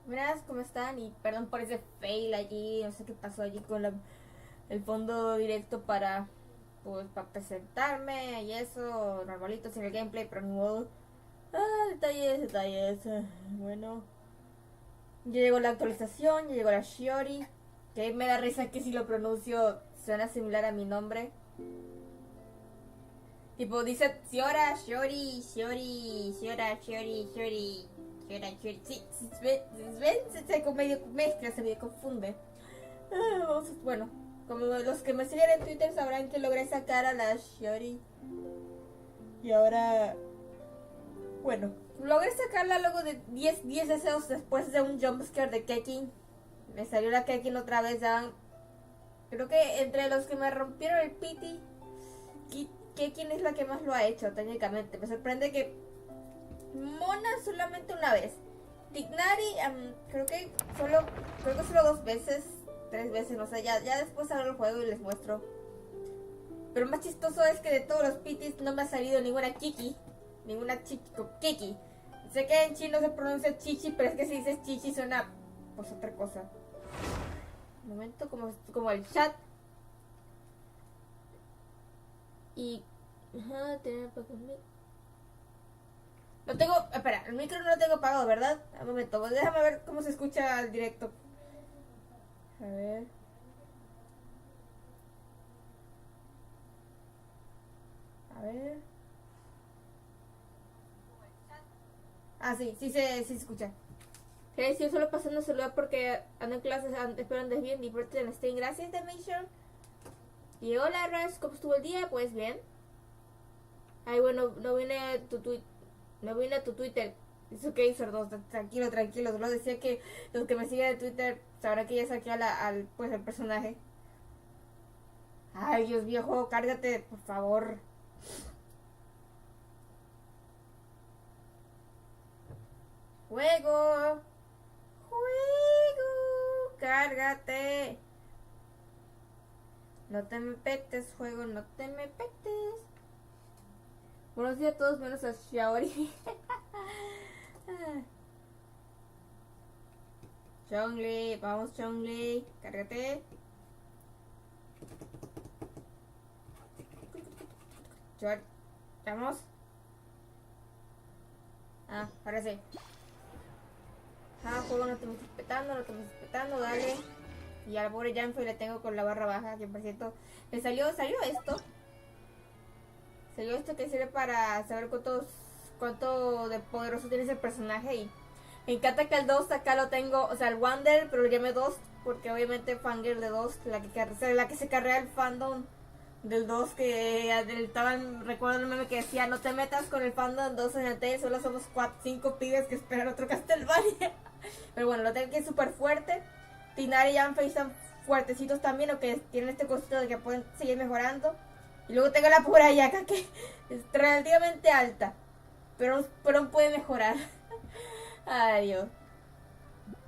Buenas, ¿cómo están? Y perdón por ese fail allí, no sé qué pasó allí con el fondo directo para presentarme y eso, normalito sin el gameplay, pero ni modo. Detalles. Bueno, ya llegó la actualización, ya llegó la Chiori, que me da risa que si lo pronuncio suena similar a mi nombre. Tipo, dice Chiora, Chiori, Chiori, Chiora, Chiori, Chiori. Sí, ven, se medio mezcla, se me confunde. Bueno, como los que me siguen en Twitter sabrán que logré sacar a la Chiori. Y ahora, bueno, logré sacarla luego de 10 deseos después de un jumpscare de Kekin. Me salió la Kekin otra vez, ya. Creo que entre los que me rompieron el piti, Kekin es la que más lo ha hecho técnicamente. Me sorprende que Mona solamente una vez. Tignari, creo que solo 2 veces, 3 veces, no sé, ya después abro el juego y les muestro. Pero más chistoso es que de todos los pitis no me ha salido ninguna Kiki, ninguna Kiki. Sé que en chino se pronuncia chichi, pero es que si dices chichi suena pues otra cosa. Un momento, como el chat. Y tener lo tengo, espera, el micro no lo tengo apagado, ¿verdad? Un momento, déjame ver cómo se escucha el directo. A ver. A ver. Sí se escucha. Hey, sí, solo pasando celular porque ando en clases, espero andes bien, diviértete en stream. Gracias de Mision. Y hola Rash, ¿cómo estuvo el día? Pues bien. Ay, bueno, no vine a tu Twitter. Es ok, sordos, tranquilo. Solo decía que los que me siguen en Twitter sabrán que ya saqué al personaje. Ay, Dios viejo, cárgate, por favor. Juego, cárgate. No te me petes, juego, no te me petes. Buenos días a todos menos a Chiori. Chongli, vamos Chongli, cárgate. Vamos. Ahora sí. Ah, juego, no te me estés petando, no te me estés petando, dale. Y al pobre Janfrey le tengo con la barra baja, que por cierto, le salió esto. Salió esto que sirve para saber cuánto de poderoso tiene ese personaje. Y me encanta que el 2 acá lo tengo, o sea, el Wander, pero lo llamé 2 porque obviamente fangirl de 2, la que se carrea el fandom del 2, que recuerdo el meme que decía: no te metas con el fandom 2 en el Tale, solo somos 5 pibes que esperan otro Castlevania. Pero bueno, lo tengo que es súper fuerte. Tinar y Janfei están fuertecitos también, o que tienen este cosito de que pueden seguir mejorando. Y luego tengo la pura Yaka, que es relativamente alta, pero puede mejorar. Ay, Dios.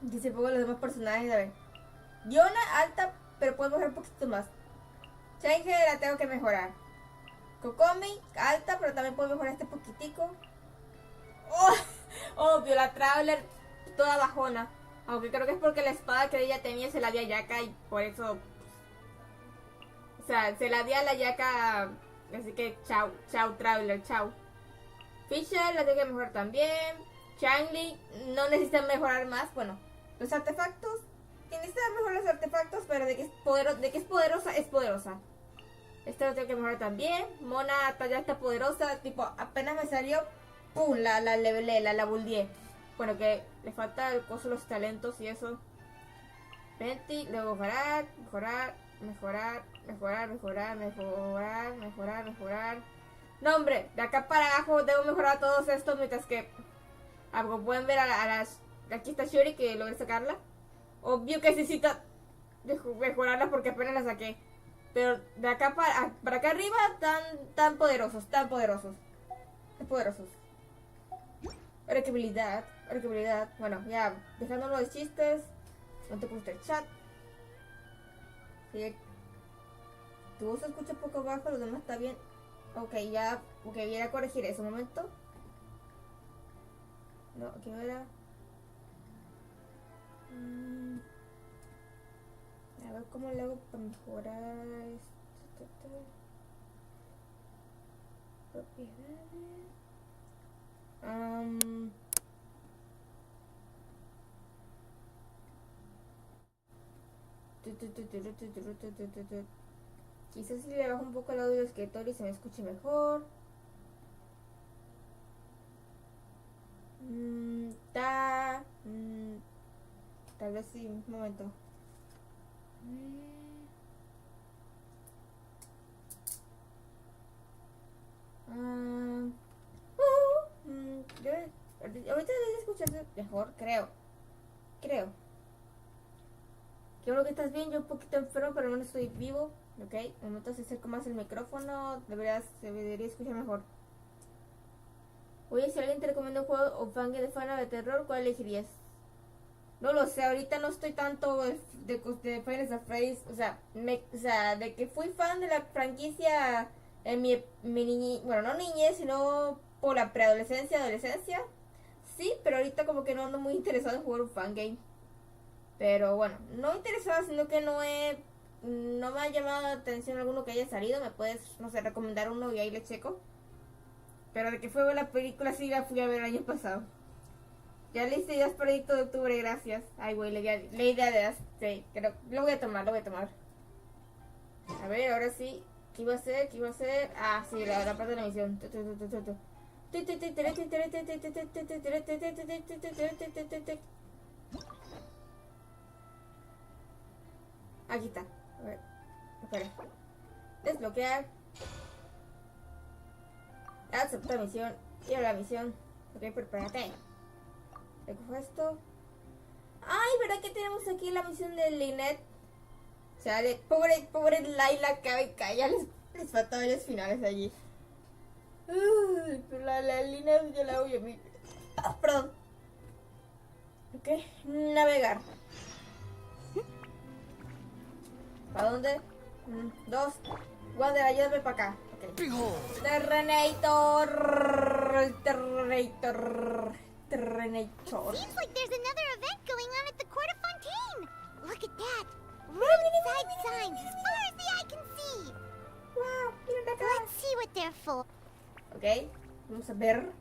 Dice pongo los demás personajes, a ver. Diona alta, pero puedo mejorar un poquito más. Change la tengo que mejorar. Kokomi alta, pero también puedo mejorar este poquitico. Oh, obvio, la Traveler toda bajona. Aunque creo que es porque la espada que ella tenía se la dio a Yaka y por eso. O sea, se la dio a la Yaka. Así que chao, Traveler, chao. Fisher la tengo que mejorar también. Changli no necesitan mejorar más. Bueno, los artefactos. Necesitan mejorar los artefactos, pero de que es poderosa, es poderosa. Esta lo tengo que mejorar también. Mona ya está poderosa. Tipo, apenas me salió. ¡Pum! La levelé, la buldié. Bueno, que le falta el coso de los talentos y eso. 20, luego mejorar. No, hombre, de acá para abajo debo mejorar todos estos, mientras que como pueden ver aquí está Chiori, que logré sacarla. Obvio que necesita mejorarla porque apenas la saqué. Pero de acá para acá arriba tan poderosos. Arqueabilidad. Bueno, ya dejando los chistes. No te puse el chat. Sí. Tu voz se escucha un poco bajo, lo demás está bien. Ok, voy a corregir eso un momento. No, ¿qué era? A ver cómo le hago para mejorar esto. Propiedades. Quizás si le bajo un poco el audio del escritorio y se me escuche mejor. Tal vez sí, un momento. Ahorita debe escucharse mejor, creo. Qué bueno que estás bien, yo un poquito enfermo, pero al menos estoy vivo. Ok, un momento se acerco más el micrófono, se debería escuchar mejor. Oye, si alguien te recomienda un juego o fan de fan de terror, ¿cuál elegirías? No lo sé, ahorita no estoy tanto de Final Fantasy, o sea, de que fui fan de la franquicia en mi niñez, bueno, no niñez, sino por la preadolescencia, adolescencia. Sí, pero ahorita como que no ando muy interesado en jugar un fangame. Pero bueno, no interesada, sino que no me ha llamado la atención alguno que haya salido. Me puedes, no sé, recomendar uno y ahí le checo. Pero de que fue la película, sí la fui a ver el año pasado. Ya le hice ideas proyecto de octubre, gracias. Ay, güey, la idea de sí, creo, lo voy a tomar. A ver, ahora sí. ¿Qué iba a hacer? Ah, sí, la parte de la misión. Aquí está. A ver. Espera. Desbloquear. Aceptar misión. Ir a la misión. Ok, prepárate. Recojo esto. Ay, ¿verdad que tenemos aquí la misión de Lynette? O sea, pobre Layla, ya les faltaban los finales allí. Pero la Lynette yo la oye a mí. Perdón. Ok, navegar. ¿Para dónde? 2. Wander, ayúdame para acá. Okay. Terrenator. Seems like there's another event going on at the Court of Fontaine. Look at that. Roadside signs as far as the eye can see. Wow, mira acá. Let's see what they're for. Ok, vamos a ver.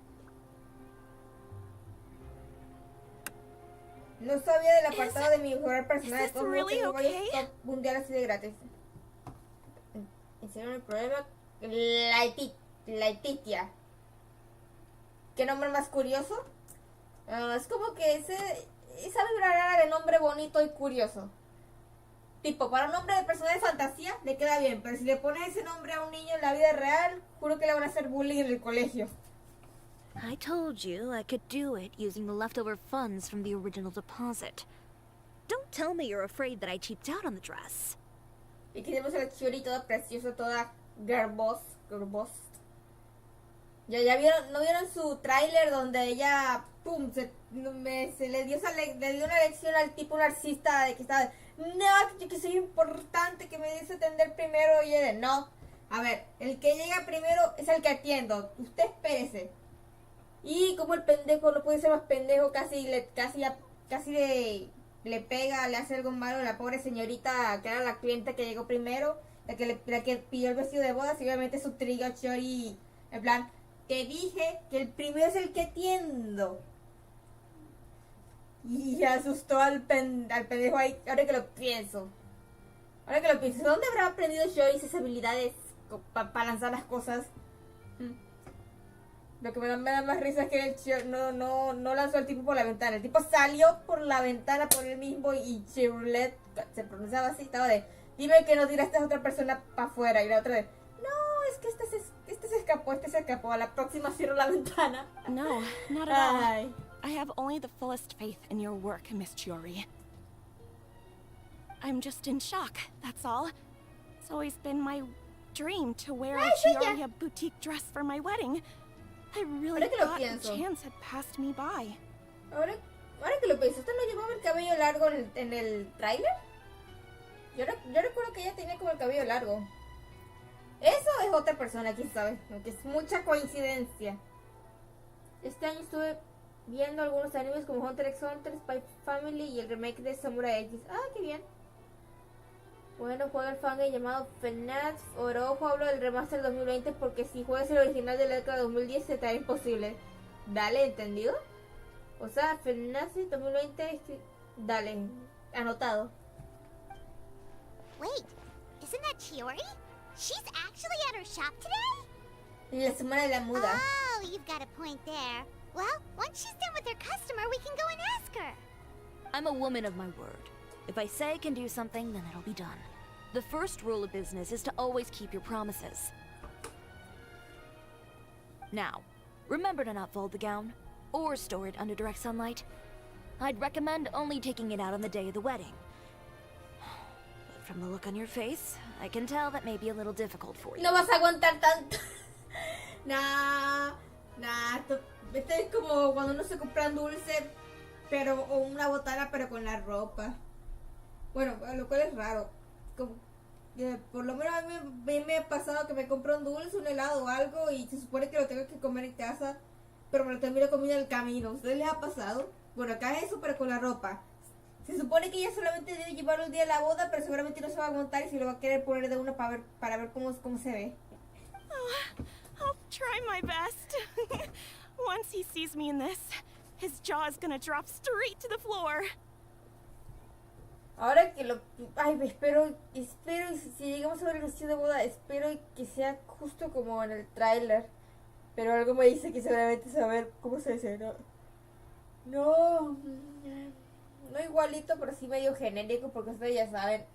No sabía del apartado de mi mejor personal. Is this really okay? Top mundial así de gratis. ¿En serio el problema? Letitia. ¿Qué nombre más curioso? Es como que esa vibra rara de nombre bonito y curioso. Tipo, para un nombre de persona de fantasía le queda bien, pero si le pones ese nombre a un niño en la vida real, juro que le van a hacer bullying en el colegio. I told you I could do it using the leftover funds from the original deposit. Don't tell me you're afraid that I cheaped out on the dress. Y aquí tenemos a la Chiori toda preciosa, toda girlboss. Ya vieron, ¿no vieron su tráiler donde ella, pum, se le dio una lección al tipo narcisista de que estaba, no, que soy importante, que me dice atender primero, y ella, no, a ver, el que llega primero es el que atiendo, usted espérese. Y como el pendejo no puede ser más pendejo, casi le pega, le hace algo malo a la pobre señorita que era la clienta que llegó primero, la que pidió el vestido de bodas, y obviamente su trío Chiori, en plan, te dije que el primero es el que atiendo. Y asustó al pendejo ahí, ahora que lo pienso. ¿Dónde habrá aprendido Chiori esas habilidades para lanzar las cosas? Lo que me da más risa es que el Chiori no lanzó al tipo por la ventana. El tipo salió por la ventana por él mismo y Chirolet, se pronunciaba así, estaba de, dime que no tiraste a otra persona para afuera. Y la otra de, no, es que este se escapó. A la próxima cierro la ventana. No, not at all. I have only the fullest faith in your work, Miss Chiori. I'm just in shock, that's all. It's always been my dream to wear a Chiori boutique dress for my wedding. I really thought the chance had passed me by. Ahora que lo pienso, ¿usted no llevaba el cabello largo en el tráiler? Yo recuerdo que ella tenía como el cabello largo. Eso es otra persona, quién sabe, aunque es mucha coincidencia. Este año estuve viendo algunos animes como Hunter x Hunter, Spy Family y el remake de Samurai X. Ah, qué bien. Bueno, juega el fangame llamado FNAF. Ahora ojo, hablo del remaster 2020 porque si juegas el original de la década de 2010 se te hará imposible. Dale, ¿entendido? O sea, FNAF 2020, dale, anotado. Wait, isn't that Chiori? She's actually at her shop today? La semana de la muda. Oh, you've got a point there. Well, once she's done with her customer, we can go and ask her. I'm a woman of my word. If I say I can do something, then it'll be done. The first rule of business is to always keep your promises. Now, remember to not fold the gown, or store it under direct sunlight. I'd recommend only taking it out on the day of the wedding. But from the look on your face, I can tell that may be a little difficult for you. No vas a aguantar tanto. Esto es como cuando uno se compra un dulce, pero, o una botana, pero con la ropa. Bueno, lo cual es raro. Por lo menos a mí me ha pasado que me compro un dulce, un helado o algo y se supone que lo tengo que comer en casa, pero me lo termino comiendo en el camino. ¿A ustedes les ha pasado? Bueno, acá es eso, pero con la ropa. Se supone que ella solamente debe llevarlo el día de la boda, pero seguramente no se va a aguantar y se lo va a querer poner de una para ver cómo se ve. Oh, I'll try my best. Once he sees me in this, his jaw is gonna drop straight to the floor. Ahora que lo... Ay, espero, si llegamos a ver el vestido de boda, espero que sea justo como en el tráiler. Pero algo me dice que seguramente se va a ver cómo se dice, no igualito, pero sí medio genérico, porque ustedes ya saben,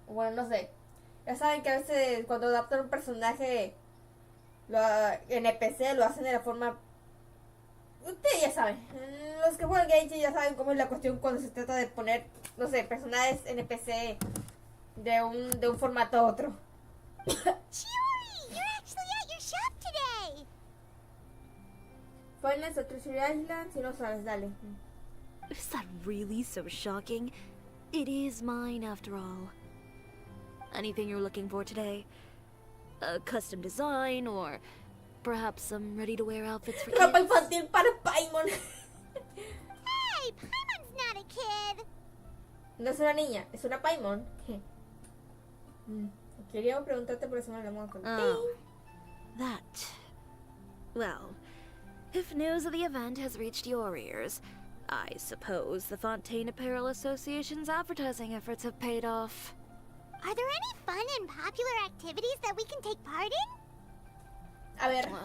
bueno, no sé, ya saben que a veces cuando adaptan un personaje en NPC lo hacen de la forma... Ustedes ya saben, los que juegan Genshin ya saben cómo es la cuestión cuando se trata de poner, no sé, personajes NPC de un formato a otro. Chiori, you're actually at your shop today. Finance at Treasure Island, si no sabes, dale. Is that really so shocking? It is mine, after all. Anything you're looking for today? A custom design, or perhaps some ready-to-wear outfits for kids? Ropa infantil para Paimon. Hey, Paimon's not a kid. No es una niña, es una Paimon. Quería preguntarte por eso no la moda. Oh, that. Well, if news of the event has reached your ears, I suppose the Fontaine Apparel Association's advertising efforts have paid off. Are there any fun and popular activities that we can take part in? A ver.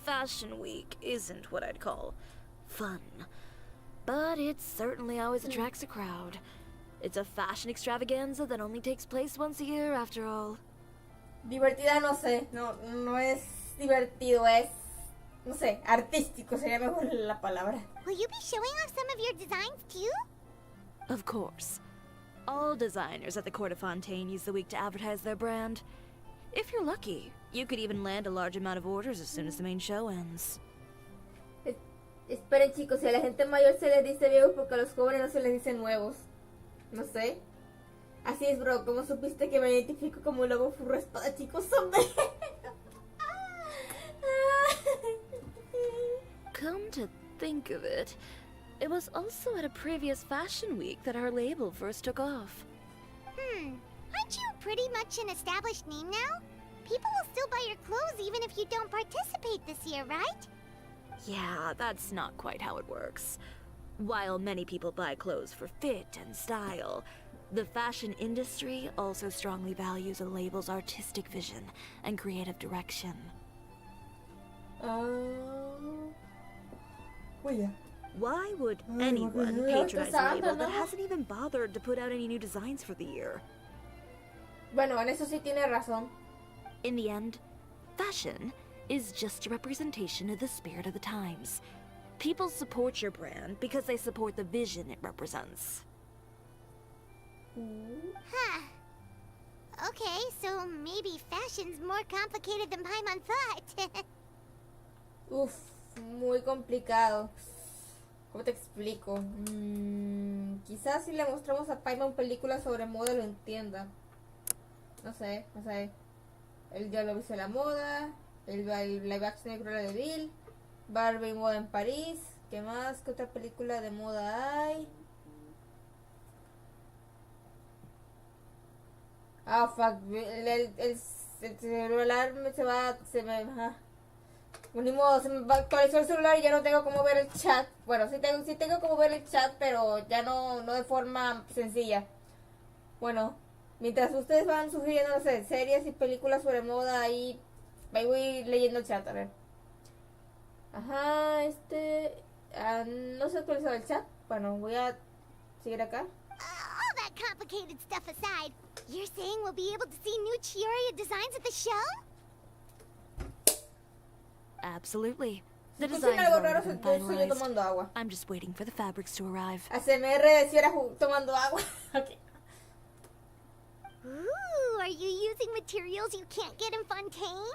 Fashion Week isn't what I'd call fun, but it certainly always attracts a crowd. It's a fashion extravaganza that only takes place once a year, after all. Divertida no sé, no es divertido, es, no sé, artístico sería mejor la palabra. Will you be showing off some of your designs too? Of course. All designers at the Court of Fontaine use the week to advertise their brand. If you're lucky, you could even land a large amount of orders as soon as the main show ends. Esperen chicos, si a la gente mayor se les dice viejos porque a los jóvenes no se les dice nuevos. No sé. Así es, bro. ¿Cómo supiste que me identifico como un lobo furro espada, chicos? ¡Hombre! Come to think of it, it was also at a previous fashion week that our label first took off. Aren't you pretty much an established name now? People will still buy your clothes even if you don't participate this year, right? Yeah, that's not quite how it works. While many people buy clothes for fit and style, the fashion industry also strongly values a label's artistic vision and creative direction. Why would anyone patronize a label that hasn't even bothered to put out any new designs for the year? Bueno, en eso sí tiene razón. In the end, fashion is just a representation of the spirit of the times. People support your brand because they support the vision it represents. Huh. Okay, so maybe fashion's more complicated than Paimon thought. Uf, muy complicado. ¿Cómo te explico? Quizás si le mostramos a Paimon películas sobre moda lo entienda. No sé. Él ya lo vio la moda, el live action de Cruella de Vil, Barbie moda en París. ¿Qué más? ¿Qué otra película de moda hay? Ah, fuck. El celular se me ni modo, se me va a actualizar el celular y ya no tengo cómo ver el chat. Bueno, sí tengo cómo ver el chat, pero ya no de forma sencilla. Bueno, mientras ustedes van sugiriendo, no sé, series y películas sobre moda, ahí voy leyendo el chat, a ver. Ajá, no se ha actualizado el chat. Bueno, voy a seguir acá. All that complicated stuff aside, you're saying we'll be able to see new Chiori designs at the show? Absolutely. The Si designs escuchan algo have raro, already been soy yo finalized. tomando agua. I'm just waiting for the fabrics to arrive. ASMR de Ciora tomando agua. Ok. Ooh, are you using materials you can't get in Fontaine?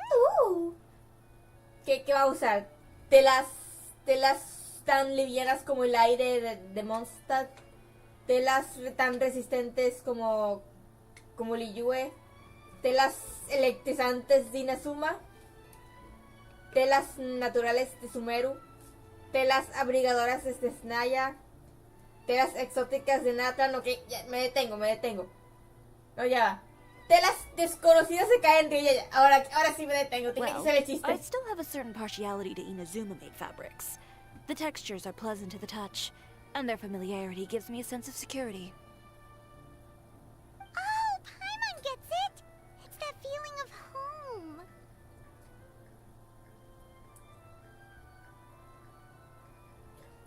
¿Qué va a usar? Telas tan livianas como el aire de Mondstadt. Telas tan resistentes como Liyue. Telas electrizantes de Inazuma. Telas naturales de Sumeru. Telas abrigadoras de Snaya. Telas exóticas de Nathan. Ok, ya, me detengo. No, ya va. Telas desconocidas de Kaenri. Ya. Ahora sí me detengo. Tengo que hacer el chiste. I still have a certain partiality to Inazuma-made fabrics. The textures are pleasant to the touch, and their familiarity gives me a sense of security. Oh, Paimon gets it! It's that feeling of home.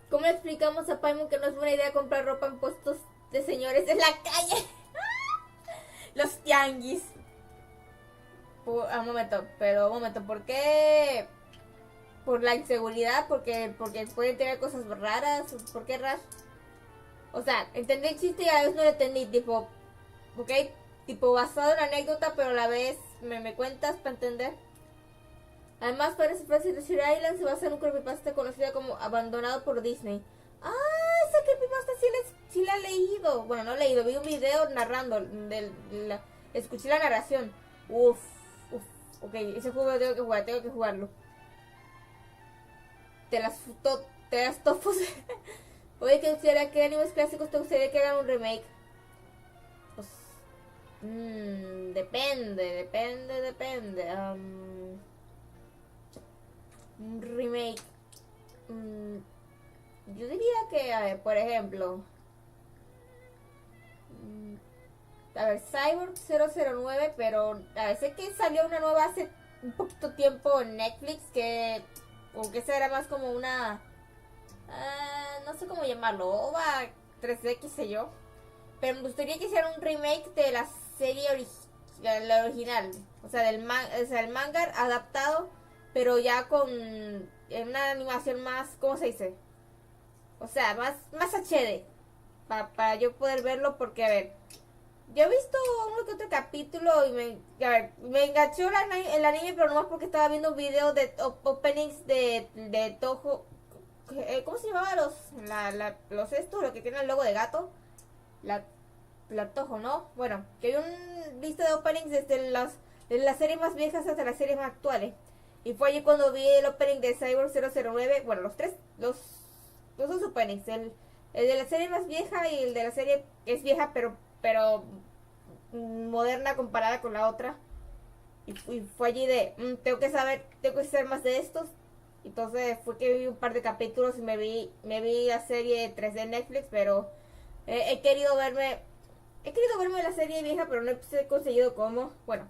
¿Cómo le explicamos a Paimon que no es buena idea comprar ropa en puestos de señores en la calle? Los tianguis. Un momento, ¿por qué? ¿Por la inseguridad? ¿Porque pueden tener cosas raras? ¿Por qué Rash? O sea, entendí el chiste y a la vez no lo entendí, tipo, ¿ok? Tipo basado en la anécdota, pero a la vez me cuentas para entender. Además, parece fácil decir Island se basa en un creepypasta conocido como Abandonado por Disney. Ah, esa creepypasta sí la he leído. Bueno, no he leído, vi un video narrando. Escuché la narración. Uf. Ok, ese juego tengo que jugarlo. Te las tofos. Oye, ¿qué animes clásicos te gustaría que hagan un remake? Pues. Depende. Un remake. Yo diría que, a ver, por ejemplo, a ver, Cyborg 009, pero a ver, sé que salió una nueva hace un poquito tiempo en Netflix, que, aunque esa era más como una, no sé cómo llamarlo, OVA 3D, qué sé yo, pero me gustaría que hicieran un remake de la serie la original, o sea, el manga adaptado, pero ya con una animación más, ¿cómo se dice? O sea, más HD, para yo poder verlo, porque, a ver, yo he visto uno que otro capítulo y me enganchó el anime, pero nomás porque estaba viendo videos de openings de Toho. ¿Cómo se llamaba los estos? Lo que tiene el logo de gato. La Toho, ¿no? Bueno, que hay un lista de openings desde las series más viejas hasta las series más actuales. Y fue allí cuando vi el opening de Cyborg 009. Bueno, los dos openings. El de la serie más vieja y el de la serie que es vieja, pero moderna comparada con la otra. Y fue allí de, tengo que saber más de estos. Entonces fue que vi un par de capítulos y me vi la serie 3D de Netflix, pero he querido verme la serie vieja, pero no he conseguido cómo. Bueno,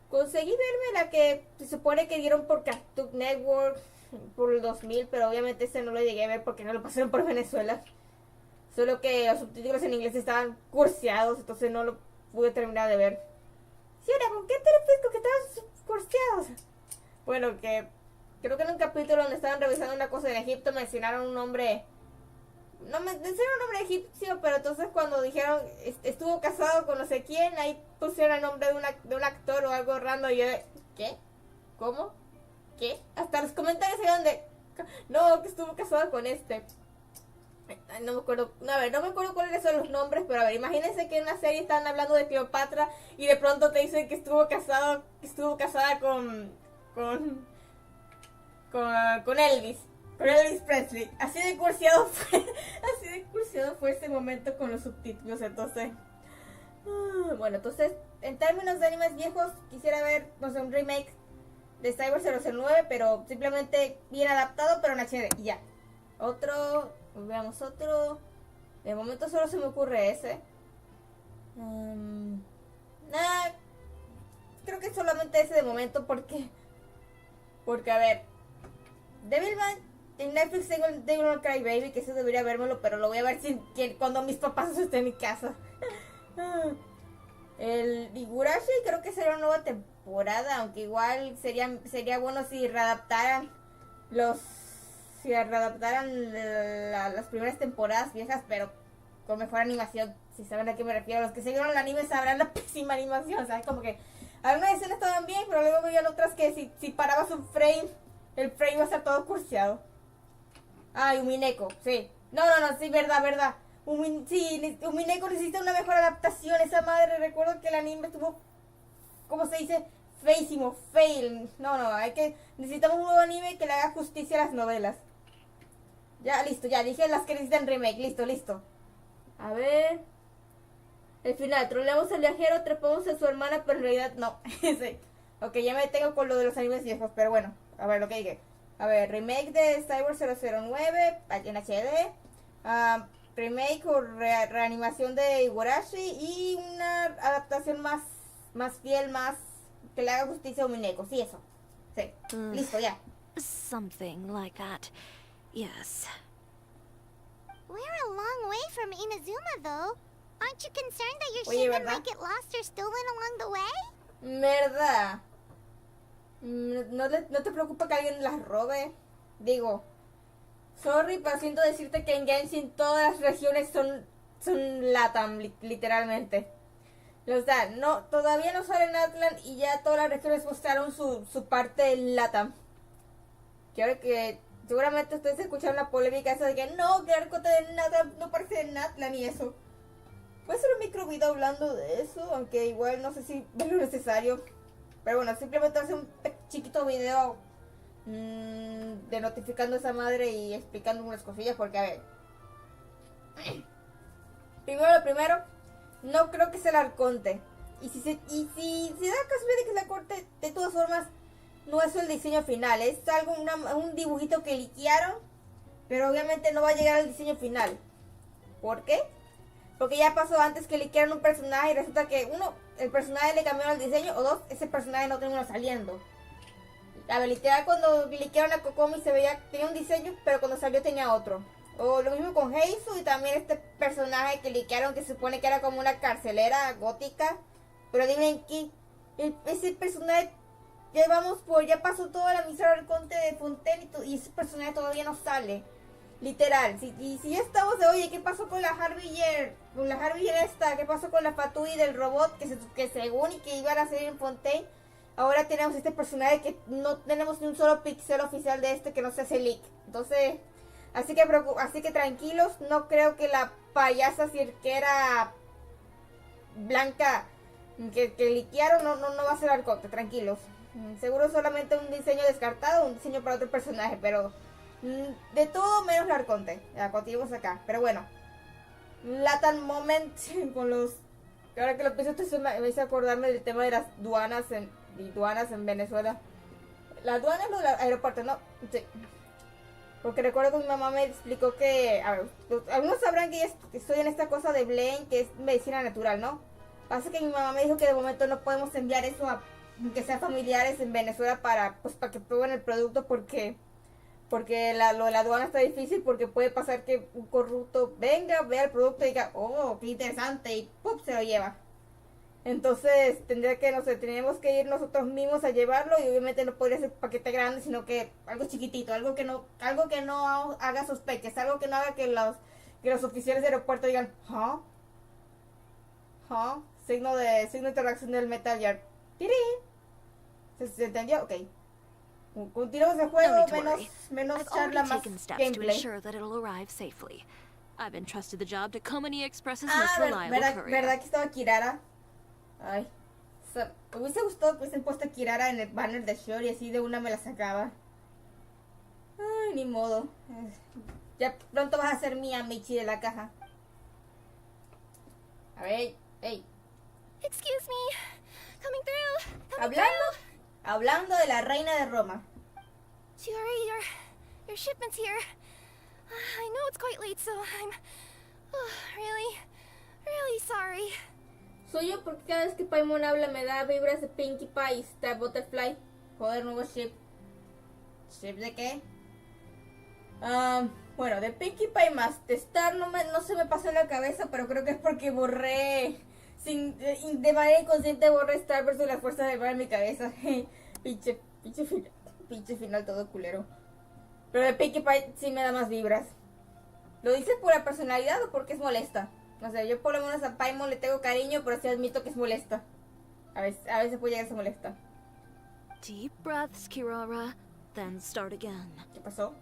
conseguí verme la que se supone que dieron por Cartoon Network por el 2000, pero obviamente ese no lo llegué a ver porque no lo pasaron por Venezuela. Solo que los subtítulos en inglés estaban curseados, entonces no lo pude terminar de ver. Sí, ahora, ¿con qué te refieres con que estaban curseados? Bueno, que creo que en un capítulo donde estaban revisando una cosa en Egipto mencionaron un nombre. No mencionaron un nombre egipcio, pero entonces cuando dijeron estuvo casado con no sé quién, ahí pusieron el nombre de un actor o algo random y yo, ¿qué? ¿Cómo? ¿Qué? Hasta los comentarios se donde no, que estuvo casado con este. No me acuerdo, a ver, no me acuerdo cuáles son los nombres, pero a ver, imagínense que en una serie están hablando de Cleopatra y de pronto te dicen que estuvo casada con Elvis Presley. Así de cursiado fue ese momento con los subtítulos, entonces. Bueno, entonces, en términos de animes viejos, quisiera ver, no sé, un remake de Cyber 009, pero simplemente bien adaptado, pero en HD, y ya. Veamos otro. De momento solo se me ocurre ese. Creo que solamente ese de momento porque a ver, Devilman en Netflix tengo el Devil May Cry Baby, que eso debería vérmelo, pero lo voy a ver cuando mis papás estén en mi casa. El Higurashi creo que será una nueva temporada, aunque igual sería bueno si readaptaran las primeras temporadas viejas, pero con mejor animación. Si saben a qué me refiero, los que se vieron el anime sabrán la pésima animación. O sea, como que algunas escenas estaban bien, pero luego veían otras que si parabas un frame, el frame iba a estar todo curseado. Umineko, sí. No, sí, verdad. Umineko necesita una mejor adaptación. Esa madre, recuerdo que el anime estuvo, ¿cómo se dice? Feísimo, fail. Necesitamos un nuevo anime que le haga justicia a las novelas. Ya, listo, ya dije las que necesitan remake, listo. A ver. El final, troleamos al viajero, trepamos a su hermana, pero en realidad no. Sí. Ok, ya me tengo con lo de los animes viejos, pero bueno, a ver lo que dije. A ver, remake de Cyber 009 en HD. Remake o reanimación de Higurashi y una adaptación más fiel, más que le haga justicia a Umineko. Sí, eso. Sí, listo, ya. Something like that. Yes. We're a long way from Inazuma, though. Aren't you concerned that your Oye, shipment ¿verdad? might get lost or stolen along the way? ¿Verdad? ¿No te preocupa que alguien las robe? Digo, sorry, pero siento decirte que en Genshin todas las regiones son LATAM, literalmente. O sea, todavía no sale en Atlan y ya todas las regiones mostraron su parte LATAM. Que ahora que seguramente ustedes escucharon la polémica esa de que no, que el arco de Natlan no parece en Atlan y eso. Puede ser un micro video hablando de eso, aunque igual no sé si es lo necesario. Pero bueno, simplemente hacer un chiquito video de notificando a esa madre y explicando unas cosillas, porque a ver. Primero, no creo que sea el Arconte. Y si da casualidad de que es la corte, de todas formas, no es el diseño final. Es algo, un dibujito que liquearon pero obviamente no va a llegar al diseño final. ¿Por qué? Porque ya pasó antes que liquearon un personaje y resulta que uno, el personaje le cambiaron el diseño, o dos, ese personaje no terminó saliendo. A ver, literal cuando liquearon a Kokomi se veía, tenía un diseño, pero cuando salió tenía otro. O lo mismo con Heisu y también este personaje que liquearon que se supone que era como una carcelera gótica. Pero adivinen que ese personaje ya pasó toda la misión del conte de Fontaine y ese personaje todavía no sale. Literal, y si ya estamos de, oye, ¿qué pasó con la Harbinger? Con la Harbinger esta, ¿qué pasó con la Fatui del robot? Que según y que iban a salir en Fontaine. Ahora tenemos este personaje que no tenemos ni un solo pixel oficial de este que no se hace leak. Entonces, así que tranquilos, no creo que la payasa cirquera blanca que liquearon no va a ser Arcote, tranquilos. Seguro solamente un diseño descartado, un diseño para otro personaje, pero de todo menos la Arconte. Ya continuamos acá, pero bueno. Latin Moment con los... Ahora que lo pienso, me hizo acordarme del tema de las duanas en Venezuela. Las duanas o los aeropuertos, ¿no? Sí. Porque recuerdo que mi mamá me explicó que... A ver, algunos sabrán que estoy en esta cosa de Blaine, que es medicina natural, ¿no? Pasa que mi mamá me dijo que de momento no podemos enviar eso a que sean familiares en Venezuela para que prueben el producto porque lo de la aduana está difícil, porque puede pasar que un corrupto venga, vea el producto y diga, oh, qué interesante, y ¡pum!, se lo lleva. Entonces tendríamos que ir nosotros mismos a llevarlo, y obviamente no podría ser paquete grande, sino que algo chiquitito, algo que no haga sospechas, algo que no haga que los oficiales de aeropuerto digan, signo de interacción del Metal Gear. ¡Tiri! ¿Se entendió? Ok. Continuamos el juego, menos charla, más gameplay. I've entrusted the job to Komani Express's most reliable courier. ¿Verdad que estaba Kirara? Ay. Me hubiese gustado que hubiesen puesto a Kirara en el banner de Chiori, así de una me la sacaba. Ay, ni modo. Ya pronto vas a ser mía, Michi de la caja. A ver, hey. Excuse me. Coming through. Hablando de la reina de Roma. Chiori, your shipment's here. I know it's quite late, so I'm really sorry. Soy yo porque cada vez que Paimon habla me da vibras de Pinkie Pie y Star Butterfly. Joder, nuevo ship. ¿Ship de qué? Bueno, de Pinkie Pie más. De Star no se me pasó en la cabeza, pero creo que es porque borré... de manera inconsciente borré Star versus las fuerzas del mal en mi cabeza. pinche final todo culero. Pero de Pinkie Pie sí me da más vibras. ¿Lo dices por la personalidad o porque es molesta? No sé, yo por lo menos a Paimon le tengo cariño, pero sí admito que es molesta. A veces puede llegar a ser molesta. Deep breaths, Kirara, then start again. ¿Qué pasó?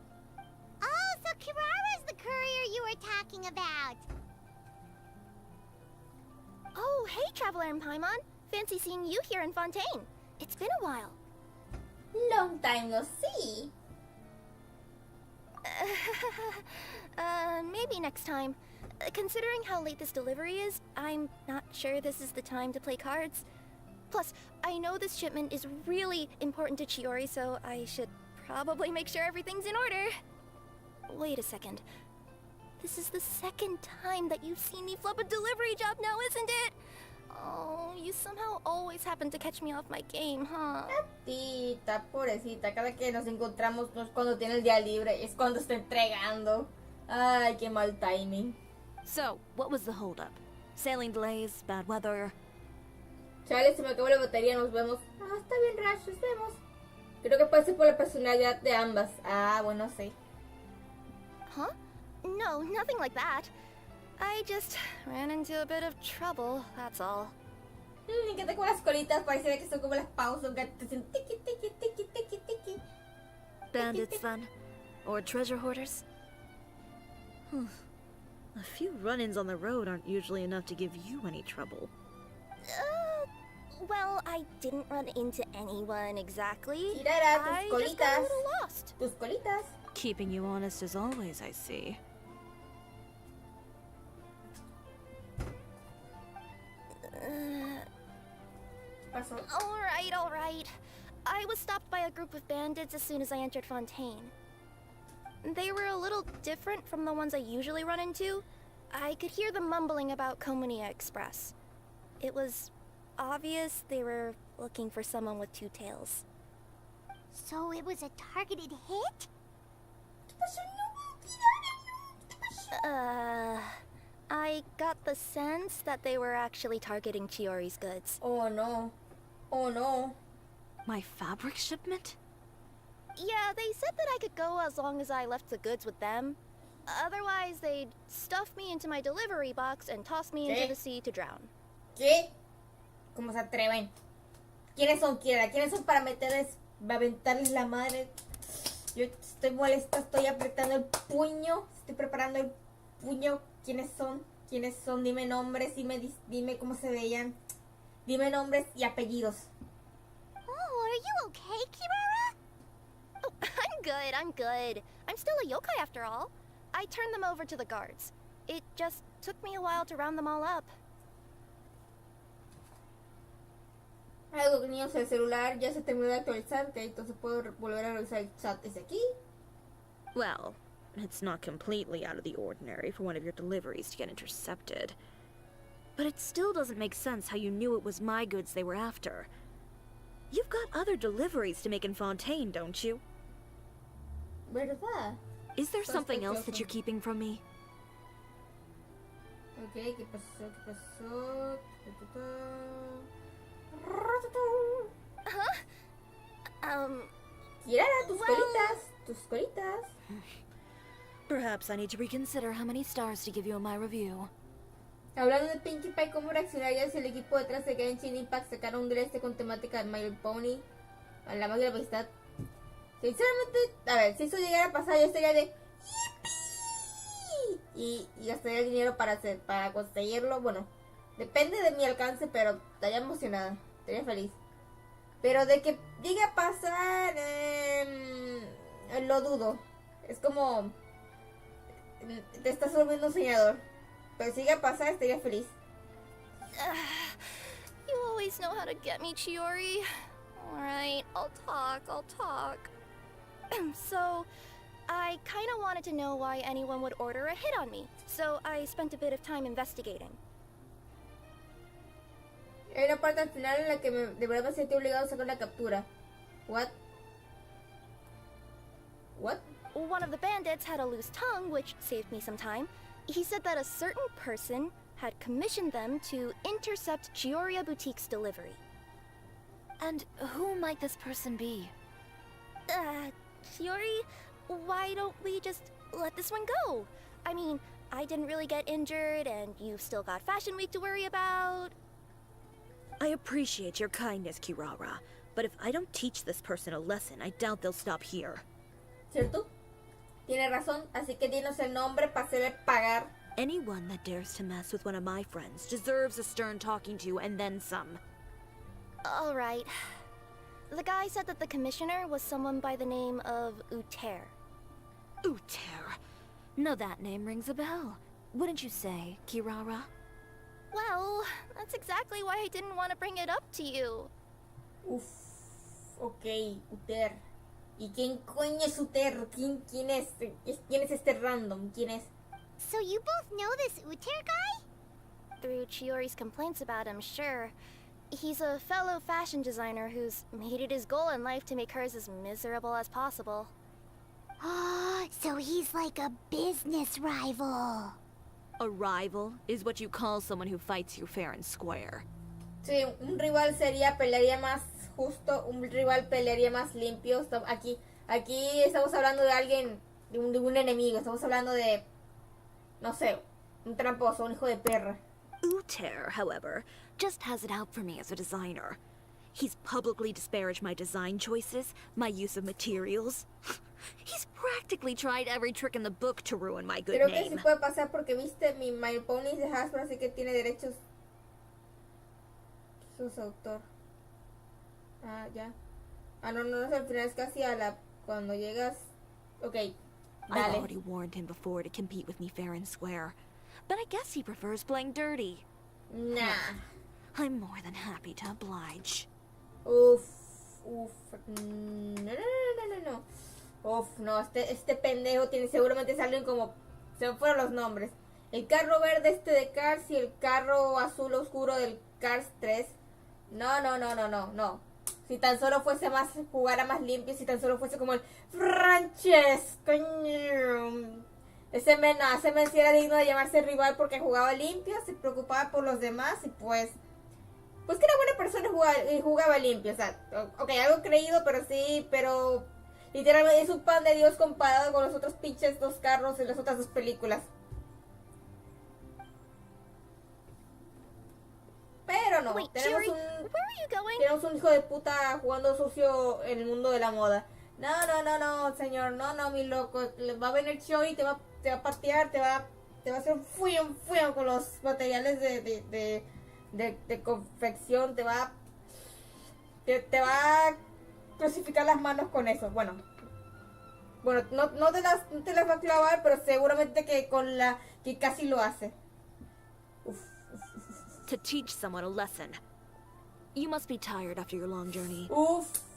Oh, so Kirara's the courier you were talking about. Oh, hey, Traveler and Paimon. Fancy seeing you here in Fontaine. It's been a while. Long time no see. Maybe next time. Considering how late this delivery is, I'm not sure this is the time to play cards. Plus, I know this shipment is really important to Chiori, so I should probably make sure everything's in order. Wait a second. This is the second time that you've seen me flub a delivery job now, isn't it? Oh, you somehow always happen to catch me off my game, huh? Tita, pobrecita, cada que nos encontramos no es cuando tiene el día libre, es cuando está entregando. Ay, qué mal timing. So, what was the holdup? Sailing delays, bad weather? Chale, se me acabó la batería, nos vemos. Está bien, Rash, nos vemos. Creo que puede ser por la personalidad de ambas. Bueno, sí. Huh? No, nothing like that. I just ran into a bit of trouble, that's all. Que te con las colitas, parece que son como las pausas, que te hacen tiki tiki tiki tiki tiki. Bandits then? Or treasure hoarders? A few run-ins on the road aren't usually enough to give you any trouble. Well, I didn't run into anyone exactly. Kirara, tus I colitas. just got a little lost. Tus colitas. Keeping you honest as always, I see. All right. I was stopped by a group of bandits as soon as I entered Fontaine. They were a little different from the ones I usually run into. I could hear them mumbling about Komunia Express. It was obvious they were looking for someone with two tails. So it was a targeted hit? I got the sense that they were actually targeting Chiori's goods. Oh no. Oh no. My fabric shipment? Yeah, they said that I could go as long as I left the goods with them. Otherwise, they'd stuff me into my delivery box and toss me into the sea to drown. ¿Qué? ¿Cómo se atreven? ¿Quiénes son? ¿Quiénes son para meterles, para aventarles la madre? Yo estoy molesta, estoy apretando el puño, estoy preparando el puño. ¿Quiénes son? ¿Quiénes son? Dime nombres, dime cómo se veían. Dime nombres y apellidos. Oh, are you okay, Kirara? Oh, I'm good. I'm still a yokai after all. I turned them over to the guards. It just took me a while to round them all up. Algo, niños, el celular ya se terminó de actualizar, que entonces puedo volver a revisar el chat desde aquí. Well, it's not completely out of the ordinary for one of your deliveries to get intercepted. But it still doesn't make sense how you knew it was my goods they were after. You've got other deliveries to make in Fontaine, don't you? ¿Verdad? Is there something else that you're keeping from me? Ok, ¿qué pasó? ¿Qué pasó? Kirara, tus colitas. Perhaps I need to reconsider how many stars to give you in my review. Hablando de Pinkie Pie, ¿cómo reaccionaría si el equipo detrás de Genshin Impact sacara un DLC con temática de My Little Pony? A la magia de la amistad. Sinceramente, a ver, si eso llegara a pasar, yo estaría de ¡yipi! Y gastaría el dinero para conseguirlo. Bueno, depende de mi alcance, pero estaría emocionada, estaría feliz. Pero de que llegue a pasar, lo dudo. Es como te estás volviendo un soñador. Pero si llega a pasar, estaría feliz. You always know how to get me, Chiori. Alright, I'll talk. So, I kinda wanted to know why anyone would order a hit on me, so I spent a bit of time investigating. Hay una parte al final en la que de verdad me sentí obligado a sacar una captura. What? One of the bandits had a loose tongue, which saved me some time. He said that a certain person had commissioned them to intercept Chiori Boutique's delivery. And who might this person be? Chiori, why don't we just let this one go? I mean, I didn't really get injured, and you've still got Fashion Week to worry about. I appreciate your kindness, Kirara, but if I don't teach this person a lesson, I doubt they'll stop here. ¿Cierto? Tiene razón, así que dinos el nombre para hacerle pagar. Anyone that dares to mess with one of my friends deserves a stern talking to and then some. All right. The guy said that the commissioner was someone by the name of Uter. Uter. Now that name rings a bell. Wouldn't you say, Kirara? Well, that's exactly why I didn't want to bring it up to you. Uf, ok, Uter. ¿Y quién coño es Uter? ¿Quién es? ¿Quién es este random? ¿Quién es? So you both know this Uter guy? Through Chiori's complaints about him, sure. He's a fellow fashion designer who's made it his goal in life to make hers as miserable as possible. Oh, so he's like a business rival. A rival is what you call someone who fights you fair and square. Sí, un rival pelearía más justo, un rival pelearía más limpio. Aquí estamos hablando de alguien, de un enemigo, estamos hablando de, no sé, un tramposo, un hijo de perra. Uter, however, just has it out for me as a designer. He's publicly disparaged my design choices, my use of materials. He's practically tried every trick in the book to ruin my good Creo name. que sí puede pasar porque viste mi My Pony de Hasbro, así que tiene derechos. Sus autor. Ah, ya. Ah, no, al final es casi a la... Cuando llegas... Ok, I've dale. already warned him before to compete with me fair and square. But I guess he prefers playing dirty. Nah. I'm more than happy to oblige. Uf. No. Uf, no, este pendejo tiene, seguramente salen como, se me fueron los nombres. El carro verde de Cars y el carro azul oscuro del Cars 3. No. Si tan solo fuese más, jugara más limpio, si tan solo fuese como el Frances, coño. Ese men sí era digno de llamarse rival porque jugaba limpio, se preocupaba por los demás y pues que era buena persona y jugaba limpio. O sea, ok, algo creído, pero literalmente es un pan de Dios comparado con los otros pinches 2 carros en las otras 2 películas. Pero no, Wait, tenemos Chiori, where are you going? tenemos un hijo de puta jugando sucio en el mundo de la moda. No, señor, no, mi loco. Va a venir Chiori y te va a patear, te va a hacer un fuion con los materiales de confección, te va a crucificar las manos con eso. Bueno, no te las va a clavar, pero seguramente que con la que casi lo hace. To teach someone a lesson. You must be tired after your long journey.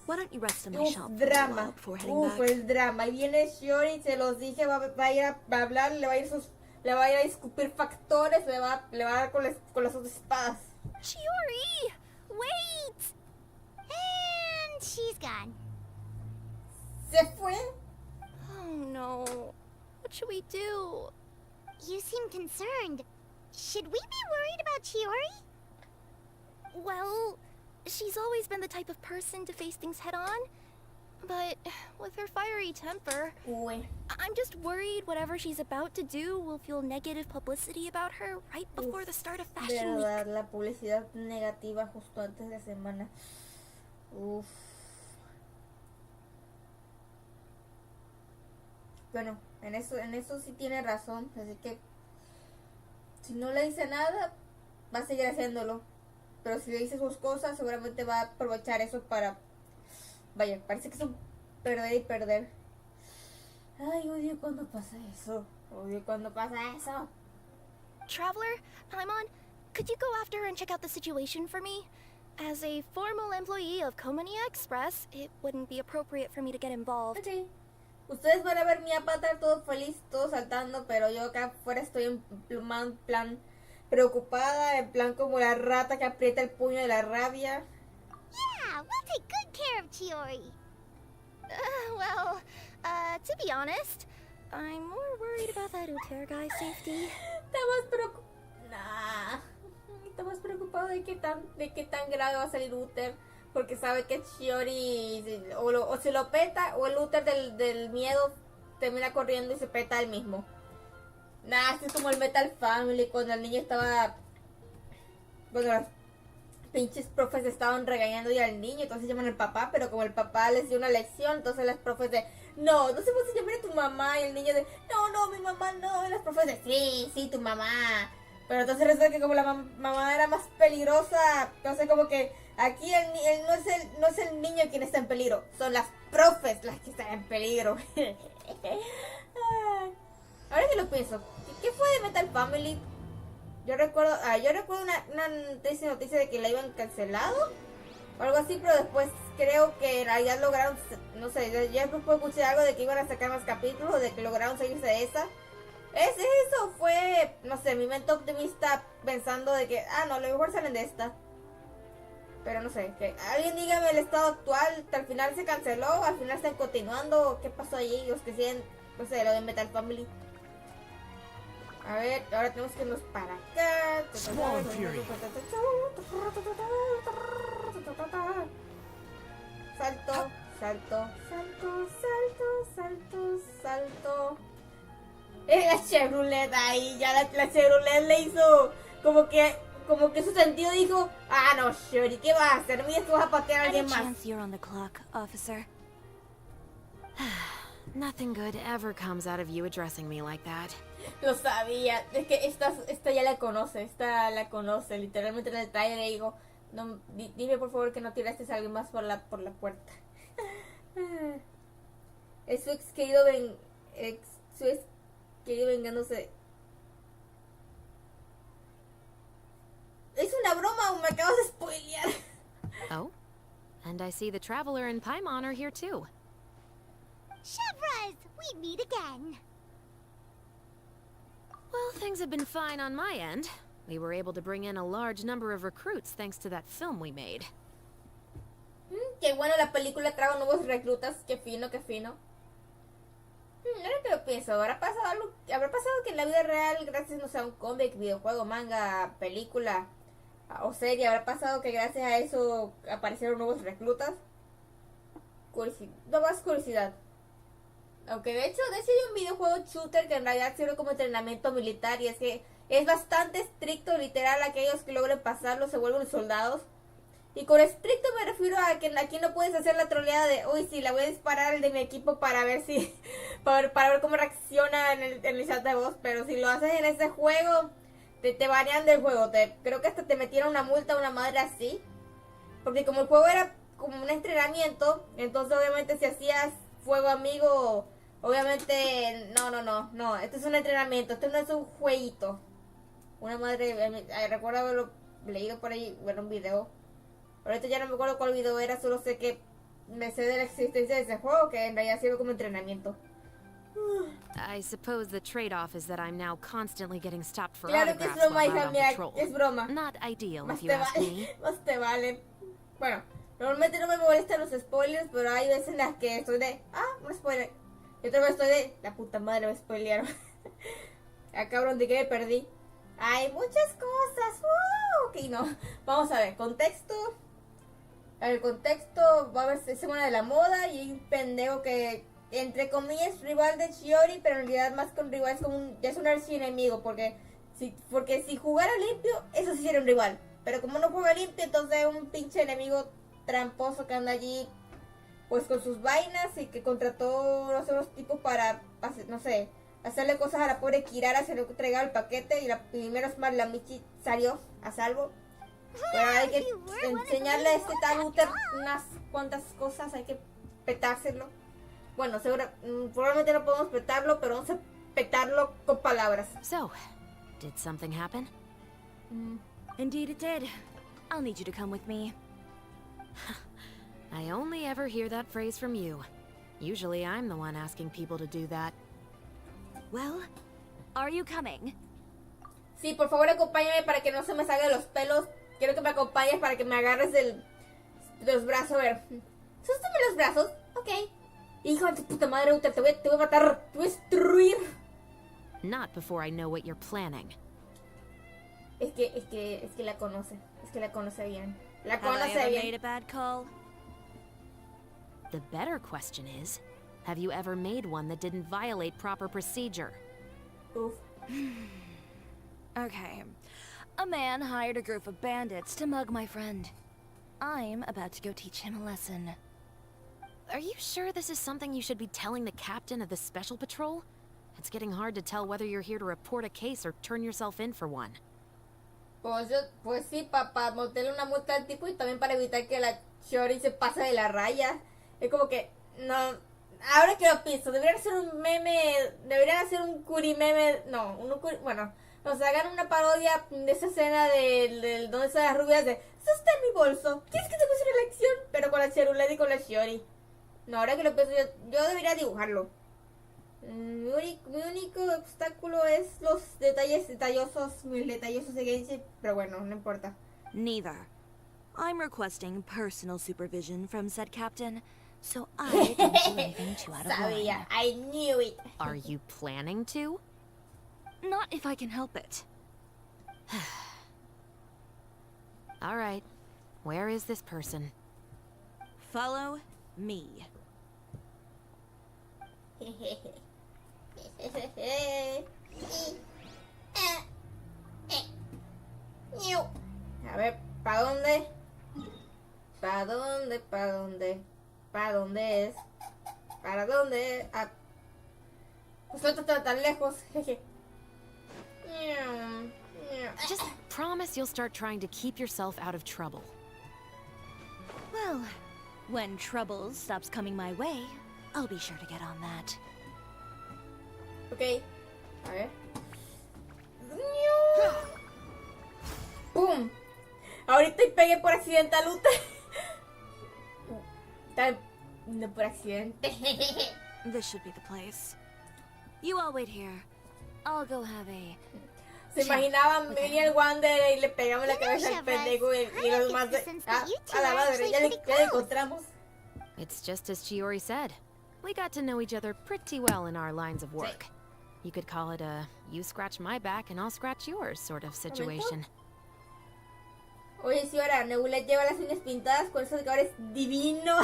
Why don't you rest in my shop for a Drama. while before heading back? El drama. Y viene Chiori, se los dije, va a ir a hablar, le va a ir a escupir factores, le va a dar con las dos espadas. Chiori! Wait! And she's gone. ¿Se fue? Oh no. What should we do? You seem concerned. Should we be worried about Chiori? Well, she's always been the type of person to face things head on. But with her fiery temper, Uy. I'm just worried whatever she's about to do will fuel negative publicity about her right before the start of Fashion Week. Verdad, la publicidad negativa justo antes de semana. Uf. Bueno, en eso sí tiene razón, así que si no le dice nada, va a seguir haciéndolo. Pero si le dice sus cosas, seguramente va a aprovechar eso para... Vaya, parece que es un perder y perder. Ay, odio cuando pasa eso. Traveler, Paimon, could you go after her and check out the situation for me? As a formal employee of Komania Express, it wouldn't be appropriate for me to get involved. Ok. Ustedes van a ver mi avatar todo feliz, todo saltando, pero yo acá afuera estoy en plan preocupada, en plan como la rata que aprieta el puño de la rabia. Yeah, we'll take good care of Chiori. To be honest, I'm more worried about that Uter guy's safety. Está más preocupado de qué tan grave va a salir Uther, porque sabe que Chiori o se lo peta, o el Uther del miedo termina corriendo y se peta él mismo. Esto es como el Metal Family, cuando el niño estaba... Bueno, los pinches profes estaban regañando ya al niño, entonces llaman al papá, pero como el papá les dio una lección, entonces las profes de... No se puede llamar a tu mamá, y el niño de... No, mi mamá no, y las profes de... Sí, tu mamá. Pero entonces resulta que como la mamá era más peligrosa, entonces como que aquí no es el niño quien está en peligro, son las profes las que están en peligro. Ahora que lo pienso, ¿qué fue de Metal Family? Yo recuerdo una noticia de que la iban cancelado o algo así, pero después creo que en realidad lograron, no sé, ya después escuché algo de que iban a sacar más capítulos, de que lograron salirse de esa. Eso fue, no sé, mi mente optimista pensando de que, no, a lo mejor salen de esta. Pero no sé, que alguien dígame el estado actual, al final se canceló, al final están continuando, ¿qué pasó allí? Los que siguen, no sé, lo de Metal Family. A ver, ahora tenemos que irnos para acá. Swan Fury. Salto. La Chevrolet ahí, ya la Chevrolet le hizo como que su sentido dijo, no, Chiori, ¿qué vas a hacer? Mira, tú vas a patear a alguien más. Chance you're on the clock, officer. Nothing good ever comes out of you addressing me like that. Lo sabía, es que esta ya la conoce, literalmente en el trailer le digo, no, dime por favor que no tiraste a alguien más por la puerta. Es su ex querido vengándose. Es una broma o me acabas de spoilear. Oh? And I see the Traveler and Paimon are here too. Chevras, we meet again. Well, things have been fine on my end. We were able to bring in a large number of recruits thanks to that film we made. Qué bueno, la película trajo nuevos reclutas. Qué fino, qué fino. Ahora que lo pienso, ¿habrá pasado que en la vida real, gracias no sé, a un cómic, videojuego, manga, película o serie, habrá pasado que gracias a eso aparecieron nuevos reclutas? No más curiosidad. Aunque de hecho hay un videojuego shooter que en realidad sirve como entrenamiento militar y es que es bastante estricto, literal, aquellos que logren pasarlo se vuelven soldados. Y con estricto me refiero a que aquí no puedes hacer la troleada de, uy, sí, la voy a disparar al de mi equipo para ver si, para ver cómo reacciona en el chat de voz. Pero si lo haces en ese juego, te banean del juego. Creo que hasta te metieron una multa, una madre así. Porque como el juego era como un entrenamiento, entonces obviamente si hacías fuego amigo, obviamente, no, esto es un entrenamiento, esto no es un jueguito. Una madre, recuerdo haberlo leído por ahí, ver un video. Ahorita ya no me acuerdo cuál video era, solo sé que me sé de la existencia de ese juego, que en realidad sirve como entrenamiento. I suppose the trade-off is that I'm now constantly getting stopped for Claro que es autographs broma, while hija out on mía, patrol. es broma. Not ideal, Más if you te ask vale, me. más te vale. Bueno, normalmente no me molestan los spoilers, pero hay veces en las que estoy de, un spoiler. Y otra vez estoy de, la puta madre me spoilearon. Cabrón, ¿de qué me perdí? Hay muchas cosas. Ok, no. Vamos a ver, contexto. El contexto va a ver semana de la moda y hay un pendejo que entre comillas rival de Chiori, pero en realidad más que un rival es como ya es un archienemigo, porque si jugara limpio, eso sí sería un rival, pero como no juega limpio, entonces es un pinche enemigo tramposo que anda allí pues con sus vainas y que contrató los otros tipos para, no sé, hacerle cosas a la pobre Kirara, se le entregaba el paquete y menos mal la Michi salió a salvo. Pero hay que enseñarle a este tal Uther unas cuantas cosas, hay que petárselo. Bueno, probablemente no podemos petarlo, pero vamos a petarlo con palabras. So, did something happen? Indeed it did. I'll need you to come with me. I only ever hear that phrase from you. Usually I'm the one asking people to do that. Well, are you coming? Sí, por favor acompáñame para que no se me salgan los pelos. Quiero que me acompañes para que me agarres de los brazos. A ver, sóstame los brazos. Ok. Hijo de tu puta madre, Uther, te voy a matar, te voy a destruir. Not before I know what you're planning. Es que la conoce. Es que la conoce bien. La Have I conoce ever bien. made a bad call? The better question is, have you ever made one that didn't violate proper procedure? Uf. Okay. A man hired a group of bandits to mug my friend. I'm about to go teach him a lesson. Are you sure this is something you should be telling the captain of the special patrol? It's getting hard to tell whether you're here to report a case or turn yourself in for one. Pues sí, papá, montarle una multa al tipo y también para evitar que la Chiori se pase de la raya. Es como que, no, ahora que lo pienso, deberían hacer un meme, deberían hacer un curi meme, no, bueno, o sea, hagan una parodia de esa escena del donde están las rubias de, eso está en mi bolso, ¿quieres que te puse una lección? Pero con la Cheruled y con la Chiori. No, ahora que lo pienso, yo debería dibujarlo. Mi único obstáculo es los mis detallosos de Genshin, pero bueno, no importa. Neither. I'm requesting personal supervision from said captain, so I don't do anything too out of line. Sabía, I knew it. Are you planning to? Not if I can help it. All right. Where is this person? Follow me. A ver, ¿para dónde? ¿Para dónde? ¿Para dónde? ¿Para dónde es? ¿Para dónde? Pues no está tan lejos. Just promise you'll start trying to keep yourself out of trouble. Well, when trouble stops coming my way, I'll be sure to get on that. Ok, a ver. ¡Pum! Ahorita pegué por accidente a Luther. No por accidente. This should be the place. You all wait here. I'll go have a... Se imaginaban, venía el Wander y le pegamos la cabeza al pendejo y los demás de... a la madre, ya le encontramos. It's just as Chiori said. We got to know each other pretty well in our lines of work. You could call it a you scratch my back and I'll scratch yours sort of situation. Oye, sí, ahora Nebula lleva las uñas pintadas, con eso de que ahora es divino.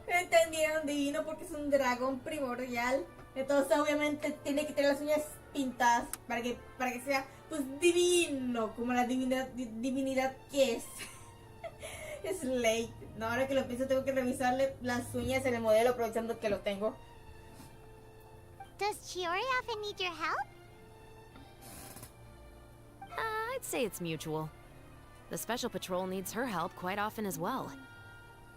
¿Entendieron? Divino porque es un dragón primordial. Entonces obviamente tiene que tener las uñas pintadas para que sea pues divino, como la divinidad que es. Es ley. No, ahora que lo pienso tengo que revisarle las uñas en el modelo aprovechando que lo tengo. Does Chiori often need your help? I'd say it's mutual. The Special Patrol needs her help quite often as well.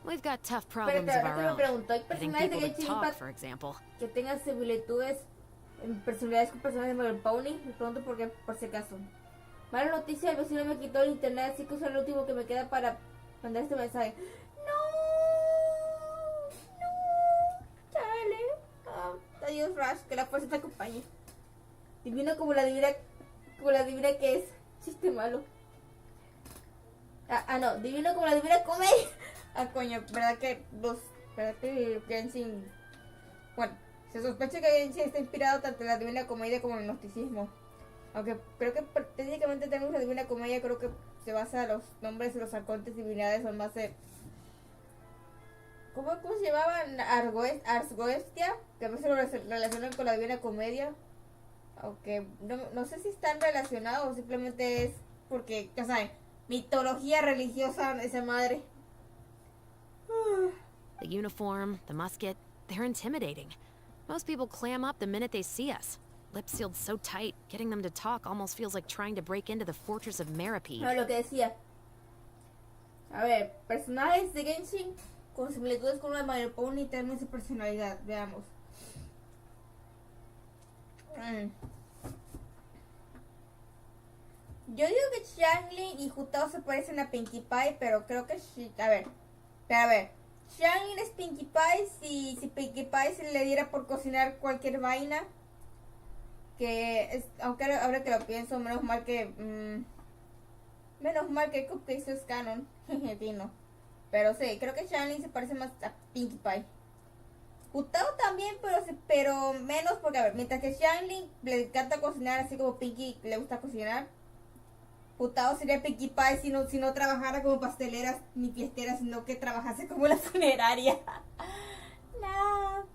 We've got tough problems of our own. Getting people to talk, for example. Que tengan similitudes en personalidades con personajes de My Little Pony. Me pregunto por qué, por si acaso. Mala noticia, el vecino me quitó el internet, así que uso el último que me queda para mandar este mensaje. No, chale. Adiós, Rush, que la fuerza te acompañe. Divino como la divina que es. Chiste malo. No, divino como la divina comedia. Coño, ¿verdad que Genshin... Bueno, se sospecha que Genshin está inspirado tanto en la Divina Comedia como en el gnosticismo. Aunque creo que técnicamente tenemos la Divina Comedia, creo que se basa en los nombres de los arcontes divinidades, son más de... ¿Cómo se llamaban? Arsgoestia, que a veces lo relacionan con la Divina Comedia. Aunque no sé si están relacionados o simplemente es porque, ya saben, mitología religiosa esa madre. The uniform, the musket, they're intimidating. Most people clam up the minute they see us. Lips sealed so tight, getting them to talk almost feels like trying to break into the fortress of Meripede. Lo que decía. A ver, personajes de Genshin con similitudes con una My Little Pony y también su personalidad. Veamos. Yo digo que Xianglin y Jutao se parecen a Pinkie Pie, pero creo que a ver, Xianglin es Pinkie Pie si Pinkie Pie se le diera por cocinar cualquier vaina. Que es, aunque ahora que lo pienso, menos mal que Cupcake es canon. Dino. Pero sí, creo que Xianglin se parece más a Pinkie Pie. Jutao también, pero menos porque, a ver, mientras que Xianglin le encanta cocinar así como Pinkie le gusta cocinar, Jutao sería Pinkie Pie si no trabajara como pastelera ni fiestera, sino que trabajase como la funeraria. No.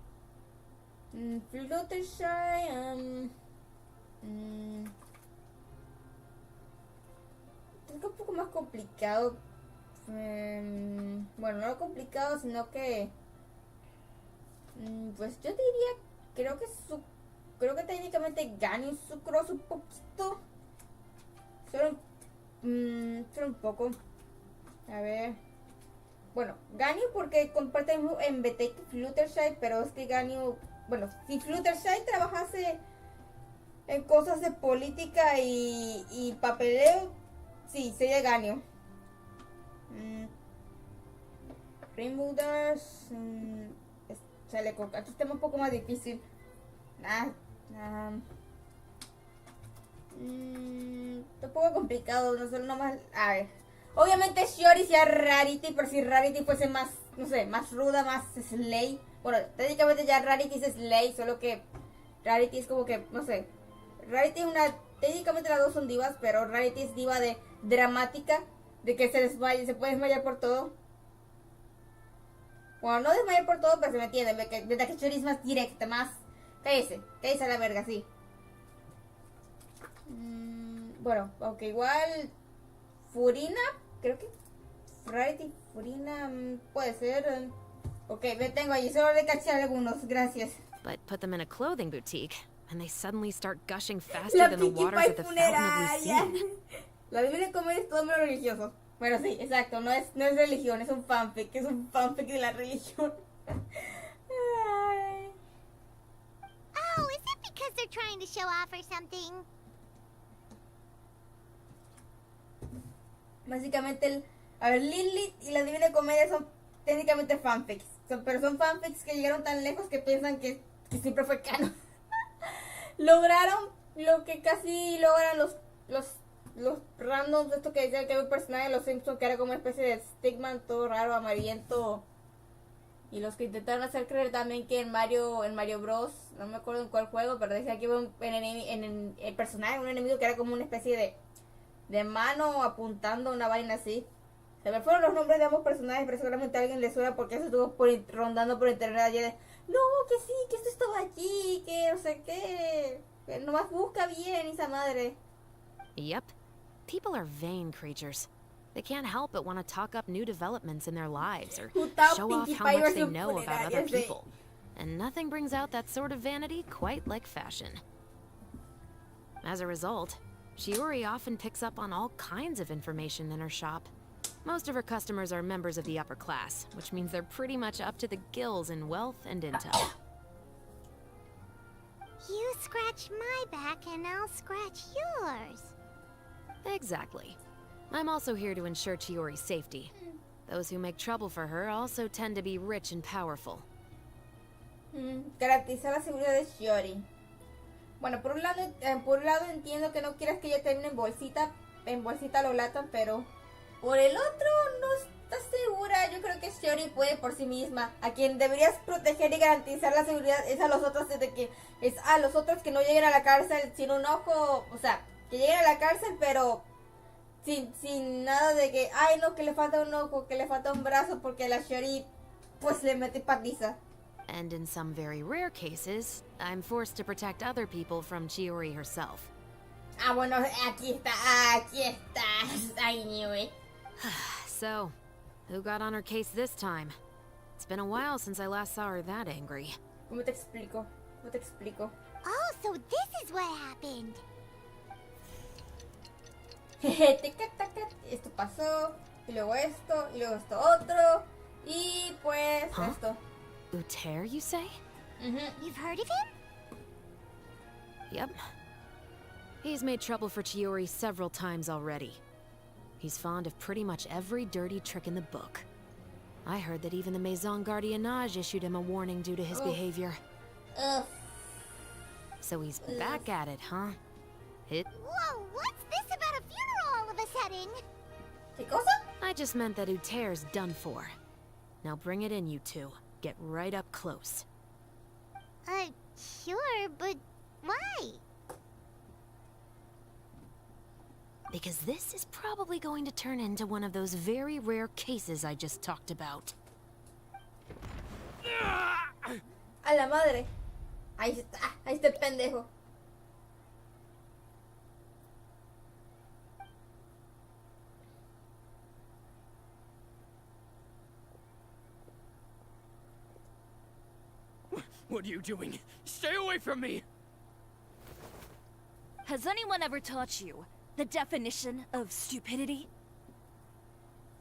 Fluttershy, es un poco más complicado. Bueno, no complicado, sino que pues yo diría, creo que técnicamente Ganyu Sucrose un poquito. Solo un poco. A ver. Bueno, Ganyu porque comparte el mismo MBT que Fluttershy, pero es que Ganyu... Bueno, si Fluttershy trabajase en cosas de política y papeleo, sí, sería Ganyu. Rainbow Dash... Chale, aquí está un poco más difícil. Un poco complicado, no solo nomás. A ver. Obviamente Chiori sea Rarity, pero si Rarity fuese más, no sé, más ruda, más Slay. Bueno, técnicamente ya Rarity es Slay, solo que Rarity es como que, no sé. Rarity es una. Técnicamente las dos son divas, pero Rarity es diva de dramática, de que se puede desmayar por todo. Bueno, no desmayar por todo, pero se me entiende. Mientras que Chiori es más directa, más. Cállese a la verga, sí. Bueno, aunque igual Furina, creo que Rarity, Furina, puede ser. Ok, me tengo ahí, solo le caché algunos, gracias. But put them in a clothing boutique, and they suddenly start gushing faster than the waters at the fountain of Mision. La Divina Comedia es todo lo religioso. Bueno, sí, exacto, no es religión, es un fanfic de la religión. Oh, is it because they're trying to show off or something? Básicamente, a ver, Lilith y la Divina Comedia son técnicamente fanfics. pero son fanfics que llegaron tan lejos que piensan que siempre fue canon. Lograron lo que casi logran los randoms, esto que decían que había un personaje de los Simpsons que era como una especie de Stickman todo raro, amarillento. Y los que intentaron hacer creer también que en Mario Bros, no me acuerdo en cuál juego, pero decía que iba el personaje, un enemigo que era como una especie de mano apuntando una vaina así. Se me fueron los nombres de ambos personajes, pero seguramente a alguien le suena porque eso estuvo rondando por internet ayer. No, que sí, que esto estaba allí, que no sé qué. Que nomás busca bien esa madre. Yep. People are vain creatures. They can't help but want to talk up new developments in their lives or show off how much they know about other people. And nothing brings out that sort of vanity quite like fashion. As a result, Chiori often picks up on all kinds of information in her shop. Most of her customers are members of the upper class, which means they're pretty much up to the gills in wealth and intel. You scratch my back and I'll scratch yours. Exactly. I'm also here to ensure Chiori's safety. Those who make trouble for her also tend to be rich and powerful. Garantizar la seguridad de Chiori. Bueno, por un lado entiendo que no quieras que ella termine en bolsita lo latan, pero por el otro no estás segura. Yo creo que Chiori puede por sí misma. A quien deberías proteger y garantizar la seguridad es a los otros, los otros que no lleguen a la cárcel sin un ojo, o sea, que lleguen a la cárcel pero sin nada de que, ay no, que le falta un ojo, que le falta un brazo, porque la Chiori pues le mete patiza. And in some very rare cases, I'm forced to protect other people from Chiori herself. Ah, bueno, aquí está. I knew it. So, who got on her case this time? It's been a while since I last saw her that angry. ¿Cómo te explico? Oh, so this is what happened. Esto pasó, y luego esto otro, y pues esto. Uter, you say? You've heard of him? Yep. He's made trouble for Chiori several times already. He's fond of pretty much every dirty trick in the book. I heard that even the Maison Gardiennage issued him a warning due to his behavior. So he's back at it, huh? Whoa, what's this about a funeral all of a sudden? ¿Qué cosa? I just meant that Uter's done for. Now bring it in, you two. Get right up close. Sure, but why? Because this is probably going to turn into one of those very rare cases I just talked about. A la madre. Ahí está el pendejo. What are you doing? Stay away from me! Has anyone ever taught you the definition of stupidity?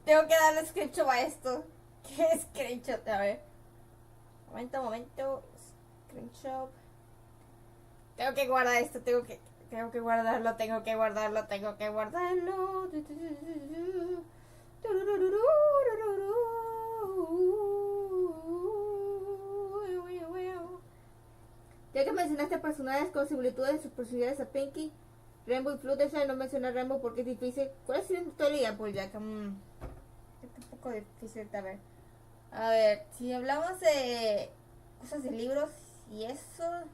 Tengo que darle screenshot a esto. ¿Qué es screenshot? A ver. Momento. Screenshot. Tengo que guardar esto, tengo que guardarlo. Ya que mencionaste personajes con similitudes en sus personalidades a Pinky, Rainbow y Fluttershy, no mencioné a Rainbow porque es difícil. ¿Cuál es tu teoría, Applejack? Es un poco difícil de ver. A ver, si hablamos de cosas de libros y eso,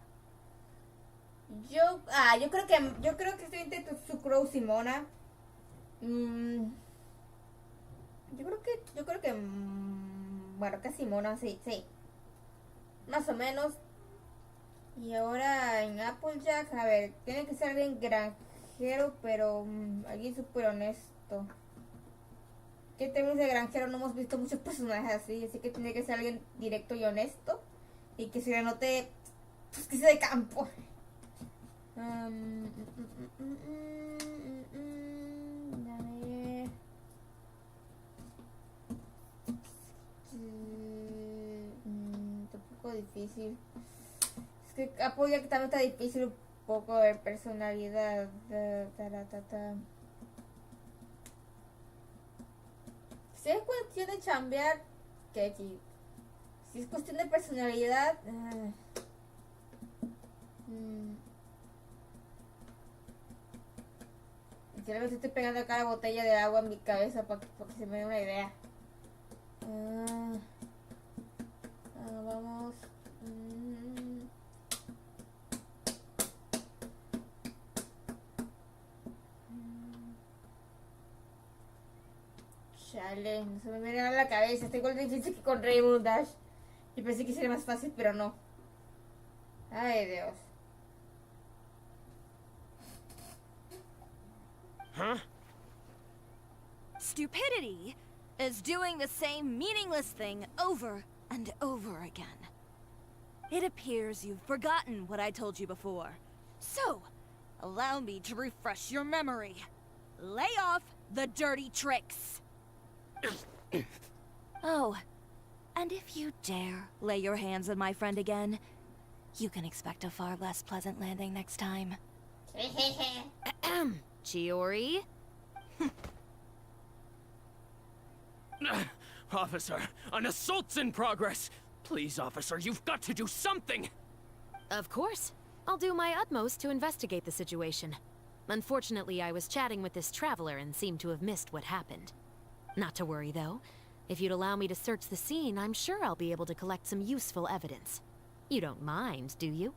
yo creo que estoy entre Sucrose y Simona. Yo creo que bueno, casi Mona, sí, más o menos. Y ahora en Applejack, a ver, tiene que ser alguien granjero, pero alguien súper honesto. Que en términos de granjero no hemos visto muchos personajes así que tiene que ser alguien directo y honesto. Y que se le note, pues que sea de campo. A ver. Está un poco difícil. Es que apoya que también está difícil un poco de personalidad. Si es cuestión de chambear, que aquí Si es cuestión de personalidad... Literalmente estoy pegando acá la botella de agua en mi cabeza para que se me dé una idea. Vamos. Chale, no se me viene a la cabeza. Estoy igual de difícil que con Rainbow Dash. Yo pensé que sería más fácil, pero no. Ay, Dios. Huh? Stupidity is doing the same meaningless thing over and over again. It appears you've forgotten what I told you before. So, allow me to refresh your memory. Lay off the dirty tricks. Oh, and if you dare lay your hands on my friend again, you can expect a far less pleasant landing next time. Chiori? Officer, an assault's in progress. Please, officer, you've got to do something. Of course. I'll do my utmost to investigate the situation. Unfortunately, I was chatting with this traveler and seemed to have missed what happened. Not to worry, though. If you'd allow me to search the scene, I'm sure I'll be able to collect some useful evidence. You don't mind, do you?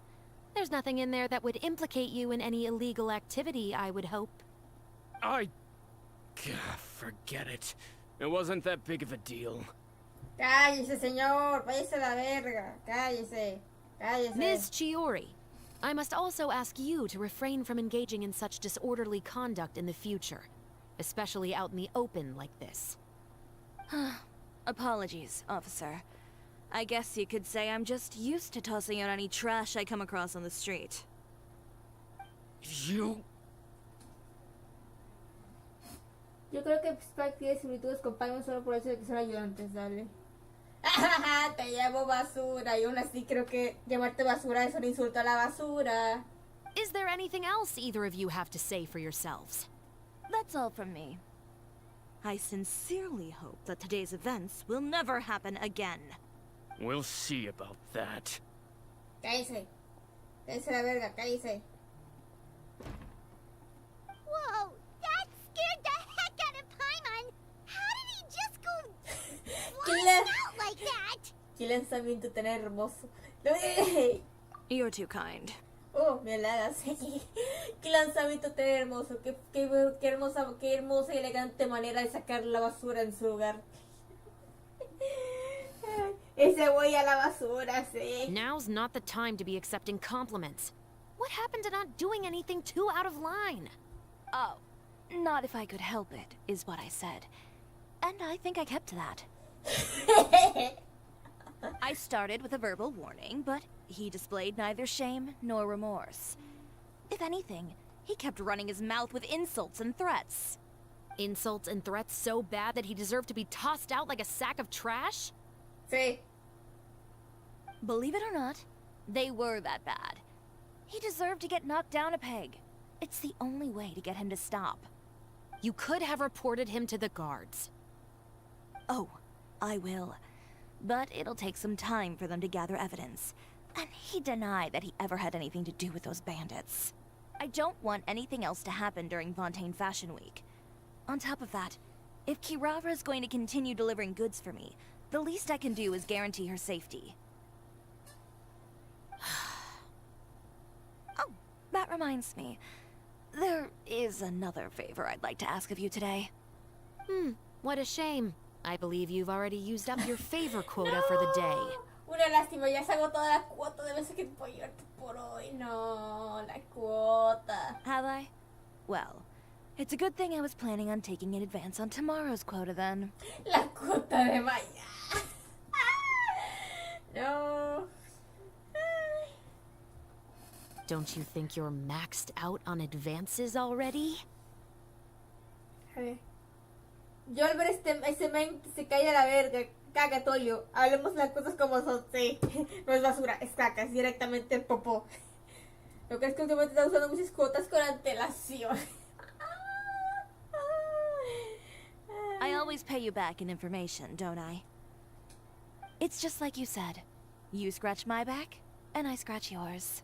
There's nothing in there that would implicate you in any illegal activity, I would hope. Forget it. It wasn't that big of a deal. Cállese, señor. Váyase a la verga. Cállese. Cállese. Ms. Chiori, I must also ask you to refrain from engaging in such disorderly conduct in the future. Especially out in the open like this. Apologies, officer. I guess you could say I'm just used to tossing out any trash I come across on the street. You... Yo creo que Spike tiene similitudes con Paimon solo por el hecho de que son ayudantes, dale. Te llamo basura y aún así creo que llamarte basura es un insulto a la basura. Is there anything else either of you have to say for yourselves? That's all from me. I sincerely hope that today's events will never happen again. We'll see about that. Cállese. Cállese la verga, cállese. Whoa, that scared the heck out of Paimon. How did he just go flying out like that? Qué lanzamiento tan hermoso. You're too kind. Oh, me halagas. Qué lanzamiento tan hermoso. Qué hermosa y elegante manera de sacar la basura en su lugar. Ese voy a la basura, sí. Now's not the time to be accepting compliments. What happened to not doing anything too out of line? Oh, not if I could help it, is what I said. And I think I kept to that. I started with a verbal warning, but he displayed neither shame nor remorse. If anything, he kept running his mouth with insults and threats. Insults and threats so bad that he deserved to be tossed out like a sack of trash? Sí. Believe it or not, they were that bad. He deserved to get knocked down a peg. It's the only way to get him to stop. You could have reported him to the guards. Oh, I will. But it'll take some time for them to gather evidence. And he denied that he ever had anything to do with those bandits. I don't want anything else to happen during Fontaine Fashion Week. On top of that, if Kirara is going to continue delivering goods for me, the least I can do is guarantee her safety. Oh, that reminds me. There is another favor I'd like to ask of you today. What a shame. I believe you've already used up your favor quota for the day. Una lástima, ya se agotó la cuota. Debe ser que puedo llevarte por hoy. No, la cuota. Have I? Well, it's a good thing I was planning on taking in advance on tomorrow's quota then. La cuota de mañana. No. Don't you think you're maxed out on advances already? A ver. Yo al ver ese men se cae a la verga. Caca, Tolio. Hablemos las cosas como son. Sí. No es basura, es caca. Es directamente popó. Lo que es que últimamente está usando muchas cuotas con antelación. I always pay you back in information, don't I? It's just like you said. You scratch my back, and I scratch yours.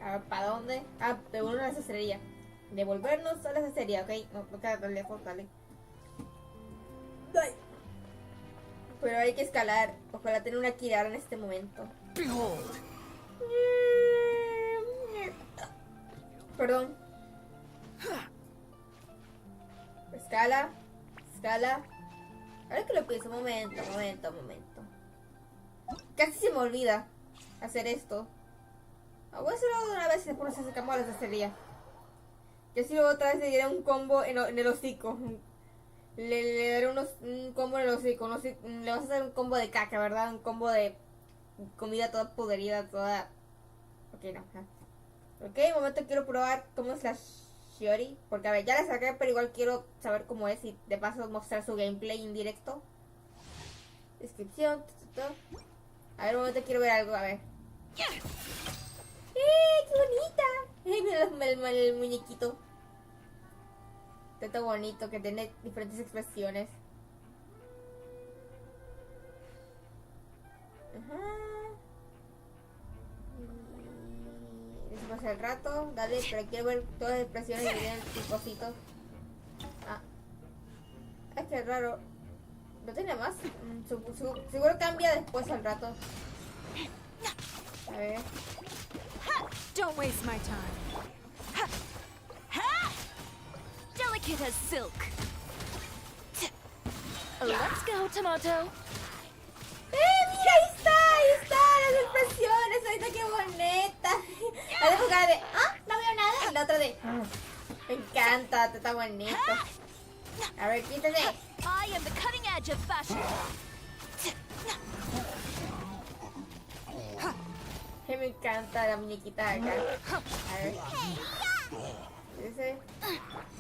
A ver, ¿para dónde? Ah, devolvernos a la cesería. Devolvernos a la cesería, ok. No queda tan lejos, dale. Ay. Pero hay que escalar. Ojalá tener una Kirara en este momento. Behold. Perdón. Escala. Escala. Ahora que lo pienso, momento. Casi se me olvida hacer esto. Voy a hacerlo de una vez y después nos acercamos a la cesería. Yo si luego otra vez le diré un combo en el hocico. Le daré un combo en el hocico. Le vas a hacer un combo de caca, ¿verdad? Un combo de comida toda podrida, toda... Ok, no. Ok, de momento quiero probar cómo es la Chiori. Porque a ver, ya la saqué, pero igual quiero saber cómo es y de paso mostrar su gameplay en directo. Descripción. A ver, un momento quiero ver algo, a ver. ¡Qué bonita! Mira el muñequito. Está bonito, que tiene diferentes expresiones. Ajá. Eso pasa el rato. Dale, pero quiero ver todas las expresiones que tienen sus cositos. Ah. Es que es raro. ¿No tiene más? Seguro cambia después al rato. A ver. Don't waste my time. Delicate as silk. Let's go, Tomato. Mira, ahí está, las expresiones, ahorita qué bonita. La de jugar de, no veo nada, y la otra de, me encanta, está bonito. A ver, quítate. I am the cutting edge of fashion. Me encanta la muñequita acá. A ver. Ese.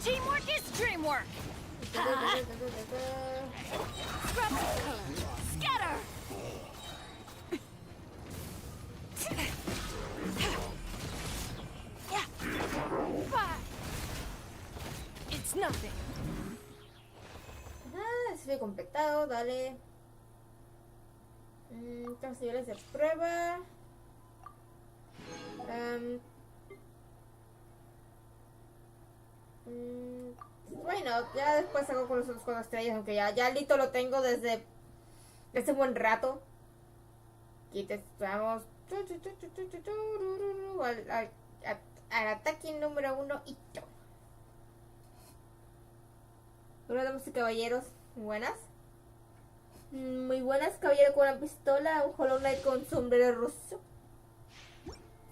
Teamwork is dreamwork. Scatter. It's nothing. Se ve completado, dale. Estamos niveles de prueba. Bueno, ya después hago con los otros 4 estrellas, aunque ya listo lo tengo desde un buen rato. Aquí te estamos al ataque número 1 y todo. Hola, damas y caballeros, buenas. Muy buenas, caballero con una pistola, un Hollow Knight con sombrero ruso.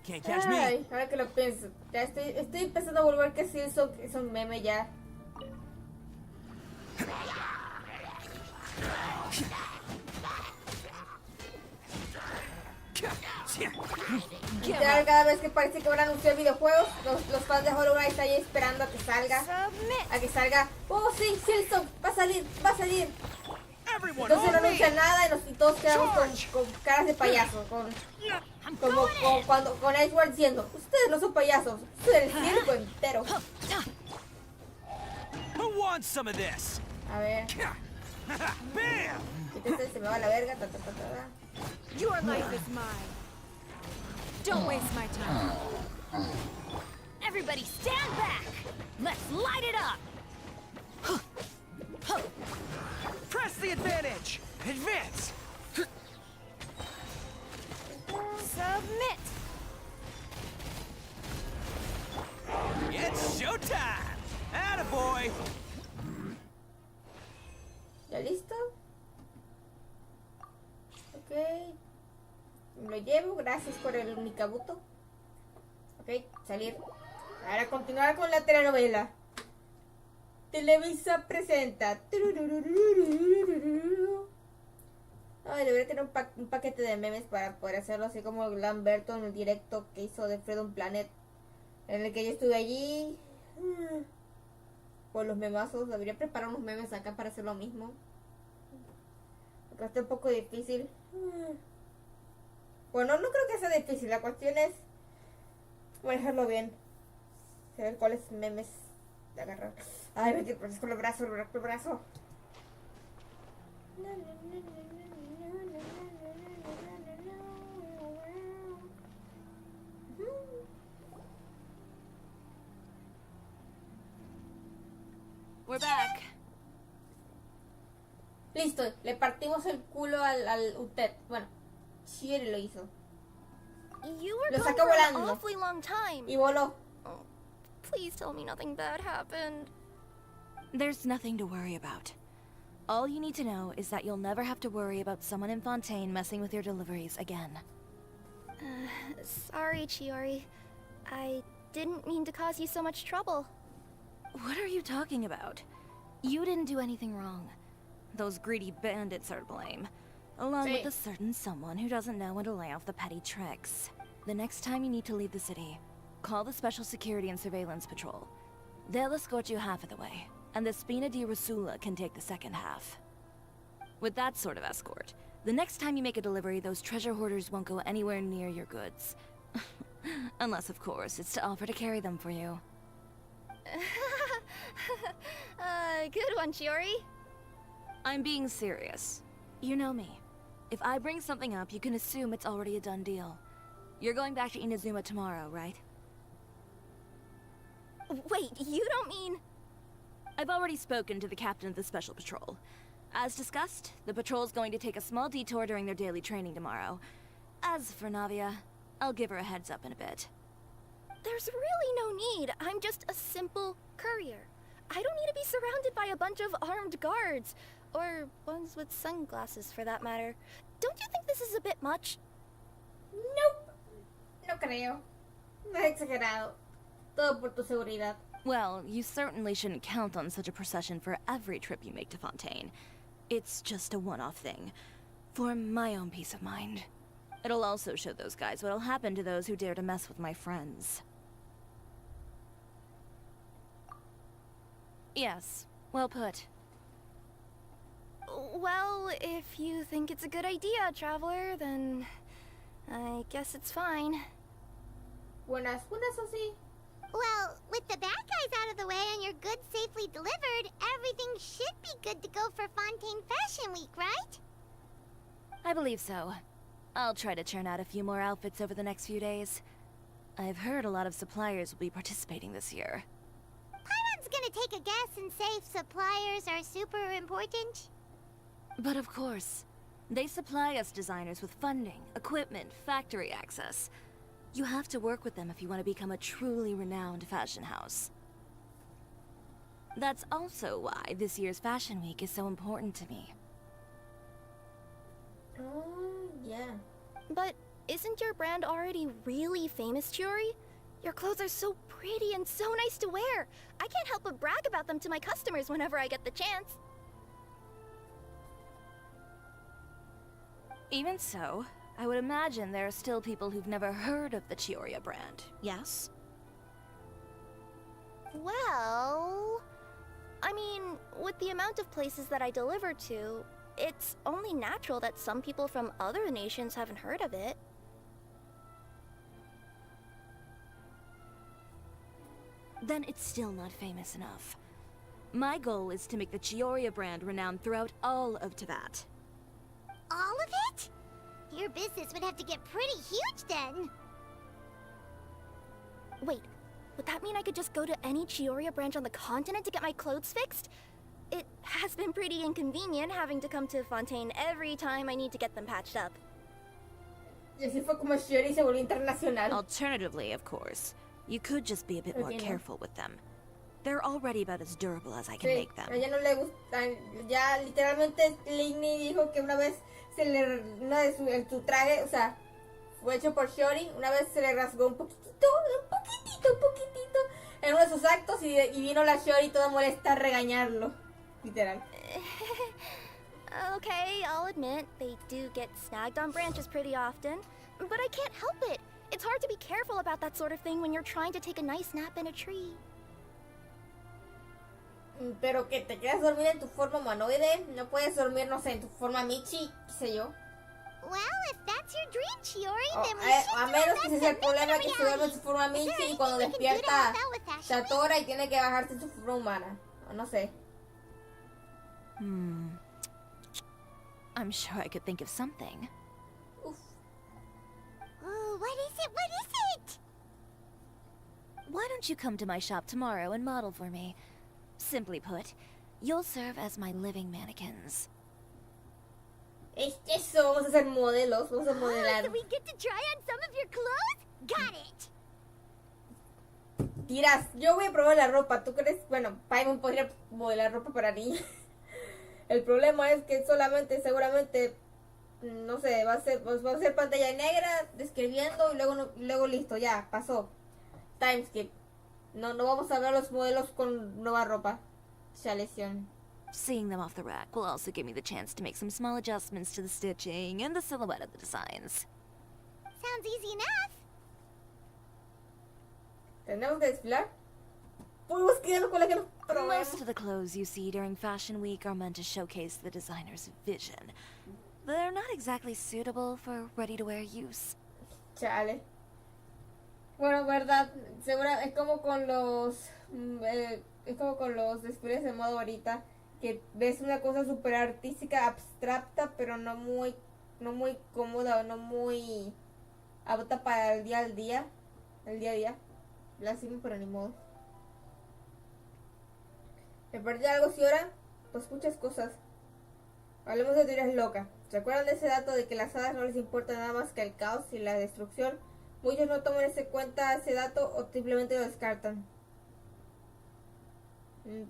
Ay, ahora que lo pienso, ya estoy empezando a volver que sí es un meme ya. Literal, cada vez que parece que van a anunciar videojuegos, los fans de Hollow Knight están ahí esperando a que salga. A que salga. Oh, sí, Silson, va a salir. Entonces no anuncian nada y todos quedamos con caras de payasos. Como cuando con Edward diciendo, ustedes no son payasos, ustedes el circo entero. A ver. Quítese, se me va la verga. Your life is mine. Don't waste my time. Everybody stand back. Let's light it up. Press the advantage. Advance. Submit. It's showtime. Attaboy. ¿Ya listo? Ok. Lo llevo, gracias por el Mikabuto. Ok, salir. Ahora continuar con la telenovela. Televisa presenta. Ay, debería tener un paquete de memes para poder hacerlo, así como Lamberto en el directo que hizo de Freedom Planet, en el que yo estuve allí. Por los memazos, debería preparar unos memes acá para hacer lo mismo. Porque está un poco difícil. Bueno, no creo que sea difícil, la cuestión es manejarlo bien. Saber cuáles memes de agarrar. Ay, me quiero con el brazo, el brazo. We're back. Listo, le partimos el culo al Utet. Bueno, Chiori lo hizo. You were Lo gone sacó for an volando. awfully long time. Y voló. Oh, please tell me nothing bad happened. There's nothing to worry about. All you need to know is that you'll never have to worry about someone in Fontaine messing with your deliveries again. Sorry, Chiori. I didn't mean to cause you so much trouble. What are you talking about? You didn't do anything wrong. Those greedy bandits are to blame. Along with a certain someone who doesn't know when to lay off the petty tricks. The next time you need to leave the city, call the Special Security and Surveillance Patrol. They'll escort you half of the way, and the Spina di Rasula can take the second half. With that sort of escort, the next time you make a delivery, those treasure hoarders won't go anywhere near your goods. Unless, of course, it's to offer to carry them for you. Good one, Chiori. I'm being serious. You know me. If I bring something up, you can assume it's already a done deal. You're going back to Inazuma tomorrow, right? Wait, you don't mean... I've already spoken to the captain of the Special Patrol. As discussed, the patrol's going to take a small detour during their daily training tomorrow. As for Navia, I'll give her a heads up in a bit. There's really no need. I'm just a simple courier. I don't need to be surrounded by a bunch of armed guards. Or ones with sunglasses, for that matter. Don't you think this is a bit much? Nope. No creo. No es exagerado. Todo por tu seguridad. Well, you certainly shouldn't count on such a procession for every trip you make to Fontaine. It's just a one-off thing. For my own peace of mind. It'll also show those guys what'll happen to those who dare to mess with my friends. Yes, well put. Well, if you think it's a good idea, Traveler, then I guess it's fine. Buenas, buenas, o sí. Well, with the bad guys out of the way and your goods safely delivered, everything should be good to go for Fontaine Fashion Week, right? I believe so. I'll try to churn out a few more outfits over the next few days. I've heard a lot of suppliers will be participating this year. Pyron's gonna take a guess and say suppliers are super important. But of course, they supply us designers with funding, equipment, factory access. You have to work with them if you want to become a truly renowned fashion house. That's also why this year's Fashion Week is so important to me. Oh, yeah. But isn't your brand already really famous, Chiori? Your clothes are so pretty and so nice to wear. I can't help but brag about them to my customers whenever I get the chance. Even so, I would imagine there are still people who've never heard of the Chiori brand, yes? Well... I mean, with the amount of places that I deliver to, it's only natural that some people from other nations haven't heard of it. Then it's still not famous enough. My goal is to make the Chiori brand renowned throughout all of Teyvat. All of it? Your business would have to get pretty huge then. Wait, would that mean I could just go to any Chiori branch on the continent to get my clothes fixed? It has been pretty inconvenient having to come to Fontaine every time I need to get them patched up. Y así fue como Chiori se volvió internacional. Alternatively, of course, you could just be a bit more careful with them. They're already about as durable as I can make them. A ella no le gusta. Ya literalmente Ligny dijo que una vez se le una de su traje, o sea, fue hecho por Chiori, una vez se le rasgó un poquitito en uno de sus actos y vino la Chiori toda molesta a regañarlo, literal. Okay, I'll admit, they do get snagged on branches pretty often, but I can't help it. It's hard to be careful about that sort of thing when you're trying to take a nice nap in a tree. Pero que te quedas dormida en tu forma humanoide, no puedes dormir, no sé, en tu forma Michi, qué sé yo. Well, if that's your dream, Chiori, Oh, then we should a do menos our que best ese sea to el make it problema a que se duerme en reality. su forma Is there Michi y cuando anything we can do to despierta help out with that, se Shelley? atora y tiene que bajarse en su forma humana. O no sé. I'm sure I could think of something. Uf. Ooh, what is it? What is it? Why don't you come to my shop tomorrow and model for me? Simply put, you'll serve as my living mannequins. Es eso, vamos a hacer modelos, vamos a Oh, modelar. so we get to try on some of your clothes? Got it. Dirás, yo voy a probar la ropa, ¿tú crees? Bueno, Paimon podría modelar ropa para niños. El problema es que solamente, seguramente, no sé, va a ser pantalla negra, describiendo y luego, luego listo, ya, pasó. Timeskip. No vamos a ver los modelos con nueva ropa. Ya lesión. Seeing them off the rack will also give me the chance to make some small adjustments to the stitching and the silhouette of the designs. Sounds easy enough. ¿Tendremos que desfilar? Podemos quedarnos con la que nos probemos. Most of the clothes you see during Fashion Week are meant to showcase the designer's vision. They're not exactly suitable for ready-to-wear use. Chale. Bueno, verdad, segura, es como con los desfiles de moda ahorita, que ves una cosa súper artística, abstracta, pero no muy cómoda o no muy apta para el día a día. Lástima, pero ni modo. ¿Me perdí algo, Ciora? Pues muchas cosas. Hablemos de teorías locas. ¿Se acuerdan de ese dato de que las hadas no les importa nada más que el caos y la destrucción? Muchos no toman en cuenta ese dato o simplemente lo descartan.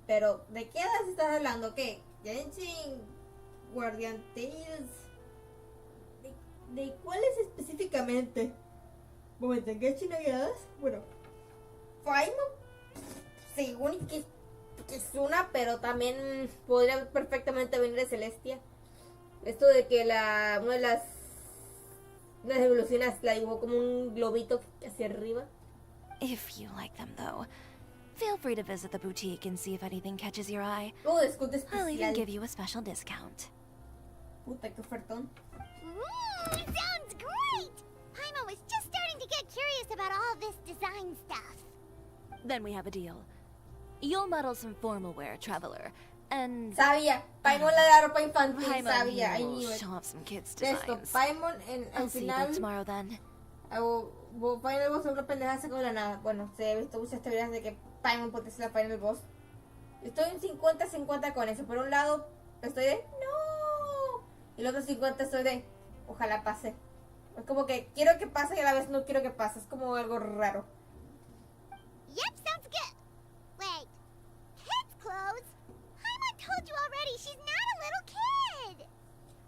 Pero, ¿de qué hadas estás hablando? ¿Qué? ¿Genshin? ¿Guardian Tales? ¿De cuáles específicamente? Momento, ¿en Genshin hay hadas? Bueno, Paimon, según que es una, pero también podría perfectamente venir de Celestia. Esto de que una de las evoluciones la dibujó como un globito hacia arriba. If you like them, though, feel free to visit the boutique and see if anything catches your eye. Oh, descuento I'll even especial. give you a special discount. Puta, qué ofertón. Sounds great. Paimon was just starting to get curious about all this design stuff. Then we have a deal. You'll model some formal wear, Traveler, and Sabía, Paimon la de la ropa infantil, Paimon sabía. I will knew it. show off some kids' Esto, designs. Paimon al I'll see you final. both tomorrow then. Final Boss es una pendeja como la nada. Bueno, se he visto muchas teorías de que Paimon puede ser la Final Boss. Estoy en 50-50 con eso. Por un lado, estoy de no. Y el otro 50 estoy de ojalá pase. Es como que quiero que pase y a la vez no quiero que pase. Es como algo raro. Yep, sounds good. Wait, kids' clothes? Paimon told you already she's not a little kid.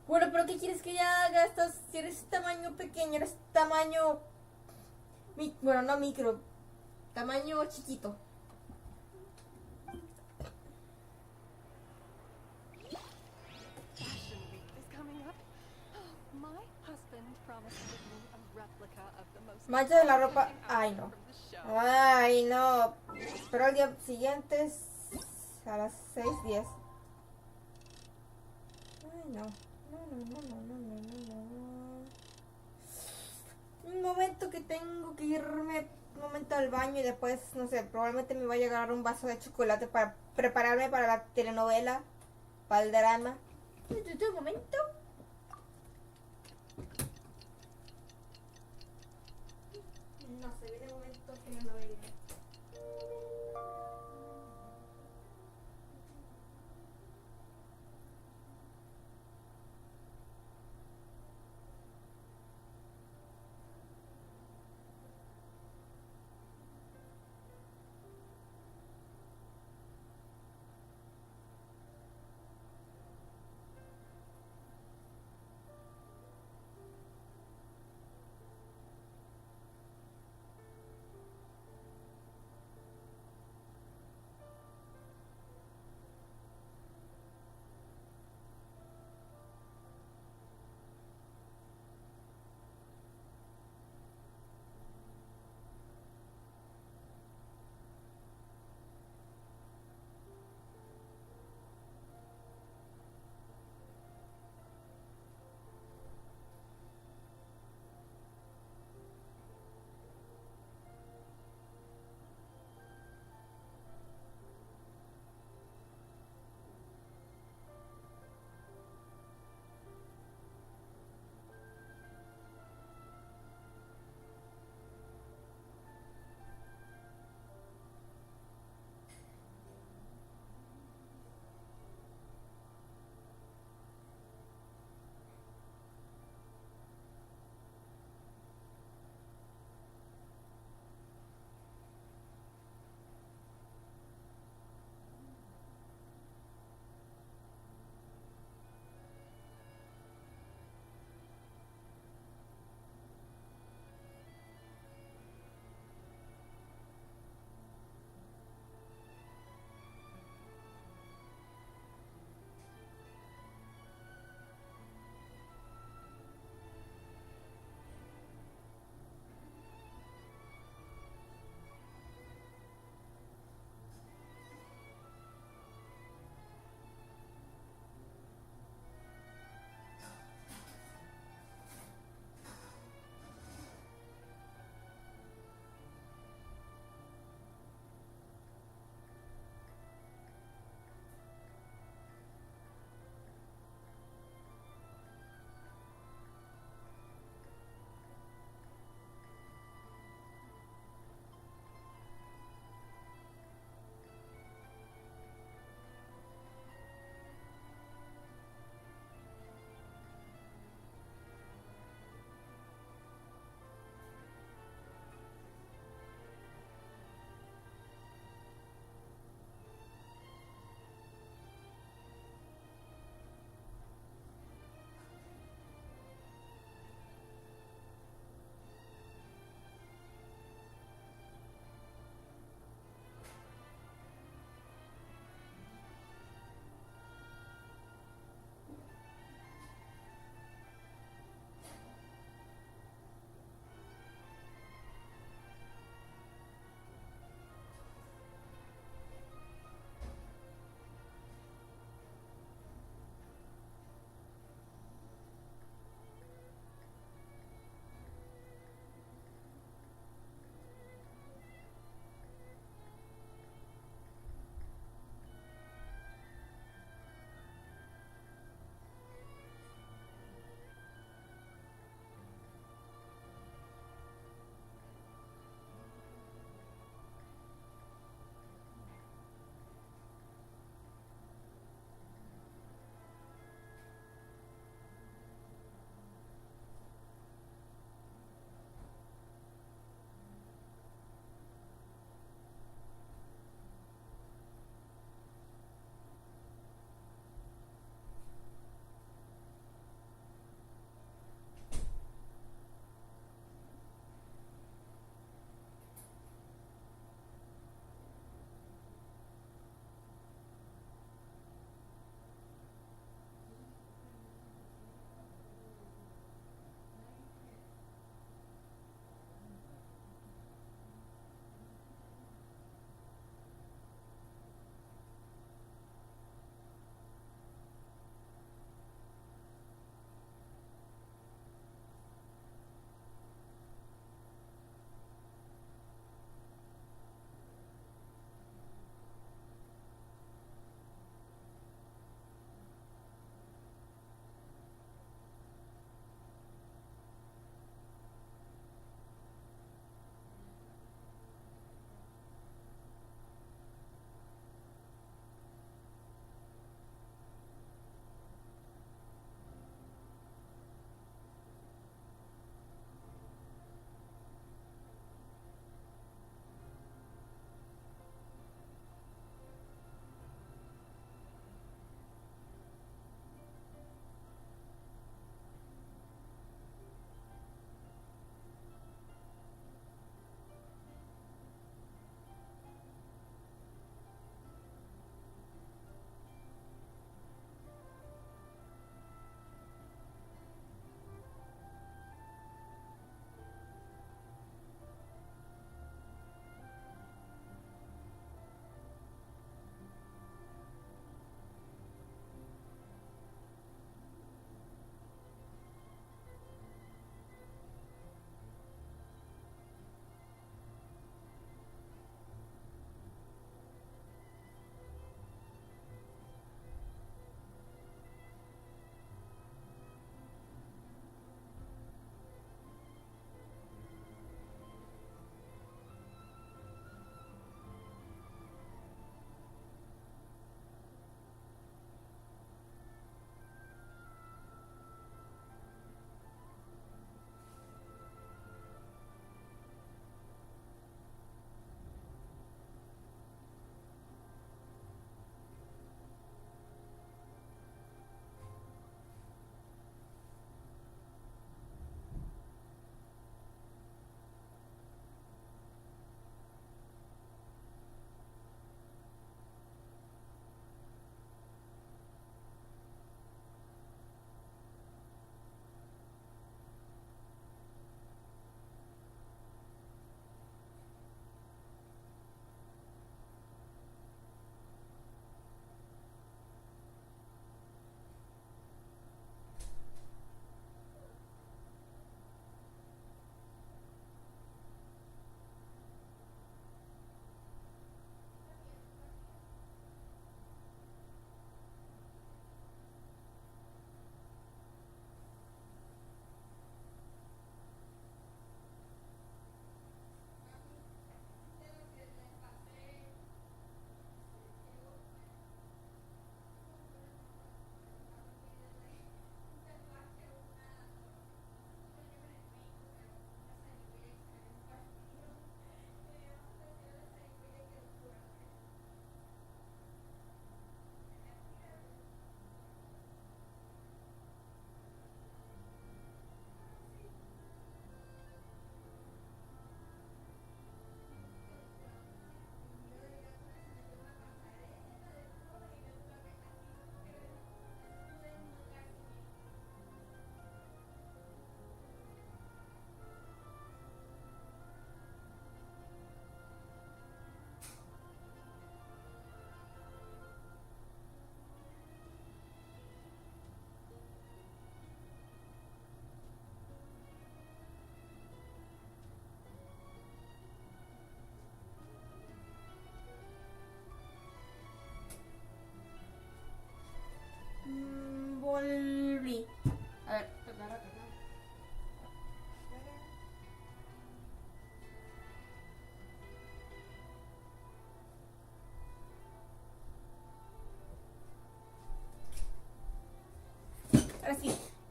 Bueno, pero ¿qué quieres que ella haga? Si eres tamaño pequeño, eres tamaño... Bueno, no micro. Tamaño chiquito. Fashion Week is coming up. My husband promised to give me a replica of the most Mancha de la ropa. Ay, no. from the show. Ay, no. Pero el día siguiente es a las 6:10. Ay, no. No. Un momento que tengo que irme un momento al baño y después, no sé, probablemente me vaya a agarrar un vaso de chocolate para prepararme para la telenovela, para el drama. Un momento. No se ve de momento telenovela.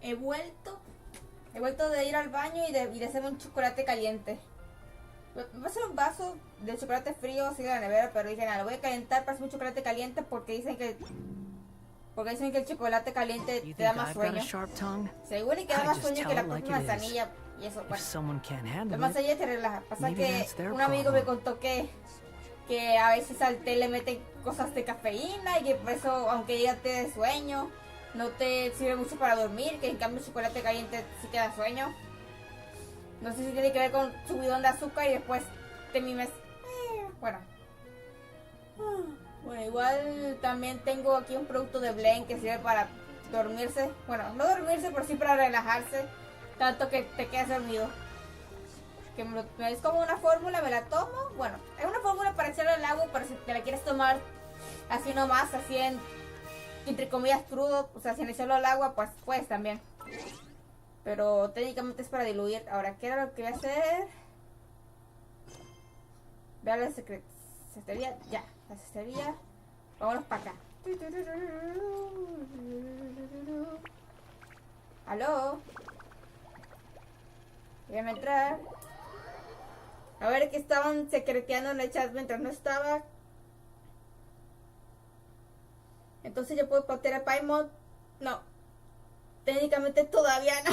he vuelto de ir al baño y de hacerme un chocolate caliente. Me voy a hacer un vaso de chocolate frío así de la nevera, pero dije nada, lo voy a calentar para hacer un chocolate caliente porque dicen que el chocolate caliente te da más sueño. Según y que da más sueño que la propia manzanilla y eso. Bueno, la manzanilla te relaja. Pasa que un amigo me contó que a veces al té le meten cosas de cafeína y que por eso, aunque diga té de sueño, no te sirve mucho para dormir, que en cambio el chocolate caliente sí te da sueño. No sé si tiene que ver con subidón de azúcar y después te mimes. Bueno. Bueno, igual también tengo aquí un producto de Blend que sirve para dormirse. Bueno, no dormirse, pero sí para relajarse. Tanto que te quedas dormido. Que es como una fórmula, me la tomo. Bueno, es una fórmula para echarle al agua, pero si te la quieres tomar así nomás, así entre comillas crudo, o sea, sin echarlo al agua, pues puedes también. Pero técnicamente es para diluir. Ahora, ¿qué era lo que voy a hacer? Vean la cestería. Ya, la cestería. Vámonos para acá. ¿Aló? Déjame entrar. A ver, que estaban secreteando en el chat mientras no estaba. Entonces yo puedo patear a Paimon. No. Técnicamente todavía no.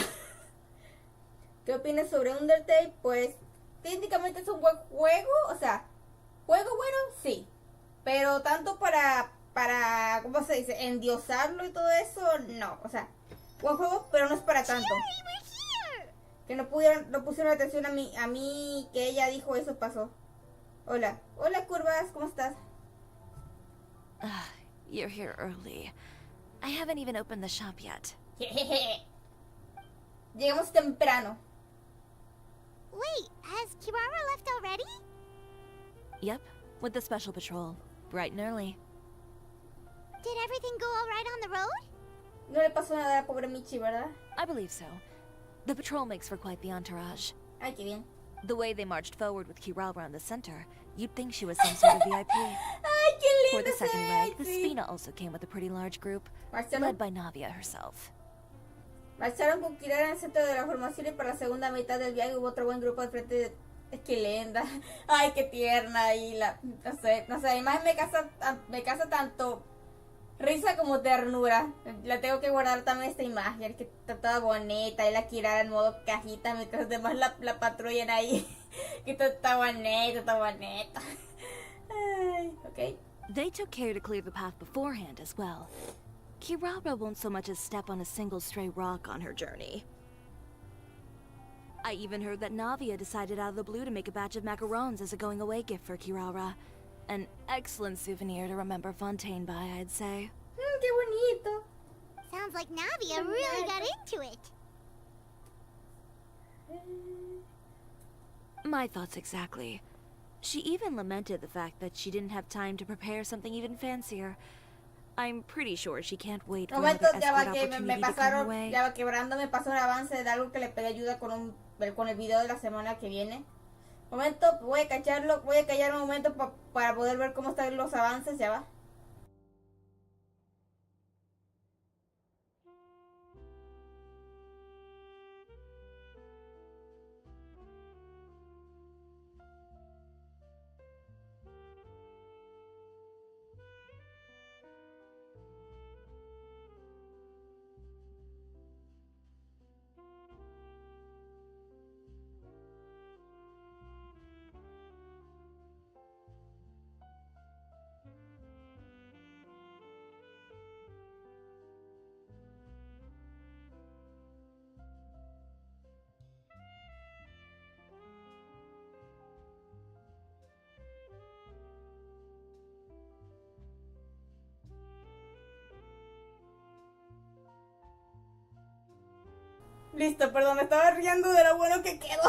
¿Qué opinas sobre Undertale? Pues técnicamente es un buen juego. O sea, juego bueno, sí. Pero tanto para ¿cómo se dice? Endiosarlo y todo eso, no. O sea, buen juego, pero no es para tanto. Que no pusieron atención a mí que ella dijo eso pasó. Hola, Curvas, ¿cómo estás? You're here early. I haven't even opened the shop yet. Llegamos temprano. Wait, has Kirara left already? Yep, with the special patrol. Bright and early. Did everything go all right on the road? No le pasó nada a la pobre Michi, ¿verdad? I believe so. The patrol makes for quite the entourage. Ay, qué bien. The way they marched forward with Kirara around the center, you'd think she was some sort of VIP. Ay, qué lindo. For the second leg, the Spina also came with a pretty large group, led by Navia herself. Marcharon con Kirara en el centro de la formación y para la segunda mitad del viaje hubo otro buen grupo al frente de... Es que linda. Ay, qué tierna. Y no sé, además me casa tanto risa como ternura. La tengo que guardar también esta imagen, que está toda bonita. Y la Kirara en modo cajita, mientras los demás la patrullan ahí. Que está bonita. Ay, ok. They took care to clear the path beforehand as well. Kirara won't so much as step on a single stray rock on her journey. I even heard that Navia decided out of the blue to make a batch of macarons as a going-away gift for Kirara. An excellent souvenir to remember Fontaine by, I'd say. Qué bonito. Sounds like Navia really got into it. My thoughts exactly. She even lamented the fact that she didn't have time to prepare something even fancier. I'm pretty sure she can't wait for another escort opportunity to come her way. Ya va quebrando, me pasó un avance de algo que le pedí ayuda con el video de la semana que viene. Momento, voy a callar un momento para poder ver cómo están los avances, ya va. Listo, perdón, me estaba riendo de lo bueno que quedó.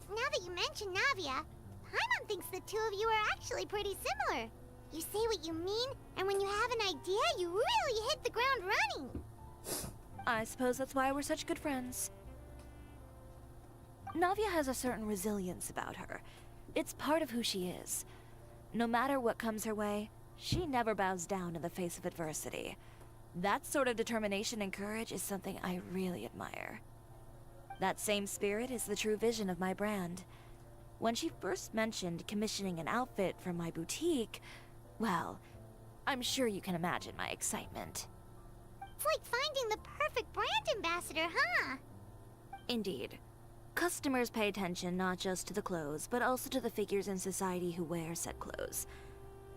Now that you mention Navia, Paimon thinks the two of you are actually pretty similar. You say what you mean, and when you have an idea, you really hit the ground running. I suppose that's why we're such good friends. Navia has a certain resilience about her. It's part of who she is. No matter what comes her way, she never bows down in the face of adversity. That sort of determination and courage is something I really admire. That same spirit is the true vision of my brand. When she first mentioned commissioning an outfit from my boutique, well, I'm sure you can imagine my excitement. It's like finding the perfect brand ambassador, huh? Indeed. Customers pay attention not just to the clothes, but also to the figures in society who wear said clothes.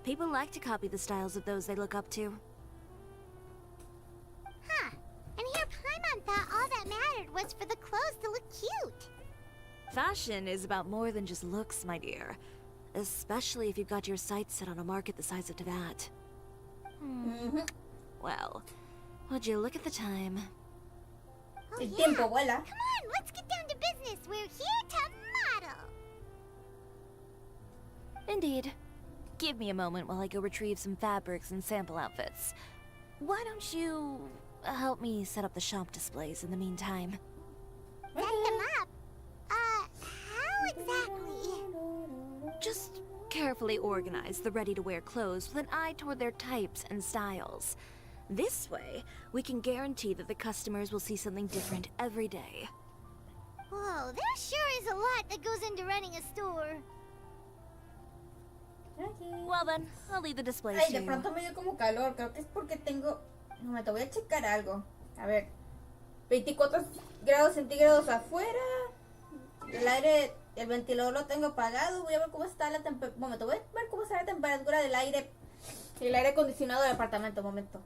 People like to copy the styles of those they look up to. Huh. And here Paimon thought all that mattered was for the clothes to look cute. Fashion is about more than just looks, my dear. Especially if you've got your sights set on a market the size of Teyvat. Well, would you look at the time? Oh, El yeah. tiempo vuela. Come on, let's get down to business. We're here to model. Indeed. Give me a moment while I go retrieve some fabrics and sample outfits. Why don't you help me set up the shop displays in the meantime? Set them up? How exactly? Just carefully organize the ready-to-wear clothes with an eye toward their types and styles. This way, we can guarantee that the customers will see something different every day. Whoa, there sure is a lot that goes into running a store. Well then, I'll leave the displays Ay, to de you. pronto me dio como calor. Creo que es porque tengo... Un momento, voy a checar algo. A ver. 24 grados centígrados afuera. El aire, el ventilador lo tengo apagado. Voy a ver cómo está la temperatura. Un momento, voy a ver cómo está la temperatura del aire. El aire acondicionado del apartamento. Un momento.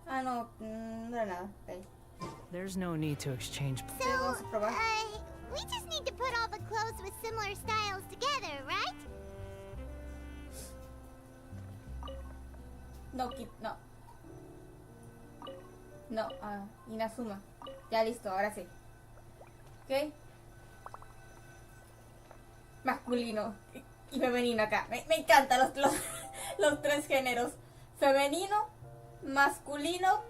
Ah, no, no era nada. Okay. There's no need to exchange. So, vamos a probar. we just need to put all the clothes with similar styles together, right? No, no. No, Inazuma. Ya listo, ahora sí. ¿Ok? Masculino y femenino acá. Me encantan los tres géneros. Femenino, masculino,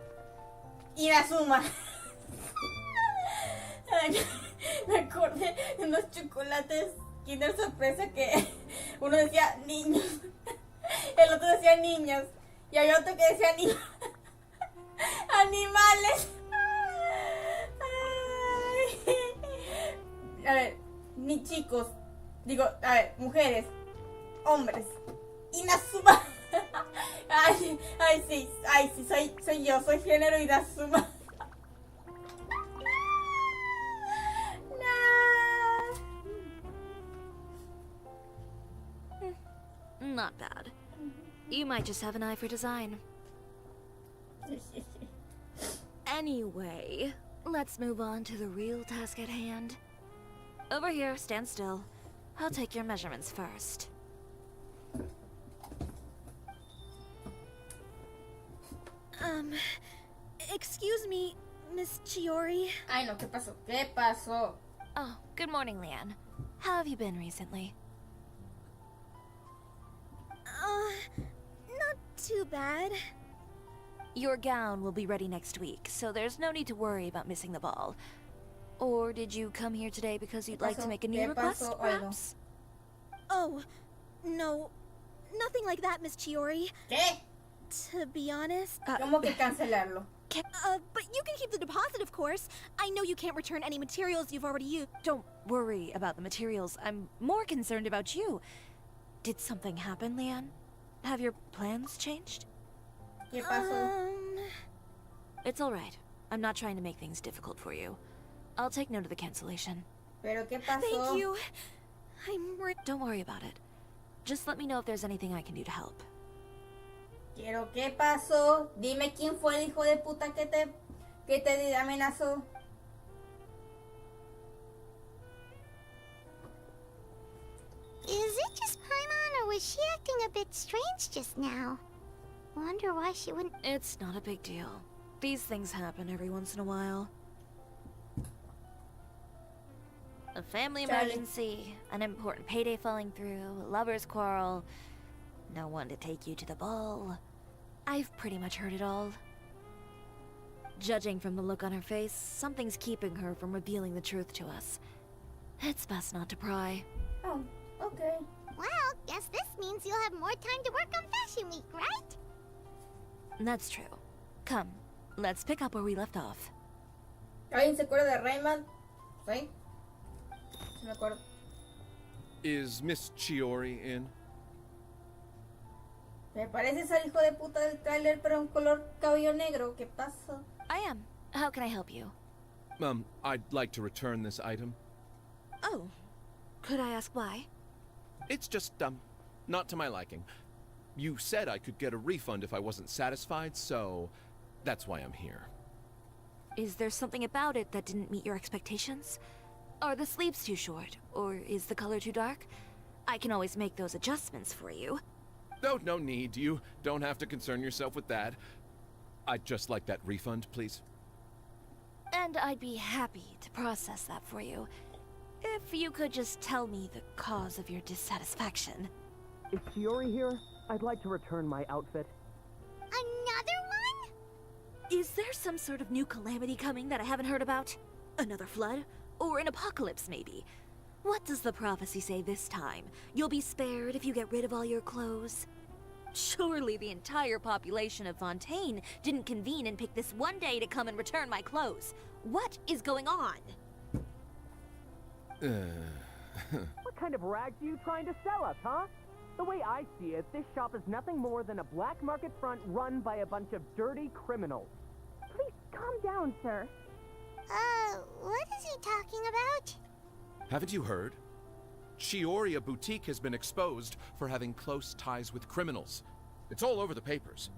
Inazuma. Me acordé de unos chocolates Kinder Sorpresa que uno decía niños, el otro decía niños y había otro que decía animales. Ay. A ver, ni chicos, digo, a ver, mujeres, hombres, Inazuma. Ay, sí, soy yo, soy género Inazuma. Not bad. You might just have an eye for design. Anyway, let's move on to the real task at hand. Over here, stand still. I'll take your measurements first. Excuse me, Miss Chiori. Ay, no, ¿qué pasó? ¿Qué pasó? Oh, good morning, Leanne. How have you been recently? Not too bad. Your gown will be ready next week, so there's no need to worry about missing the ball. Or did you come here today because you'd like to make a new request, perhaps? Oh, no. Nothing like that, Miss Chiori. ¿Qué? To be honest, ¿Cómo que cancelarlo? But you can keep the deposit, of course. I know you can't return any materials you've already used. Don't worry about the materials. I'm more concerned about you. Did something happen, Leanne? Have your plans changed? ¿Qué pasó? It's all right. I'm not trying to make things difficult for you. I'll take note of the cancellation. ¿Pero qué pasó? Thank you. Don't worry about it. Just let me know if there's anything I can do to help. ¿Pero qué pasó? Dime quién fue el hijo de puta que te amenazó. Is it just Paimon, or was she acting a bit strange just now? Wonder why she wouldn't. It's not a big deal. These things happen every once in a while. A family emergency, an important payday falling through, a lover's quarrel, no one to take you to the ball. I've pretty much heard it all. Judging from the look on her face, something's keeping her from revealing the truth to us. It's best not to pry. Oh, okay. Well, guess this means you'll have more time to work on Fashion Week, right? That's true. Come, let's pick up where we left off. ¿Alguien se acuerda de Rayman? ¿Sí? Sí me acuerdo. Is Miss Chiori in? Me pareces al hijo de puta del tráiler, pero en color cabello negro. ¿Qué pasó? I am. How can I help you? I'd like to return this item. Oh. Could I ask why? It's just, not to my liking. You said I could get a refund if I wasn't satisfied, so that's why I'm here. Is there something about it that didn't meet your expectations? Are the sleeves too short? Or is the color too dark? I can always make those adjustments for you. No need. You don't have to concern yourself with that. I'd just like that refund, please. And I'd be happy to process that for you. If you could just tell me the cause of your dissatisfaction. Is Chiori here? I'd like to return my outfit. Another one? Is there some sort of new calamity coming that I haven't heard about? Another flood? Or an apocalypse, maybe? What does the prophecy say this time? You'll be spared if you get rid of all your clothes? Surely the entire population of Fontaine didn't convene and pick this one day to come and return my clothes. What is going on? What kind of rags are you trying to sell us, huh? The way I see it, this shop is nothing more than a black market front run by a bunch of dirty criminals. Please calm down, sir. What is he talking about? Haven't you heard? Chiori Boutique has been exposed for having close ties with criminals. It's all over the papers.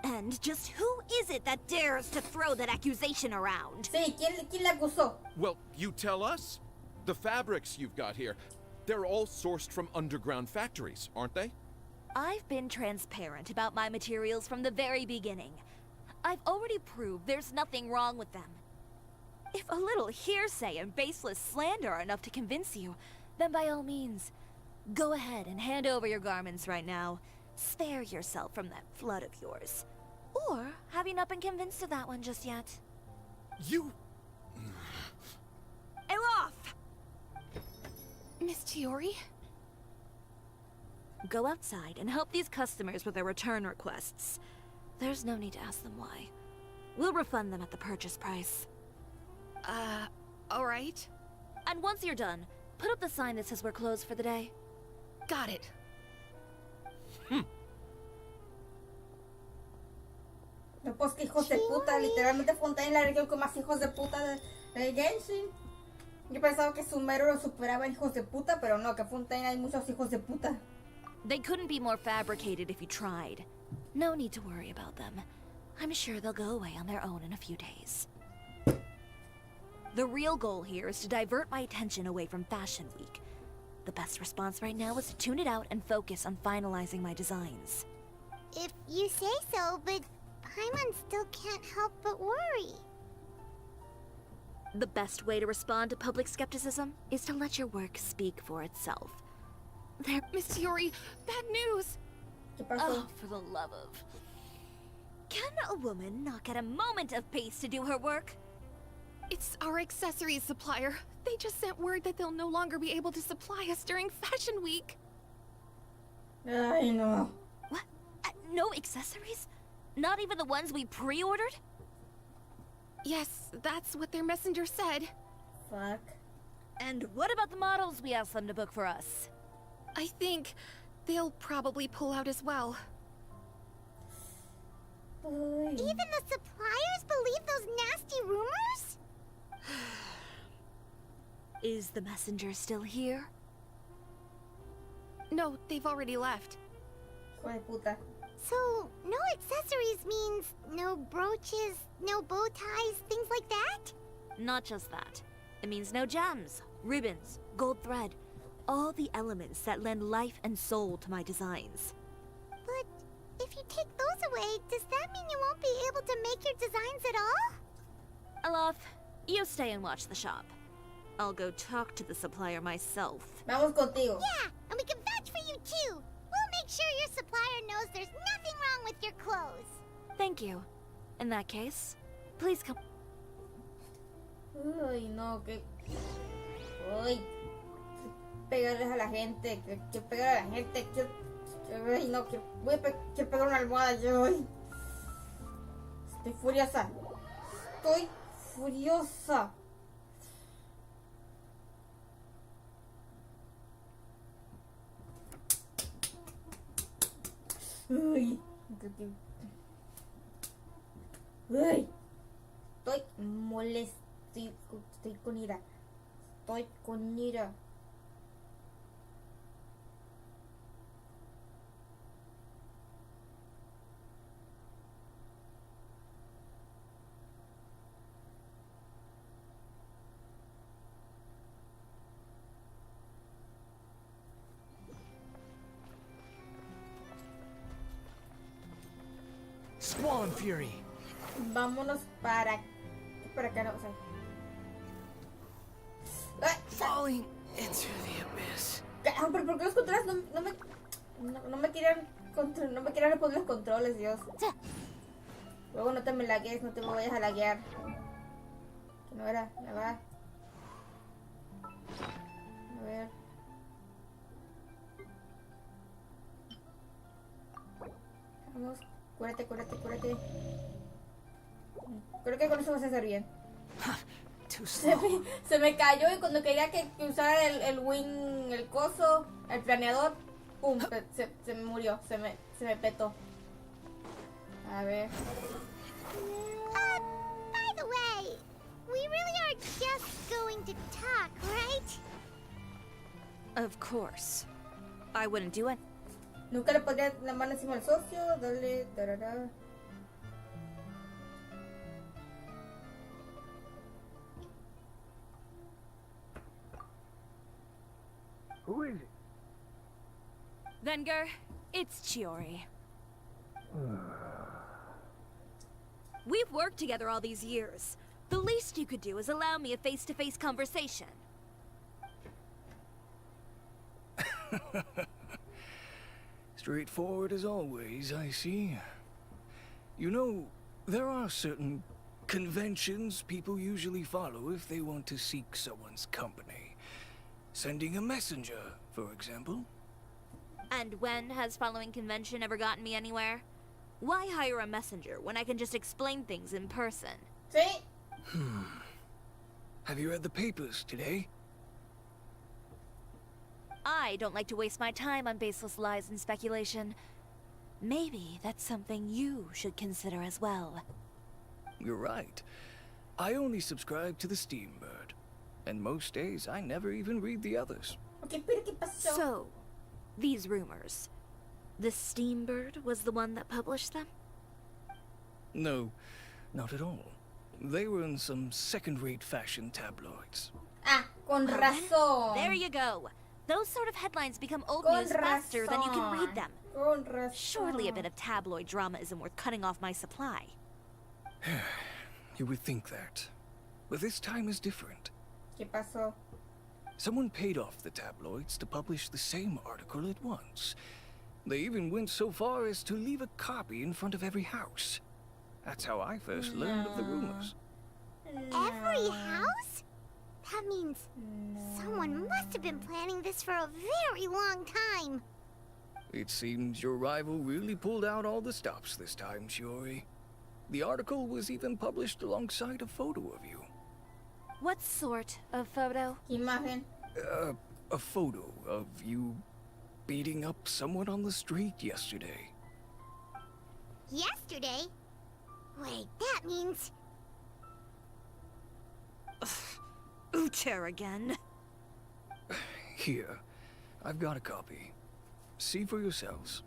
And just who is it that dares to throw that accusation around? Sí, ¿quién la acusó? Well, you tell us. The fabrics you've got here, they're all sourced from underground factories, aren't they? I've been transparent about my materials from the very beginning. I've already proved there's nothing wrong with them. If a little hearsay and baseless slander are enough to convince you, then by all means, go ahead and hand over your garments right now. Spare yourself from that flood of yours. Or have you not been convinced of that one just yet? You... Elof! Miss Chiori? Go outside and help these customers with their return requests. There's no need to ask them why. We'll refund them at the purchase price. Alright. And once you're done, put up the sign that says we're closed for the day. Got it. No, pues que hijos de puta, literalmente Fontaine es la región con más hijos de puta de Genshin. Yo pensaba que Sumeru lo superaba en hijos de puta, pero no, que Fontaine hay muchos hijos de puta. They couldn't be more fabricated if you tried. No need to worry about them. I'm sure they'll go away on their own in a few days. The real goal here is to divert my attention away from Fashion Week. The best response right now is to tune it out and focus on finalizing my designs. If you say so, but Paimon still can't help but worry. The best way to respond to public skepticism is to let your work speak for itself. There, Miss Chiori, bad news! ¿Qué pasó? oh, for the love of... Can a woman not get a moment of peace to do her work? It's our accessories supplier. They just sent word that they'll no longer be able to supply us during Fashion Week. Ay, no. What? No accessories? Not even the ones we pre-ordered? Yes, that's what their messenger said. Fuck. And what about the models we asked them to book for us? I think they'll probably pull out as well. Ay. Even the suppliers believe those nasty rumors? Is the messenger still here? No, they've already left. Hijo de puta. So, no accessories means no brooches, no bow ties, things like that? Not just that. It means no gems, ribbons, gold thread. All the elements that lend life and soul to my designs. But if you take those away, does that mean you won't be able to make your designs at all? Alaf, you stay and watch the shop. I'll go talk to the supplier myself. Vamos contigo. Yeah, and we can vouch for you too. We'll make sure your supplier knows there's nothing wrong with your clothes. Thank you. In that case, please come. Ay, no, que... Ay, pegarles a la gente, que pegar a la gente, que... Ay, no, que voy a quiero pegar una almohada yo. Ay. Estoy furiosa. Estoy furiosa. Ay. Ay. Estoy molesta. Estoy con ira. Estoy con ira. Squall and Fury. Vámonos para acá, no, o sea. ¡Ay! Falling into the abyss. Ah, pero ¿por qué los controles no me quieren no me quieren responder los controles, Dios? Luego no te me lagues, no te me vayas a laguear. Que no era, ya va. A ver. Vamos, cúrate. Creo que con eso vas a hacer bien. Se me cayó y cuando quería que usara el wing, el coso, el planeador, pum, se me murió, se me petó. A ver. By the way, we really are just going to talk, right? Of course. I wouldn't do it. Nunca le pondría la mano encima al socio, darle tarará. Who is it? Venger, it's Chiori. We've worked together all these years. The least you could do is allow me a face-to-face conversation. Straightforward as always, I see. You know, there are certain conventions people usually follow if they want to seek someone's company. Sending a messenger, for example. And when has following convention ever gotten me anywhere? Why hire a messenger when I can just explain things in person? Sí. Have you read the papers today? I don't like to waste my time on baseless lies and speculation. Maybe that's something you should consider as well. You're right. I only subscribe to the Steambird. And most days, I never even read the others. Okay, pero ¿qué pasó? So, these rumors. The Steambird was the one that published them? No, not at all. They were in some second-rate fashion tabloids. Ah, con razón. There you go. Those sort of headlines become old Con news faster than you can read them. Con razón. Surely a bit of tabloid drama isn't worth cutting off my supply. You would think that. But this time is different. ¿Qué pasó? Someone paid off the tabloids to publish the same article at once. They even went so far as to leave a copy in front of every house. That's how I first learned of the rumors. Every house? That means someone must have been planning this for a very long time. It seems your rival really pulled out all the stops this time, Chiori. The article was even published alongside a photo of you. What sort of photo? Imagen. A photo of you beating up someone on the street yesterday. Yesterday? Wait, that means... Uter again. Here, I've got a copy. See for yourselves.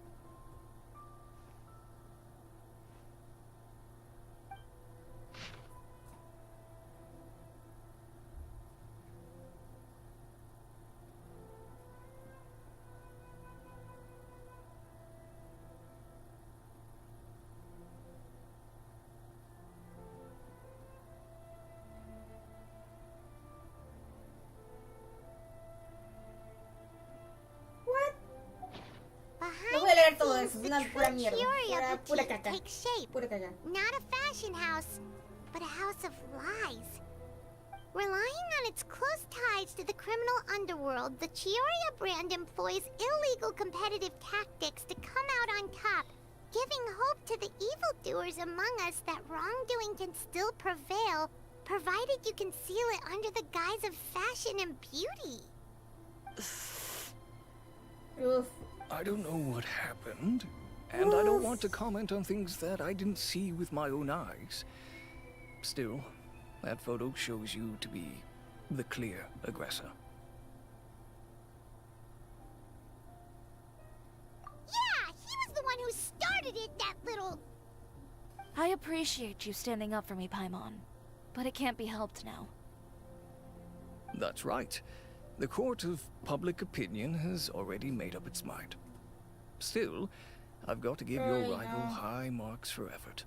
No voy a leer todo eso, es una pura mierda. Chiori Pura caca. take shape. Pura caca. Not a fashion house, but a house of lies. Relying on its close ties to the criminal underworld, the Chiori brand employs illegal competitive tactics to come out on top, giving hope to the evildoers among us that wrongdoing can still prevail, provided you conceal it under the guise of fashion and beauty. Oof. I don't know what happened, and I don't want to comment on things that I didn't see with my own eyes. Still, that photo shows you to be the clear aggressor. Yeah, he was the one who started it, that little... I appreciate you standing up for me, Paimon, but it can't be helped now. That's right. The court of public opinion has already made up its mind. Still, I've got to give your rival high marks for effort.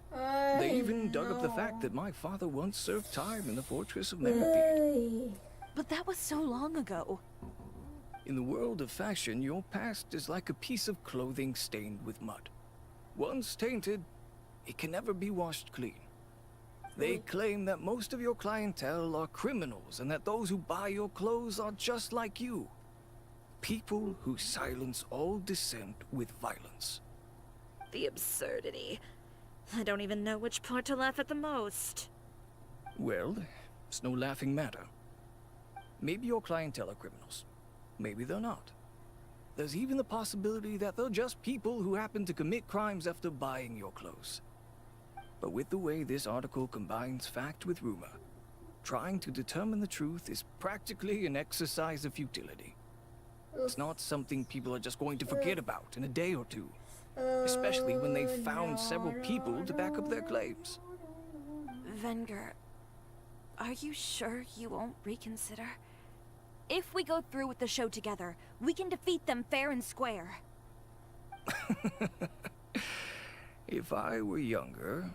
They even dug up the fact that my father once served time in the fortress of Meripede. But that was so long ago. In the world of fashion, your past is like a piece of clothing stained with mud. Once tainted, it can never be washed clean. They claim that most of your clientele are criminals and that those who buy your clothes are just like you. People who silence all dissent with violence. The absurdity. I don't even know which part to laugh at the most. Well, it's no laughing matter. Maybe your clientele are criminals. Maybe they're not. There's even the possibility that they're just people who happen to commit crimes after buying your clothes. But with the way this article combines fact with rumor, trying to determine the truth is practically an exercise of futility. It's not something people are just going to forget about in a day or two, especially when they've found several people to back up their claims. Venger, are you sure you won't reconsider? If we go through with the show together, we can defeat them fair and square. If I were younger,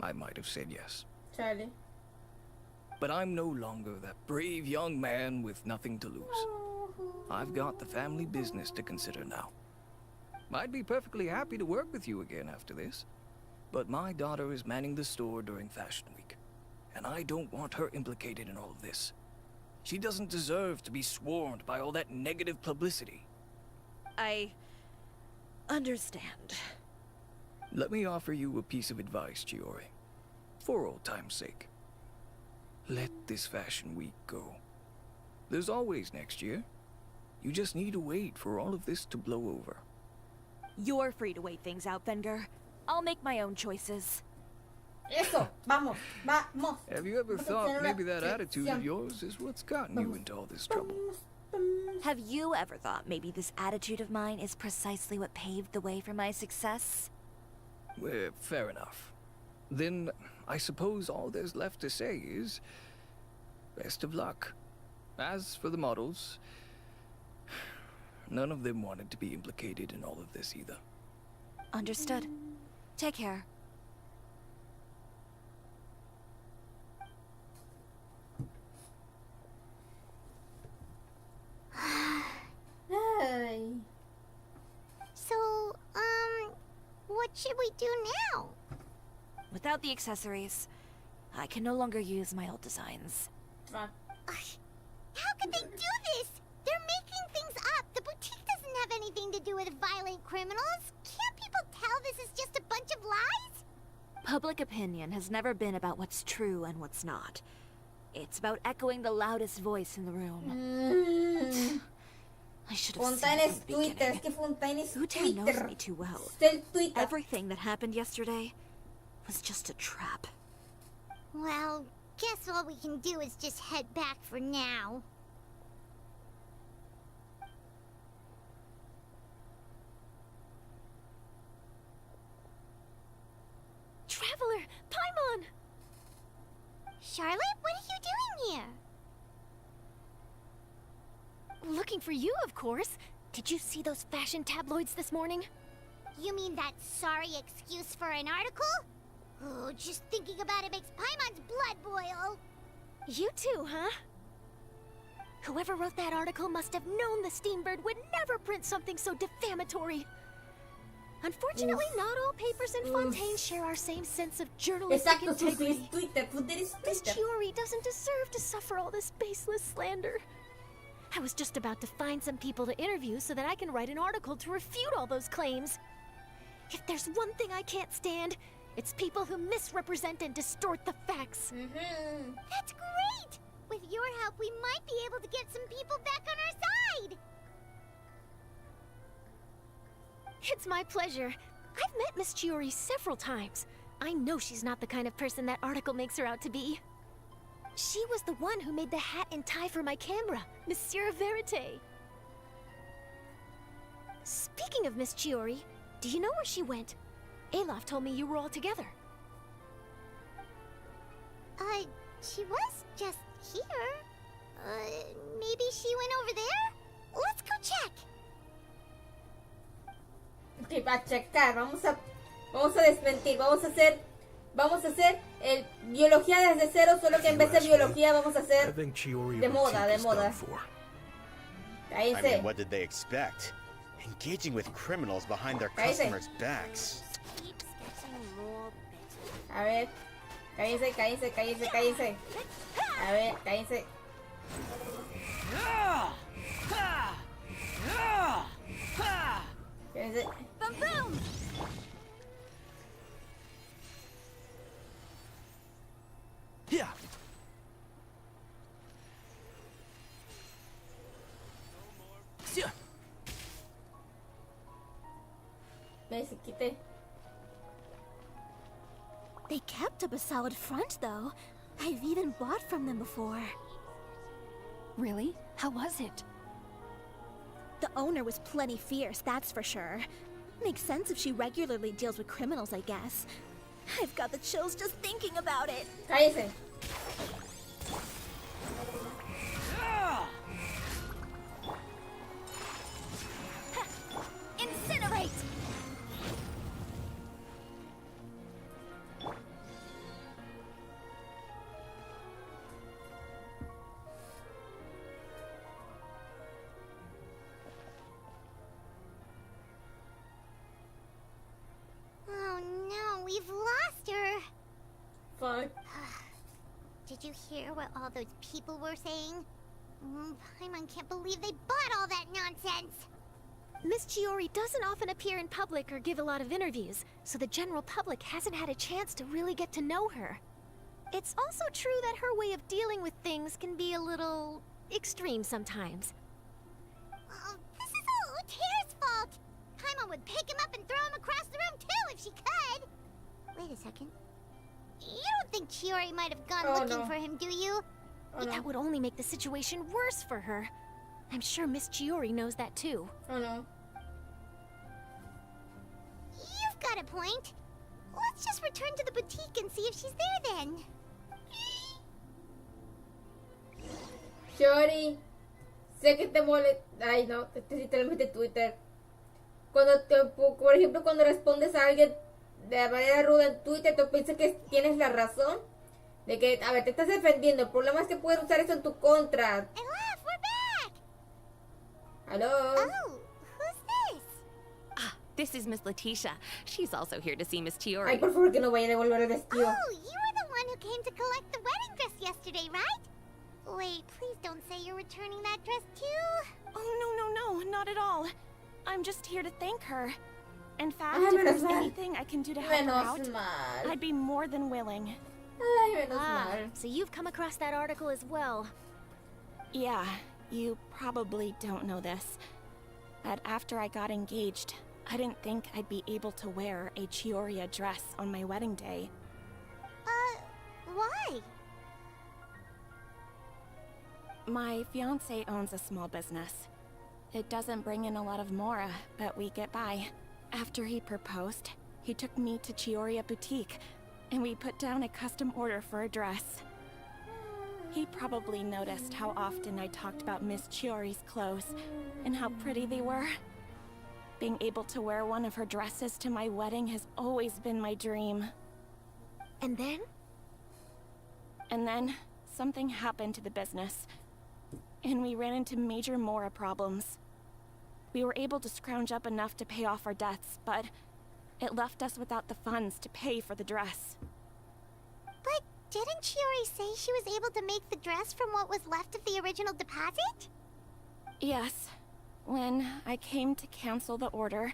I might have said yes. Charlie. But I'm no longer that brave young man with nothing to lose. I've got the family business to consider now. I'd be perfectly happy to work with you again after this, but my daughter is manning the store during Fashion Week, and I don't want her implicated in all of this. She doesn't deserve to be swarmed by all that negative publicity. I understand. Let me offer you a piece of advice, Chiori. For old time's sake. Let this Fashion Week go. There's always next year. You just need to wait for all of this to blow over. You're free to wait things out, Venger. I'll make my own choices. Eso, vamos, vamos. Have you ever thought maybe that attitude of yours is what's gotten you into all this trouble? Have you ever thought maybe this attitude of mine is precisely what paved the way for my success? Well, fair enough. Then, I suppose all there's left to say is... best of luck. As for the models... none of them wanted to be implicated in all of this either. Understood. Take care. Ay. So, what should we do now? Without the accessories, I can no longer use my old designs. How could they do this? They're making things up. The boutique doesn't have any anything to do with violent criminals. Can't people tell this is just a bunch of lies? Public opinion has never been about what's true and what's not. It's about echoing the loudest voice in the room. I should have Fontaine seen es from the Twitter. beginning. Es que Fontaine es Uta knows Twitter. me too well. Usted Twitter. Everything that happened yesterday was just a trap. Well, guess all we can do is just head back for now. Traveler! Paimon! Charlotte, what are you doing here? Looking for you, of course. Did you see those fashion tabloids this morning? You mean that sorry excuse for an article? Oh, just thinking about it makes Paimon's blood boil. You too, huh? Whoever wrote that article must have known the Steambird would never print something so defamatory. Unfortunately, not all papers in Fontaine share our same sense of journalistic Exacto, sí, sí, integrity. es Twitter. Twitter es Miss Twitter. Chiori doesn't deserve to suffer all this baseless slander. I was just about to find some people to interview so that I can write an article to refute all those claims. If there's one thing I can't stand, it's people who misrepresent and distort the facts. That's great! With your help, we might be able to get some people back on our side! It's my pleasure. I've met Miss Chiori several times. I know she's not the kind of person that article makes her out to be. She was the one who made the hat and tie for my camera, Monsieur Verite. Speaking of Miss Chiori, do you know where she went? Olaf told me you were all together. She was just here. Maybe she went over there? Let's go check. Ok, a checar. Vamos a desmentir. Vamos a hacer el biología desde cero, solo que en vez de biología vamos a hacer de moda, de moda. I Cállense. mean, what did they expect? Engaging with criminals behind their customers' backs. A ver. Cállense, cállense, cállense, cállense. A ver, cállense. Cállense. Boom, boom! Yeah. Ve, se quite. They kept up a solid front, though. I've even bought from them before. Really? How was it? The owner was plenty fierce, that's for sure. Makes sense if she regularly deals with criminals, I guess. I've got the chills just thinking about it. Cállense. Incinerate! Oh no, we've lost her. Fuck. Did you hear what all those people were saying? Paimon can't believe they bought all that nonsense. Miss Chiori doesn't often appear in public or give a lot of interviews, so the general public hasn't had a chance to really get to know her. It's also true that her way of dealing with things can be a little extreme sometimes. Oh, this is all Uter's fault. Paimon would pick him up and throw him across the room too if she could. Wait a second. You don't think Chiori might have gone looking for him, do you? That would only make the situation worse for her. I'm sure Miss Chiori knows that too. Oh no. You've got a point. Let's just return to the boutique and see if she's there then. Chiori, sé que te molesta. Ay, no, este es literalmente Twitter. Por ejemplo, cuando respondes a alguien de manera ruda en Twitter, tú piensas que tienes la razón. De que, a ver, te estás defendiendo. El problema es que puedes usar eso en tu contra. Olaf, we're back! Hello. Oh, who's this? Ah, this is Miss Letitia. She's also here to see Miss Chiori. Ay, por favor, que no vaya a devolver el vestido. Oh, you were the one who came to collect the wedding dress yesterday, right? Wait, please don't say you're returning that dress too. Oh, no, not at all. I'm just here to thank her. In fact, Ay, if there's menos mal. anything I can do to help her Menos out, mal. I'd be more than willing. Ay, menos mal. So you've come across that article as well. Yeah, you probably don't know this, but after I got engaged, I didn't think I'd be able to wear a Chiori dress on my wedding day. Why? My fiancé owns a small business. It doesn't bring in a lot of mora, but we get by. After he proposed, he took me to Chiori Boutique, and we put down a custom order for a dress. He probably noticed how often I talked about Miss Chiori's clothes, and how pretty they were. Being able to wear one of her dresses to my wedding has always been my dream. And then? And then, something happened to the business, and we ran into major mora problems. We were able to scrounge up enough to pay off our debts, but it left us without the funds to pay for the dress. But didn't Chiori say she was able to make the dress from what was left of the original deposit? Yes. When I came to cancel the order,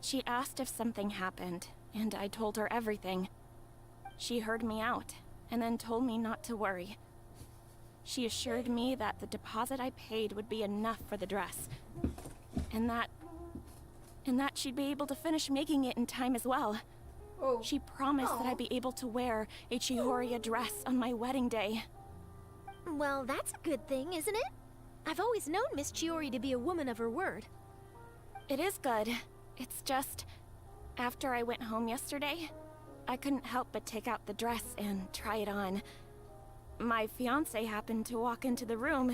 she asked if something happened, and I told her everything. She heard me out, and then told me not to worry. She assured me that the deposit I paid would be enough for the dress, and that she'd be able to finish making it in time as well. Oh. She promised that I'd be able to wear a Chiori dress on my wedding day. Well, that's a good thing, isn't it? I've always known Miss Chiori to be a woman of her word. It is good. It's just, after I went home yesterday, I couldn't help but take out the dress and try it on. My fiancé happened to walk into the room,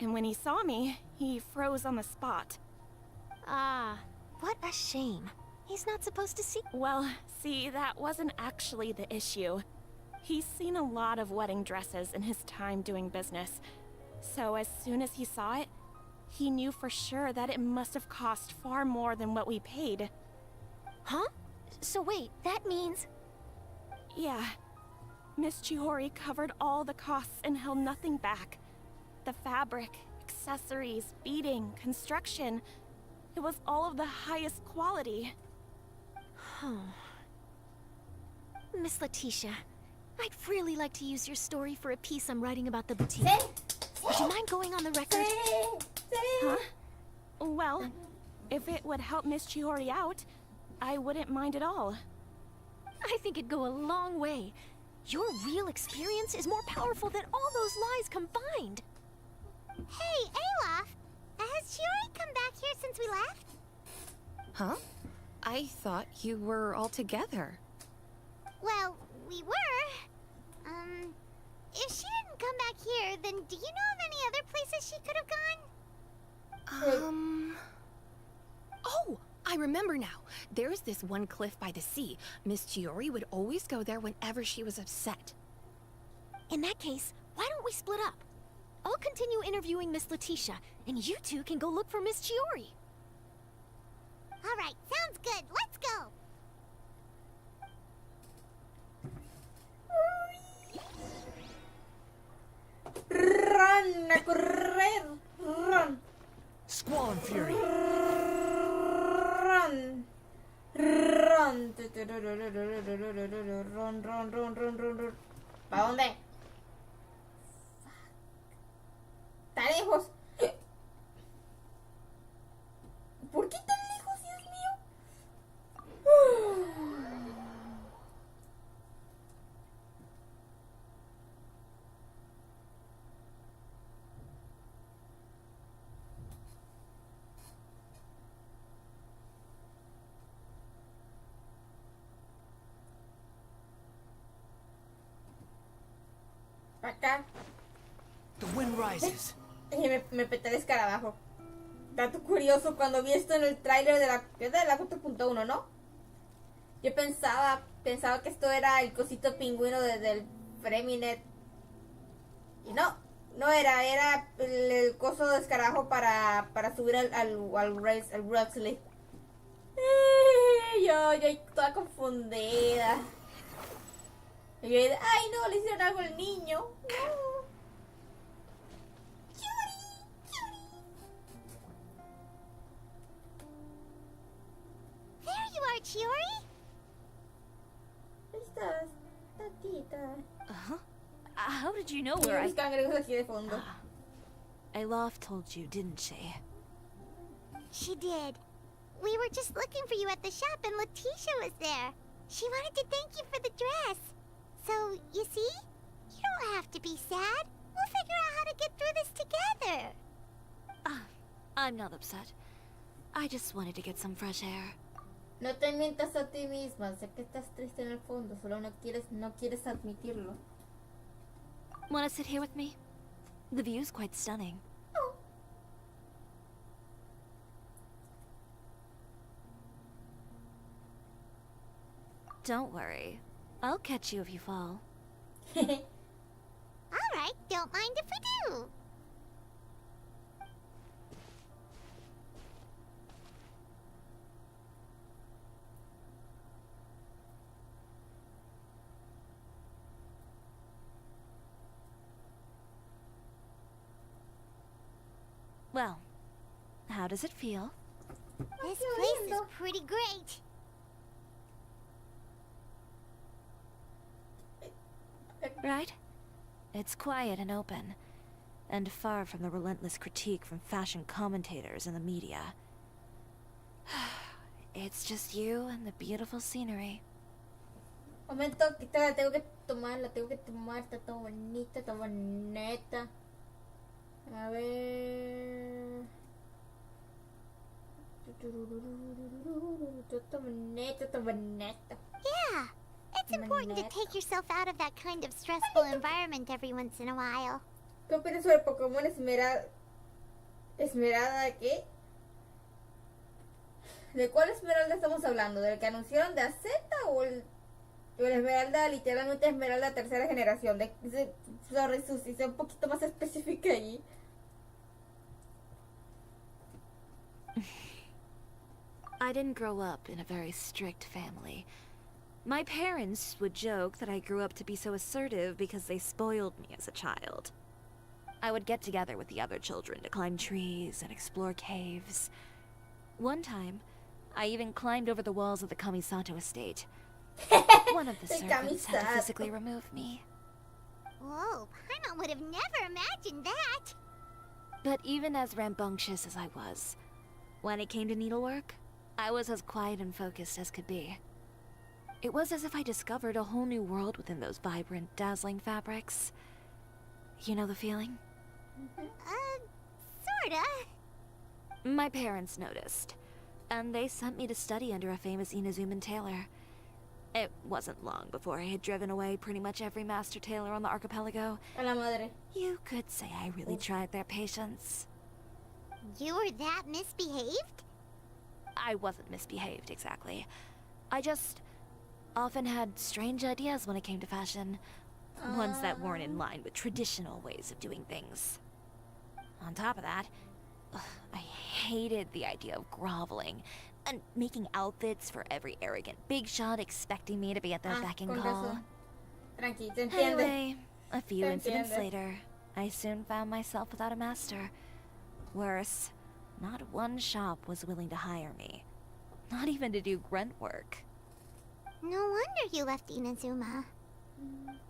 and when he saw me, he froze on the spot. Ah, what a shame. He's not supposed to see— Well, see, that wasn't actually the issue. He's seen a lot of wedding dresses in his time doing business. So as soon as he saw it, he knew for sure that it must have cost far more than what we paid. Huh? So wait, that means— Yeah. Miss Chiori covered all the costs and held nothing back. The fabric, accessories, beading, construction. It was all of the highest quality. Oh. Miss Letitia, I'd really like to use your story for a piece I'm writing about the boutique. Would you mind going on the record? Huh? Well, if it would help Miss Chiori out, I wouldn't mind at all. I think it'd go a long way. Your real experience is more powerful than all those lies combined. Hey, Olaf! Has Chiori come back here since we left? Huh? I thought you were all together. Well, we were. If she didn't come back here, then do you know of any other places she could have gone? Oh, I remember now. There's this one cliff by the sea. Miss Chiori would always go there whenever she was upset. In that case, why don't we split up? I'll continue interviewing Miss Letitia, and you two can go look for Miss Chiori. All right, sounds good. Let's go. Run, a correr, run. Squall and Fury. Run. Run. Run. ¿Para dónde? Está lejos. ¿Por qué tan lejos, Dios mío? Acá. The wind rises. Me peté el escarabajo. Dato curioso, cuando vi esto en el tráiler de la 4.1, ¿no? Yo pensaba que esto era el cosito pingüino del Freminet. Y no era el coso de escarabajo para subir al Ruxley. Yo toda confundida. Y yo, ay no, le hicieron algo al niño. No. did you know where Los cangrejos aquí de fondo. Alof told you, didn't she? She did. We were just looking for you at the shop and Letitia was there. She wanted to thank you for the dress. So, you see? You don't have to be sad. We'll figure out how to get through this together. I'm not upset. I just wanted to get some fresh air. No te mientas a ti misma. Sé que estás triste en el fondo, solo no quieres admitirlo. Wanna sit here with me? The view's quite stunning. Oh. Don't worry. I'll catch you if you fall. Alright, don't mind if we do. Well, how does it feel? This place is pretty great. Right? It's quiet and open, and far from the relentless critique from fashion commentators and the media. It's just you and the beautiful scenery. Momento, quita, la tengo que tomar, está todo bonita, está bonita. A ver. Está bonita. Yeah, it's important to take yourself out of that kind of stressful environment every once in a while. ¿Qué opinas sobre Pokémon Esmeralda? ¿Esmeralda qué? ¿De cuál Esmeralda estamos hablando? ¿Del que anunciaron de AZ o el Esmeralda, literalmente Esmeralda tercera generación? Sorry, Susi, sea un poquito más específica allí. I didn't grow up in a very strict family. My parents would joke that I grew up to be so assertive because they spoiled me as a child. I would get together with the other children to climb trees and explore caves. One time, I even climbed over the walls of the Kamisato estate. One of the servants had to physically remove me. Whoa, Paimon would have never imagined that. But even as rambunctious as I was, when it came to needlework, I was as quiet and focused as could be. It was as if I discovered a whole new world within those vibrant, dazzling fabrics. You know the feeling? Sorta. My parents noticed, and they sent me to study under a famous Inazuman tailor. It wasn't long before I had driven away pretty much every master tailor on the archipelago. A la madre. You could say I really tried their patience. You were that misbehaved? I wasn't misbehaved, exactly. I just often had strange ideas when it came to fashion. Ones that weren't in line with traditional ways of doing things. On top of that, I hated the idea of groveling and making outfits for every arrogant big shot expecting me to be at their beck and call. Tranqui, te entiende. Anyway, a few incidents later, I soon found myself without a master. Worse, not one shop was willing to hire me. Not even to do grunt work. No wonder you left Inazuma.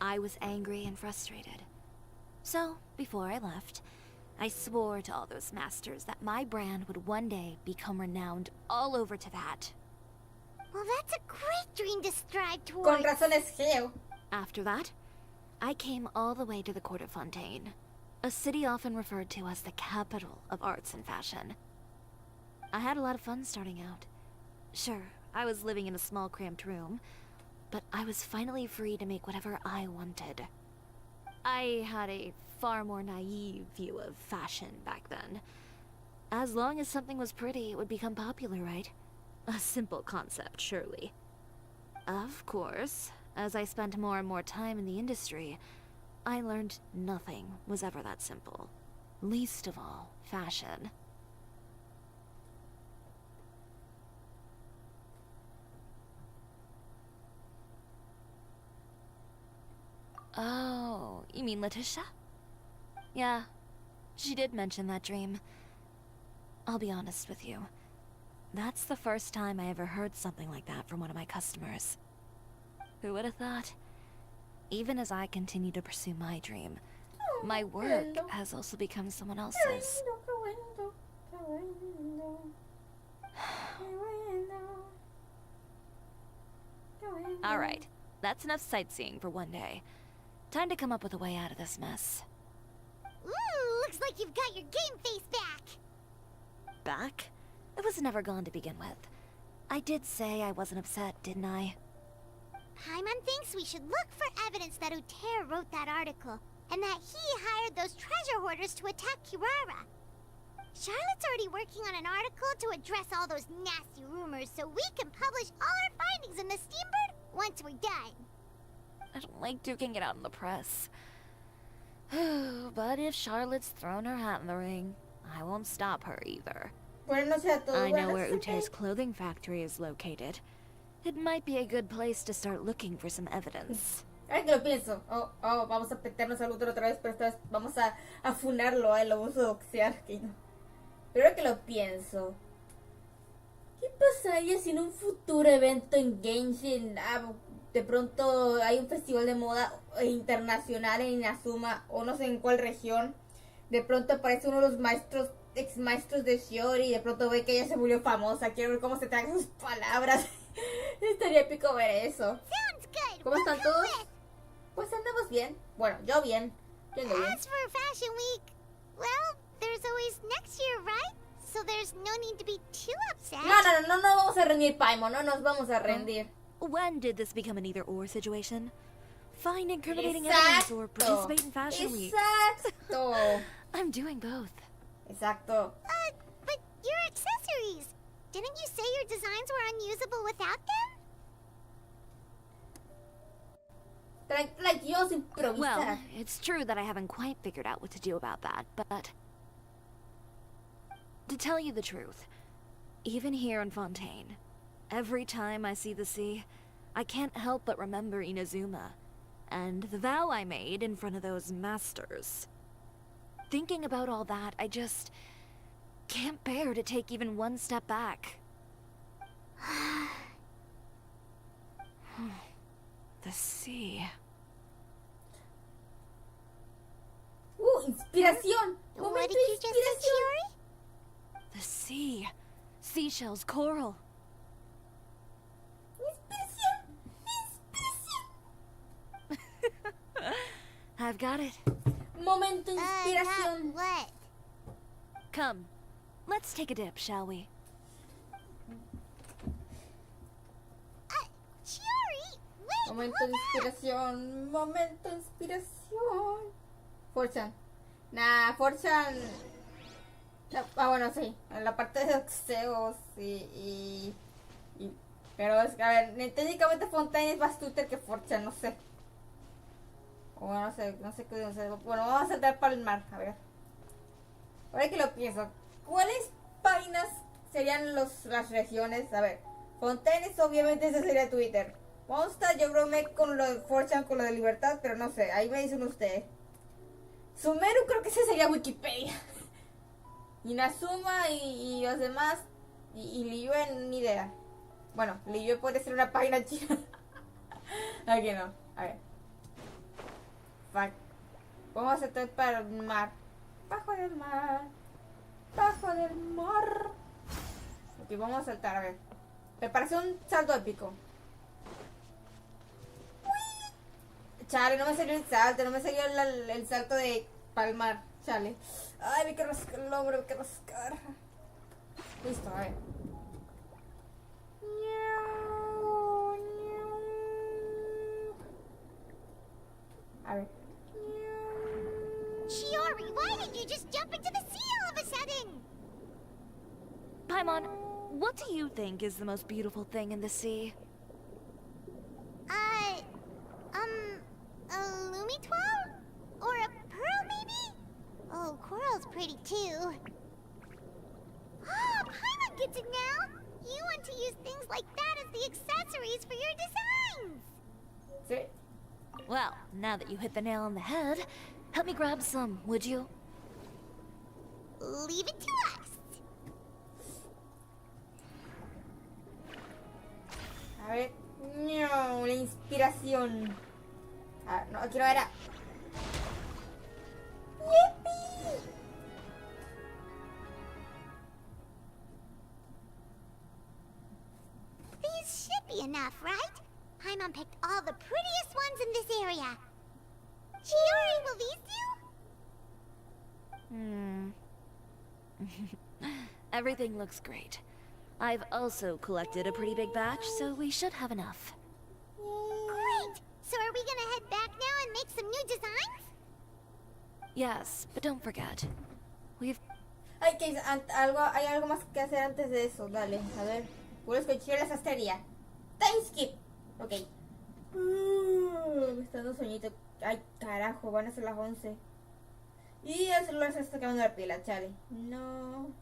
I was angry and frustrated. So, before I left, I swore to all those masters that my brand would one day become renowned all over to that. Well, that's a great dream to strive towards. Con razón es feo. After that, I came all the way to the court of Fontaine, a city often referred to as the capital of arts and fashion. I had a lot of fun starting out. Sure, I was living in a small cramped room, but I was finally free to make whatever I wanted. I had a far more naive view of fashion back then. As long as something was pretty, it would become popular, right? A simple concept, surely. Of course, as I spent more and more time in the industry, I learned nothing was ever that simple. Least of all, fashion. Oh, you mean Letitia? Yeah, she did mention that dream. I'll be honest with you. That's the first time I ever heard something like that from one of my customers. Who would have thought? Even as I continue to pursue my dream, my work has also become someone else's. Alright, that's enough sightseeing for one day. Time to come up with a way out of this mess. Ooh, looks like you've got your game face back. Back? It was never gone to begin with. I did say I wasn't upset, didn't I? Paimon thinks we should look for evidence that Uter wrote that article, and that he hired those treasure hoarders to attack Kirara. Charlotte's already working on an article to address all those nasty rumors so we can publish all our findings in the Steambird once we're done. I don't like duking it out in the press. But if Charlotte's thrown her hat in the ring, I won't stop her either. I know where Ute's clothing factory is located. It might be a good place to start looking for some evidence. Ahora que lo pienso, vamos a petarnos al útero otra vez, pero esta vez vamos a funarlo, lo vamos a doxear, que no. Pero ahora que lo pienso, ¿qué pasaría si en un futuro evento en Genshin, de pronto hay un festival de moda internacional en Inazuma, o no sé en cuál región, de pronto aparece uno de los maestros, ex maestros de Chiori, y de pronto ve que ella se volvió famosa, quiero ver cómo se tragan sus palabras. Estaría épico ver eso. ¿Cómo están todos? Pues andamos bien. Bueno, yo bien. Yo ando bien. As for Fashion Week, well, there's always next year, right? So there's no need to be too upset. No vamos a rendir, Paimon. No nos vamos a rendir. When did this become an either-or situation? Find incriminating evidence or participate in Fashion Week. Exacto. I'm doing both. Exacto. But your accessories. Didn't you say your designs were unusable without them? Dios improvisar. Well, it's true that I haven't quite figured out what to do about that, but... To tell you the truth, even here in Fontaine, every time I see the sea, I can't help but remember Inazuma, and the vow I made in front of those masters. Thinking about all that, I just can't bear to take even one step back. The sea. Inspiración. What did you just say, Chiori? The sea. Seashells, coral. Inspiración. I've got it. Momento inspiración. What? Come, let's take a dip, shall we? Chiori, wait, Momento inspiración. Momento inspiración. Forchan. Nah, Forchan. Bueno, sí. En la parte de doxeos pero es que, a ver, técnicamente Fontaine es más Twitter que Forchan, no sé. O no sé qué. Bueno, vamos a saltar para el mar, a ver. Ahora que lo pienso, ¿cuáles páginas serían las regiones? A ver, Fontaine obviamente ese sería Twitter. Vamos a estar, yo bromé con lo de Forchan, con lo de Libertad, pero no sé, ahí me dicen ustedes. Sumeru creo que ese sería Wikipedia. Inazuma y los demás, y Liyue ni idea. Bueno, Liyue puede ser una página china. Aquí no, a ver. Fuck. Vamos a saltar para el mar. Bajo del mar. Bajo del mar. Ok, vamos a saltar, a ver. Me parece un salto épico. Chale, no me salió el salto, no me salió el salto de palmar. Chale. Ay, me quiero rascar el hombro, me quiero rascar. Listo, a ver. A ver. Chiori, why did you just jump into the sea all of a sudden? Paimon, what do you think is the most beautiful thing in the sea? A Lumitwal? Or a pearl, maybe? Oh, coral's pretty too. Oh, Paimon gets it now! You want to use things like that as the accessories for your designs! Sí. Well, now that you hit the nail on the head, help me grab some, would you? Leave it to us! A ver. No, la inspiración. Ah, no, aquí no era. ¡Yippee! These should be enough, right? Paimon picked all the prettiest ones in this area. Chiori, will these do? Everything looks great. I've also collected a pretty big batch, so we should have enough. Great! So are we gonna head back now and make some new designs? Yes, but don't forget. We've... Hay algo más que hacer antes de eso. Dale, a ver. Puedes escuchar la sastrería. Time skip. Ok. Me está dando sueñito. Ay, carajo, van a ser las 11. Y el celular se está acabando la pila, chale. No.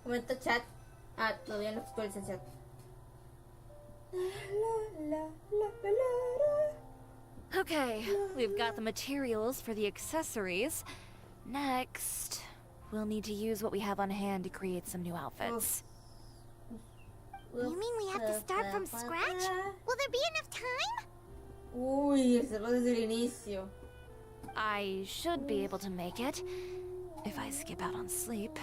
Momento chat. Ah, todavía no actualiza el chat. Okay, we've got the materials for the accessories. Next, we'll need to use what we have on hand to create some new outfits. You mean we have to start from scratch? Will there be enough time? Uy, hacerlo desde el inicio. I should be able to make it, if I skip out on sleep.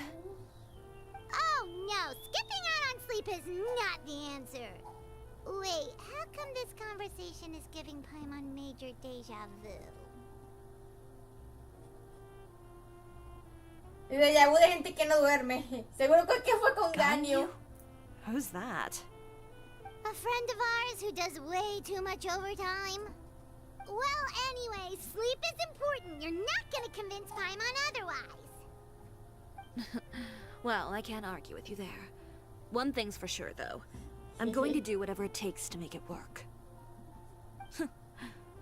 Oh no, skipping out on sleep is not the answer. Wait, how come this conversation is giving Paimon major deja vu? Ya hubo de gente que no duerme. Seguro que fue con Ganyu. Who's that? A friend of ours who does way too much overtime. Well, anyway, sleep is important. You're not gonna convince Paimon otherwise. Well, I can't argue with you there. One thing's for sure, though. I'm going to do whatever it takes to make it work.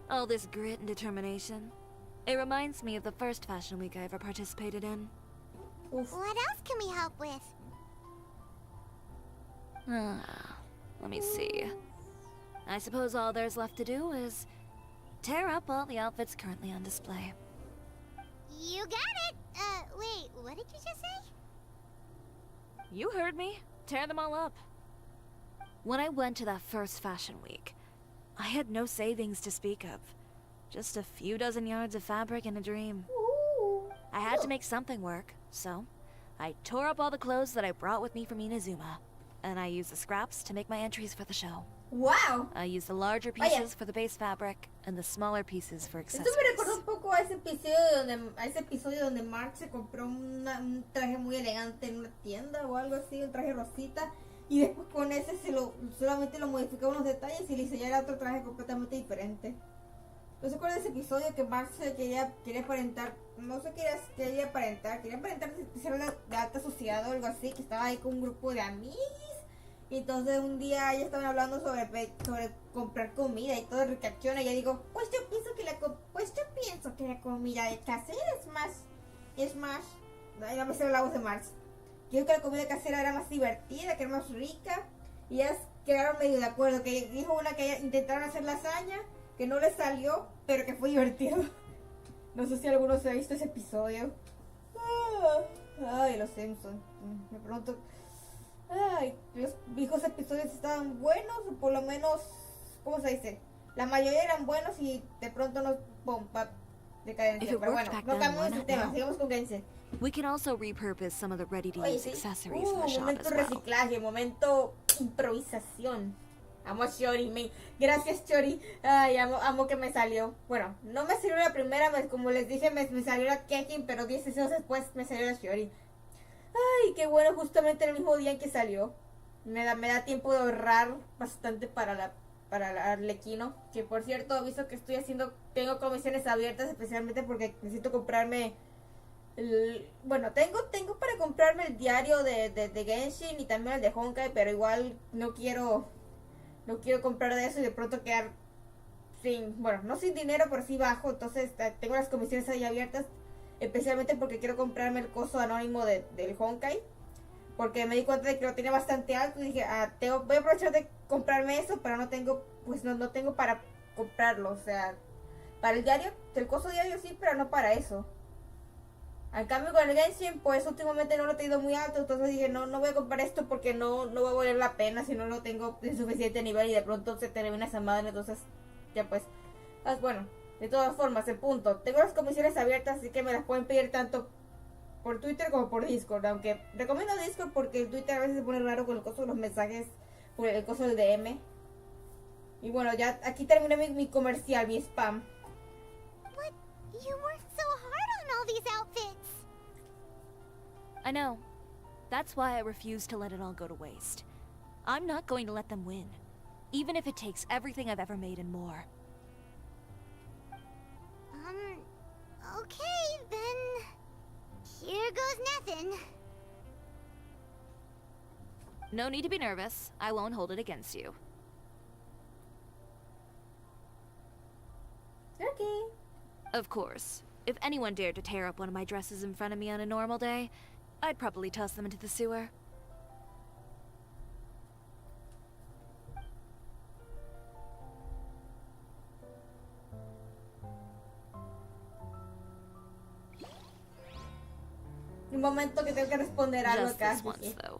All this grit and determination. It reminds me of the first fashion week I ever participated in. What else can we help with? Let me see. I suppose all there's left to do is tear up all the outfits currently on display. You got it! Wait, what did you just say? You heard me. Tear them all up. When I went to that first fashion week, I had no savings to speak of. Just a few dozen yards of fabric and a dream. I had to make something work, so I tore up all the clothes that I brought with me from Inazuma, and I used the scraps to make my entries for the show. Wow! I used the larger pieces for the base fabric and the smaller pieces for accessories. Esto me recuerda un poco a ese episodio donde Mark se compró un traje muy elegante en una tienda o algo así, un traje rosita, y después con ese solamente lo modificó unos detalles y le hizo otro traje completamente diferente. ¿No se acuerdan de ese episodio que Mark se quería aparentar? No sé qué quería aparentar ser de alta sociedad o algo así, que estaba ahí con un grupo de amigos. Y entonces un día ya estaban hablando sobre comprar comida y todo ricachona. Y yo digo, pues yo pienso que la comida de casera es más. Ay, no me sé la voz de Marx. Yo creo que la comida casera era más divertida, que era más rica. Y ellas quedaron medio de acuerdo. Que dijo una que intentaron hacer lasaña, que no les salió, pero que fue divertido. No sé si alguno se ha visto ese episodio. Ay, los Simpsons. Me pregunto. Ay, los viejos episodios estaban buenos, o por lo menos, ¿cómo se dice? La mayoría eran buenos y de pronto nos bomba decadencia. Pero bueno, no cambiamos de tema, sigamos con Genshin. We can also repurpose some of the ready-to-use accessories in the shop momento as well. Reciclaje, momento improvisación. Amo a Chiori, gracias Chiori. Ay, amo que me salió. Bueno, no me salió la primera vez, como les dije, me salió la Kekin, pero 10 segundos después me salió la Chiori. Ay, qué bueno, justamente el mismo día en que salió. Me da tiempo de ahorrar bastante para la Arlequino. Que por cierto, aviso que tengo comisiones abiertas, especialmente porque necesito comprarme tengo para comprarme el diario de Genshin y también el de Honkai, pero igual no quiero comprar de eso y de pronto quedar no sin dinero, pero sí bajo. Entonces tengo las comisiones ahí abiertas, especialmente porque quiero comprarme el coso anónimo del Honkai, porque me di cuenta de que lo tenía bastante alto y dije, voy a aprovechar de comprarme eso, pero no tengo para comprarlo, o sea, para el diario, el costo diario sí, pero no para eso. Al cambio con el Genshin, pues últimamente no lo he tenido muy alto, entonces dije, no voy a comprar esto porque no va a valer la pena si no lo tengo de suficiente nivel y de pronto se termina esa madre, entonces ya pues, bueno, de todas formas, el punto, tengo las comisiones abiertas, así que me las pueden pedir tanto por Twitter como por Discord, aunque recomiendo Discord porque el Twitter a veces se pone raro con el costo de los mensajes, por el costo del DM. Y bueno, ya aquí terminé mi comercial, mi spam. But you worked so hard on all these outfits. I know. That's why I refuse to let it all go to waste. I'm not going to let them win, even if it takes everything I've ever made and more. Okay, then... Here goes nothing. No need to be nervous. I won't hold it against you. Okay. Of course. If anyone dared to tear up one of my dresses in front of me on a normal day, I'd probably toss them into the sewer. Un momento que tengo que responder algo Just acá. this once, though.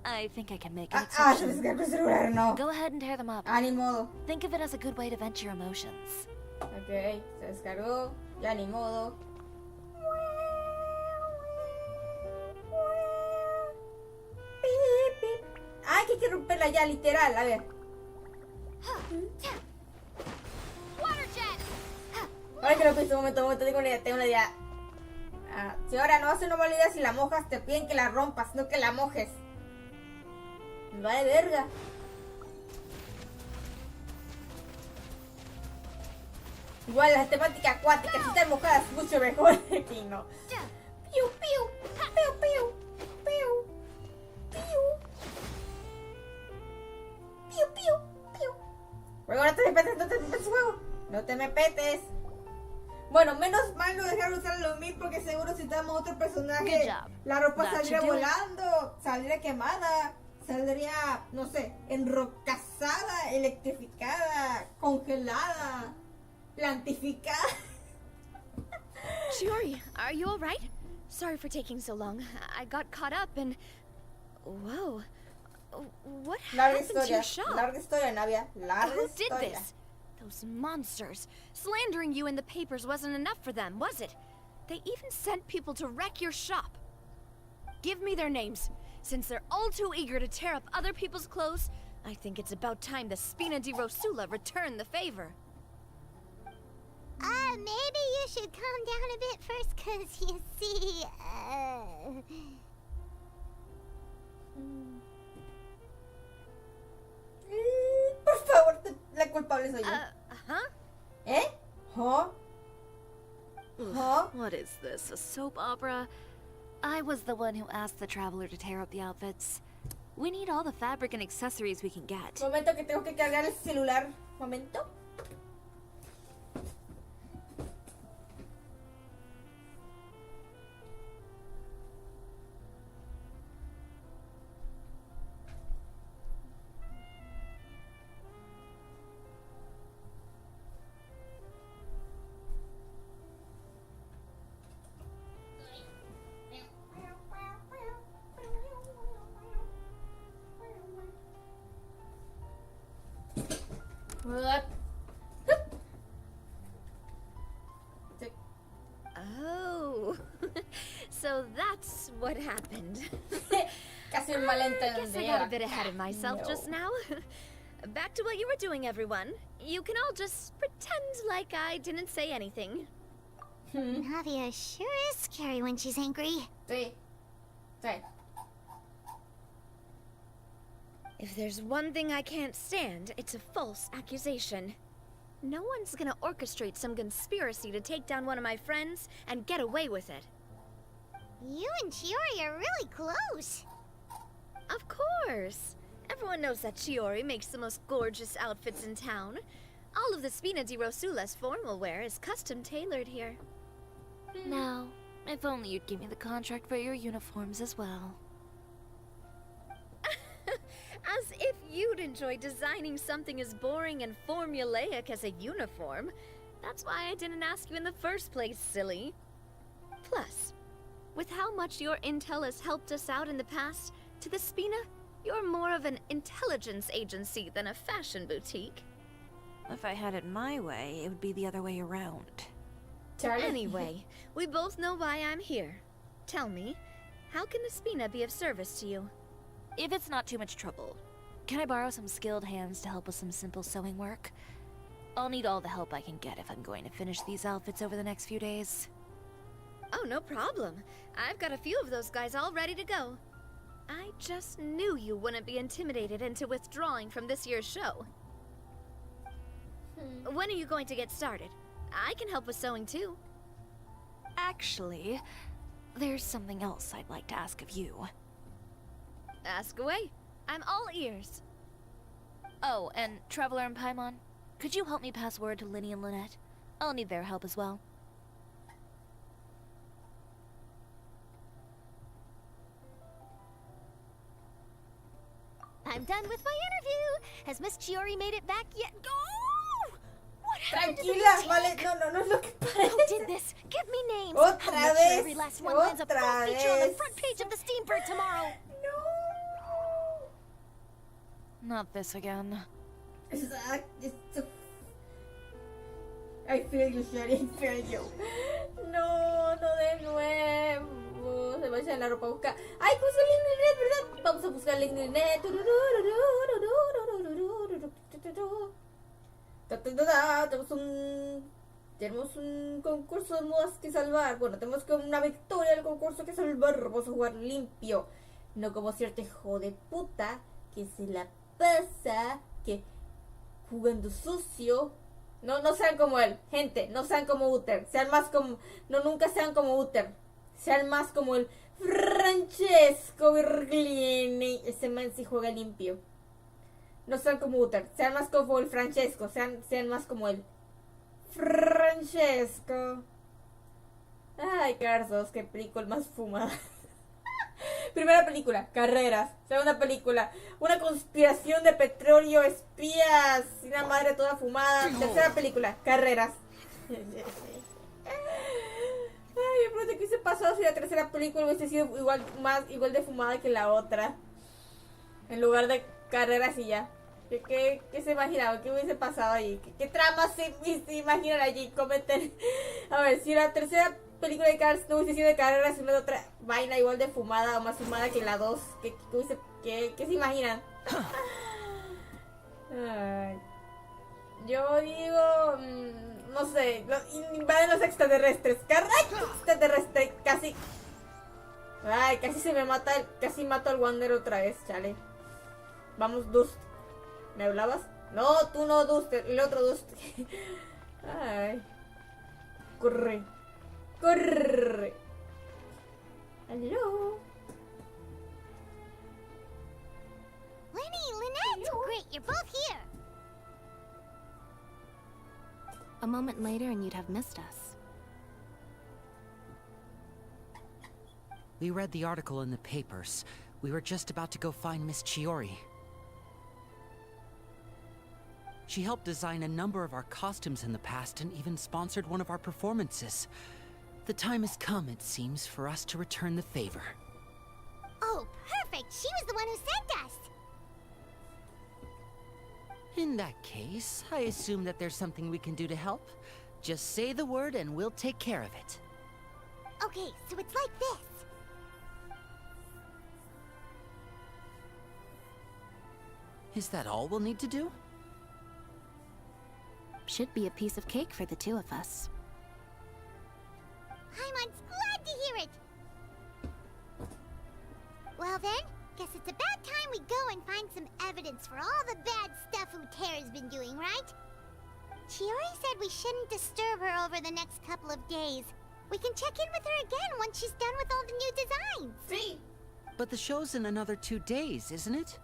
I think I can make an Se me exception. escapó el celular, no. Go ahead and tear them up. Ni modo. Think of it as a good way to vent your emotions. Ok, se descargó. Ya ni modo. Ay, que hay que romperla ya, literal. A ver. Ahora que lo pienso, un momento, tengo una idea. Si ahora no hace una mala idea, si la mojas, te piden que la rompas, no que la mojes. Me va de verga. Igual las temáticas acuáticas, si están mojadas, mucho mejor. Aquí no. Piu, piu, piu, piu, piu, piu. Piu, piu, piu. Luego no te me petes, no te me petes, juego. No te me petes. Bueno, menos mal no dejaron usar los mil porque seguro si damos otro personaje, la ropa saldría volando, saldría quemada, saldría, no sé, enrocasada, electrificada, congelada, plantificada. Chiori, are you alright? Sorry for taking so long. I got caught up and... Whoa. What happened to your shop? Larga historia, Navia. Larga Who historia. did this? Those monsters. Slandering you in the papers wasn't enough for them, was it? They even sent people to wreck your shop. Give me their names. Since they're all too eager to tear up other people's clothes, I think it's about time the Spina di Rosula return the favor. Maybe you should calm down a bit first, cause you see, Por favor, la culpable soy yo. ¿Eh? ¿Huh? What is this, a soap opera? I was the one who asked the traveler to tear up the outfits. We need all the fabric and accessories we can get. Momento que tengo que cargar el celular. Momento. Oh, so that's what happened. Casi un Guess I got a malentendido. bit ahead of myself just now. Back to what you were doing, everyone. You can all just pretend like I didn't say anything. Navia sure is scary when she's angry. Sí. Sí. If there's one thing I can't stand, it's a false accusation. No one's gonna orchestrate some conspiracy to take down one of my friends and get away with it. You and Chiori are really close. Of course. Everyone knows that Chiori makes the most gorgeous outfits in town. All of the Spina di Rosula's formal wear is custom tailored here. Now, if only you'd give me the contract for your uniforms as well. As if you'd enjoy designing something as boring and formulaic as a uniform. That's why I didn't ask you in the first place, silly. Plus, with how much your intel has helped us out in the past, to the Spina, you're more of an intelligence agency than a fashion boutique. If I had it my way, it would be the other way around. Anyway, we both know why I'm here. Tell me, how can the Spina be of service to you? If it's not too much trouble, can I borrow some skilled hands to help with some simple sewing work? I'll need all the help I can get if I'm going to finish these outfits over the next few days. Oh, no problem. I've got a few of those guys all ready to go. I just knew you wouldn't be intimidated into withdrawing from this year's show. When are you going to get started? I can help with sewing too. Actually, there's something else I'd like to ask of you. Ask away. I'm all ears. Oh, and Traveler and Paimon, could you help me pass word to Linny and Lynette? I'll need their help as well. I'm done with my interview. Has Miss Chiori made it back yet? Oh! What happened to the Tranquila, boutique? vale, no es lo que Who parece. did this? Give me names. Otra I'll make vez, sure every last one lands a full otra feature on the vez. front page of the Steambird tomorrow. Not this again. Exacto. I feel you, Sherry, I feel you. No, no de nuevo. Se va a echar la ropa a buscar. ¡Ay, puse el link de net, ¿verdad? Vamos a buscar el link de net. Tenemos un concurso de modas que salvar. Bueno, tenemos que una victoria del concurso que salvar. Vamos a jugar limpio. No como cierto hijo de puta que se la pasa que jugando sucio. No sean como él, gente, no sean como Uther, sean más como, no nunca sean como Uther, sean más como el Francesco Virglini, ese man sí juega limpio. No sean como Uther, sean más como el Francesco, sean más como él. Francesco. Ay, Carlos, qué película más fumada. Primera película, carreras. Segunda película, una conspiración de petróleo, espías, una madre toda fumada. Tercera película, carreras. Ay, me pregunto qué hubiese pasado si la tercera película hubiese sido igual de fumada que la otra. En lugar de carreras y ya. ¿Qué se imaginaba? ¿Qué hubiese pasado allí? ¿Qué tramas se imaginan allí? Comenten. A ver, si la tercera película de Cars no hubiese sido de carreras, sino de otra vaina igual de fumada o más fumada que la 2. ¿Qué se imaginan? Ay. Yo digo, no sé, invaden los extraterrestres. ¡Carajo! Extraterrestre, casi. Ay, casi se me mata, casi mato al Wander otra vez, chale. Vamos, Dust. ¿Me hablabas? No, tú no, Dust, el otro Dust. Ay. Corre. Corre. Hello. Lenny, Lynette! Great, you're both here. A moment later and you'd have missed us. We read the article in the papers. We were just about to go find Miss Chiori. She helped design a number of our costumes in the past and even sponsored one of our performances. The time has come, it seems, for us to return the favor. Oh, perfect! She was the one who sent us! In that case, I assume that there's something we can do to help. Just say the word and we'll take care of it. Okay, so it's like this. Is that all we'll need to do? Should be a piece of cake for the two of us. I'm glad to hear it! Well then, guess it's about time we go and find some evidence for all the bad stuff Utera's been doing, right? Chiori said we shouldn't disturb her over the next couple of days. We can check in with her again once she's done with all the new designs. Sí. But the show's in another 2 days, isn't it?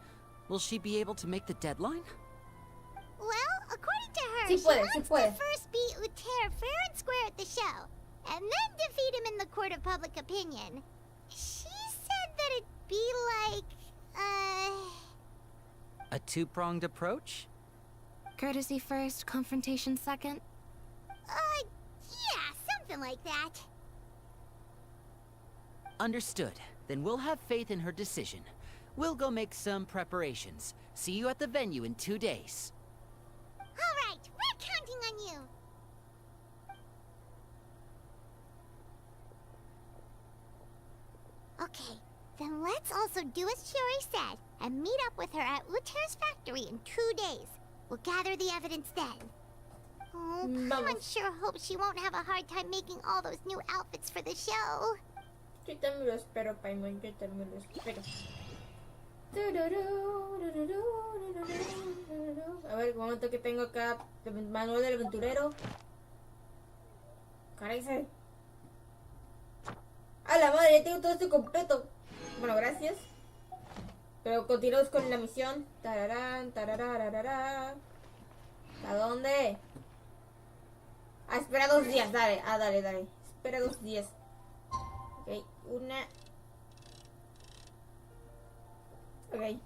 Will she be able to make the deadline? Well, according to her, Sí puede, she wants to first beat Uther fair and square at the show, and then defeat him in the court of public opinion. She said that it'd be like, A two-pronged approach? Courtesy first, confrontation second? Yeah, something like that. Understood. Then we'll have faith in her decision. We'll go make some preparations. See you at the venue in 2 days. All right, we're counting on you. Okay, then let's also do as Chiori said and meet up with her at Uter's factory in 2 days. We'll gather the evidence then. Oh, Paimon sure hopes she won't have a hard time making all those new outfits for the show. Yo también lo espero, Paimon. Yo también lo espero. A ver, un momento que tengo acá el manual del aventurero. Caray, ¡a la madre! Ya tengo todo esto completo. Bueno, gracias. Pero continuamos con la misión. Tararán, tararararara. ¿A dónde? Ah, espera 2 días, dale. Ah, dale, dale. Espera 2 días. Ok, una. Ok.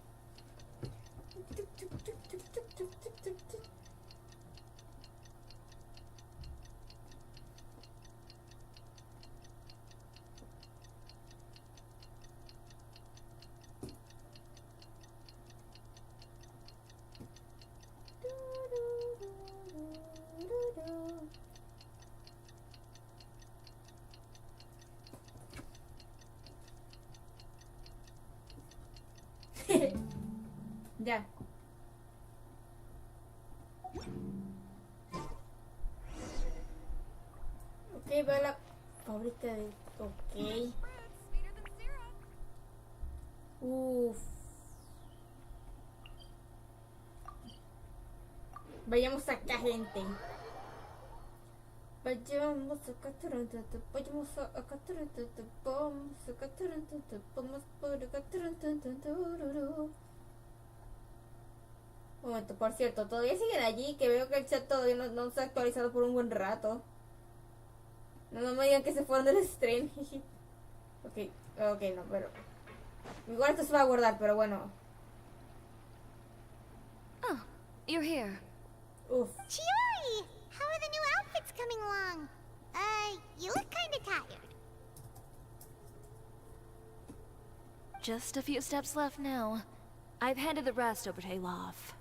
Ya. Ok, va a la fábrica de... Ok. Uff. Vayamos acá, gente. Vayamos acá, vayamos acá, vamos acá, vamos por acá. Un momento, por cierto, todavía siguen allí, que veo que el chat todavía no se ha actualizado por un buen rato. No me digan que se fueron del stream. Ok, no, pero... Igual esto se va a guardar, pero bueno. Oh, you're here. Oof. Chiori! How are the new outfits coming along? You look kinda tired. Just a few steps left now. I've handed the rest over to Alof.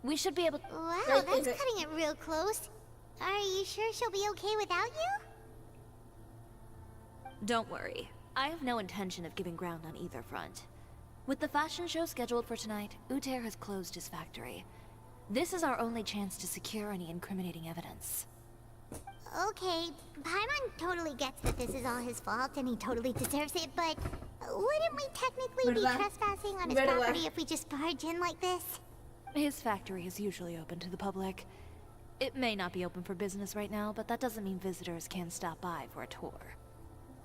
We should be able to... Wow, that's cutting it real close. Are you sure she'll be okay without you? Don't worry. I have no intention of giving ground on either front. With the fashion show scheduled for tonight, Uter has closed his factory. This is our only chance to secure any incriminating evidence. Okay, Paimon totally gets that this is all his fault and he totally deserves it, but wouldn't we technically be trespassing on his property if we just barge in like this? His factory is usually open to the public. It may not be open for business right now, but that doesn't mean visitors can't stop by for a tour.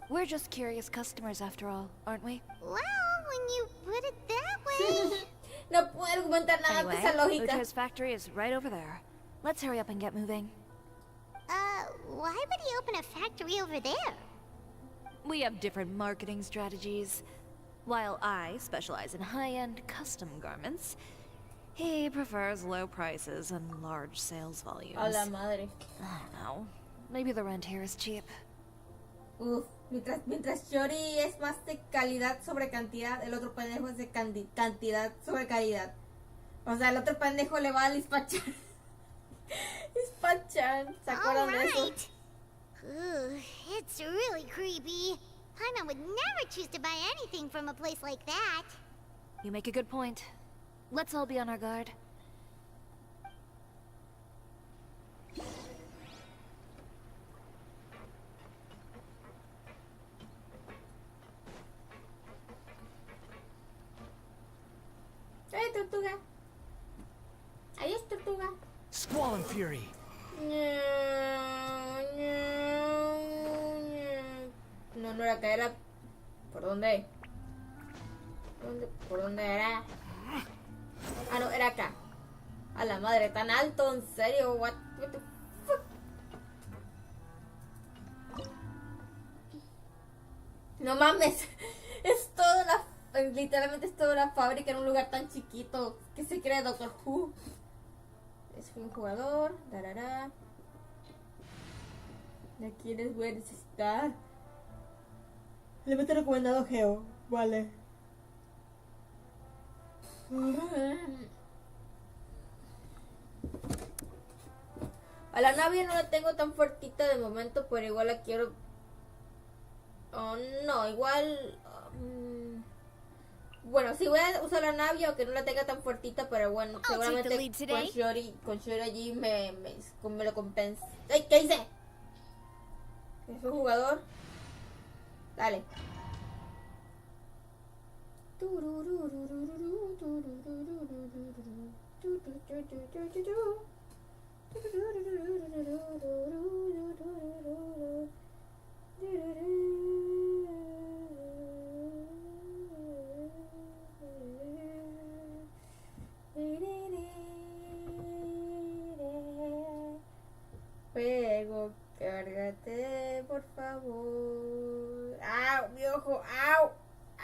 We're just curious customers after all, aren't we? Well, when you put it that way... No puedo argumentar nada anyway, esa lógica. Uter's factory is right over there. Let's hurry up and get moving. Why would he open a factory over there? We have different marketing strategies. While I specialize in high-end custom garments, he prefers low prices and large sales volumes. A la madre. I don't know. Maybe the rent here is cheap. Uf, mientras Chiori es más de calidad sobre cantidad, el otro pendejo es de cantidad sobre calidad. O sea, el otro pendejo le va a despachar. Despachan, ¿se acuerdan de eso? Ugh, it's really creepy. Paimon would never choose to buy anything from a place like that. You make a good point. Let's all be on our guard. Tortuga! Adiós, tortuga. Squall and Fury. No era acá, era... ¿Por dónde? ¿Por dónde era? Ah, no, era acá. A la madre, tan alto, en serio, what the fuck? No mames, es toda literalmente es toda una fábrica en un lugar tan chiquito. ¿Qué se cree Doctor Who? Es un jugador. Darará. ¿De quiénes voy a necesitar? Le meto recomendado Geo. Vale. A la nave no la tengo tan fuertita de momento, pero igual la quiero. Oh, no, igual. Bueno, sí voy a usar la nave, aunque no la tenga tan fuertita, pero bueno, seguramente con Chiori allí me lo compensa. ¡Ay! ¿Qué hice? ¿Es un jugador? Dale. Juego, cárgate, por favor. ¡Au! ¡Mi ojo! ¡Au!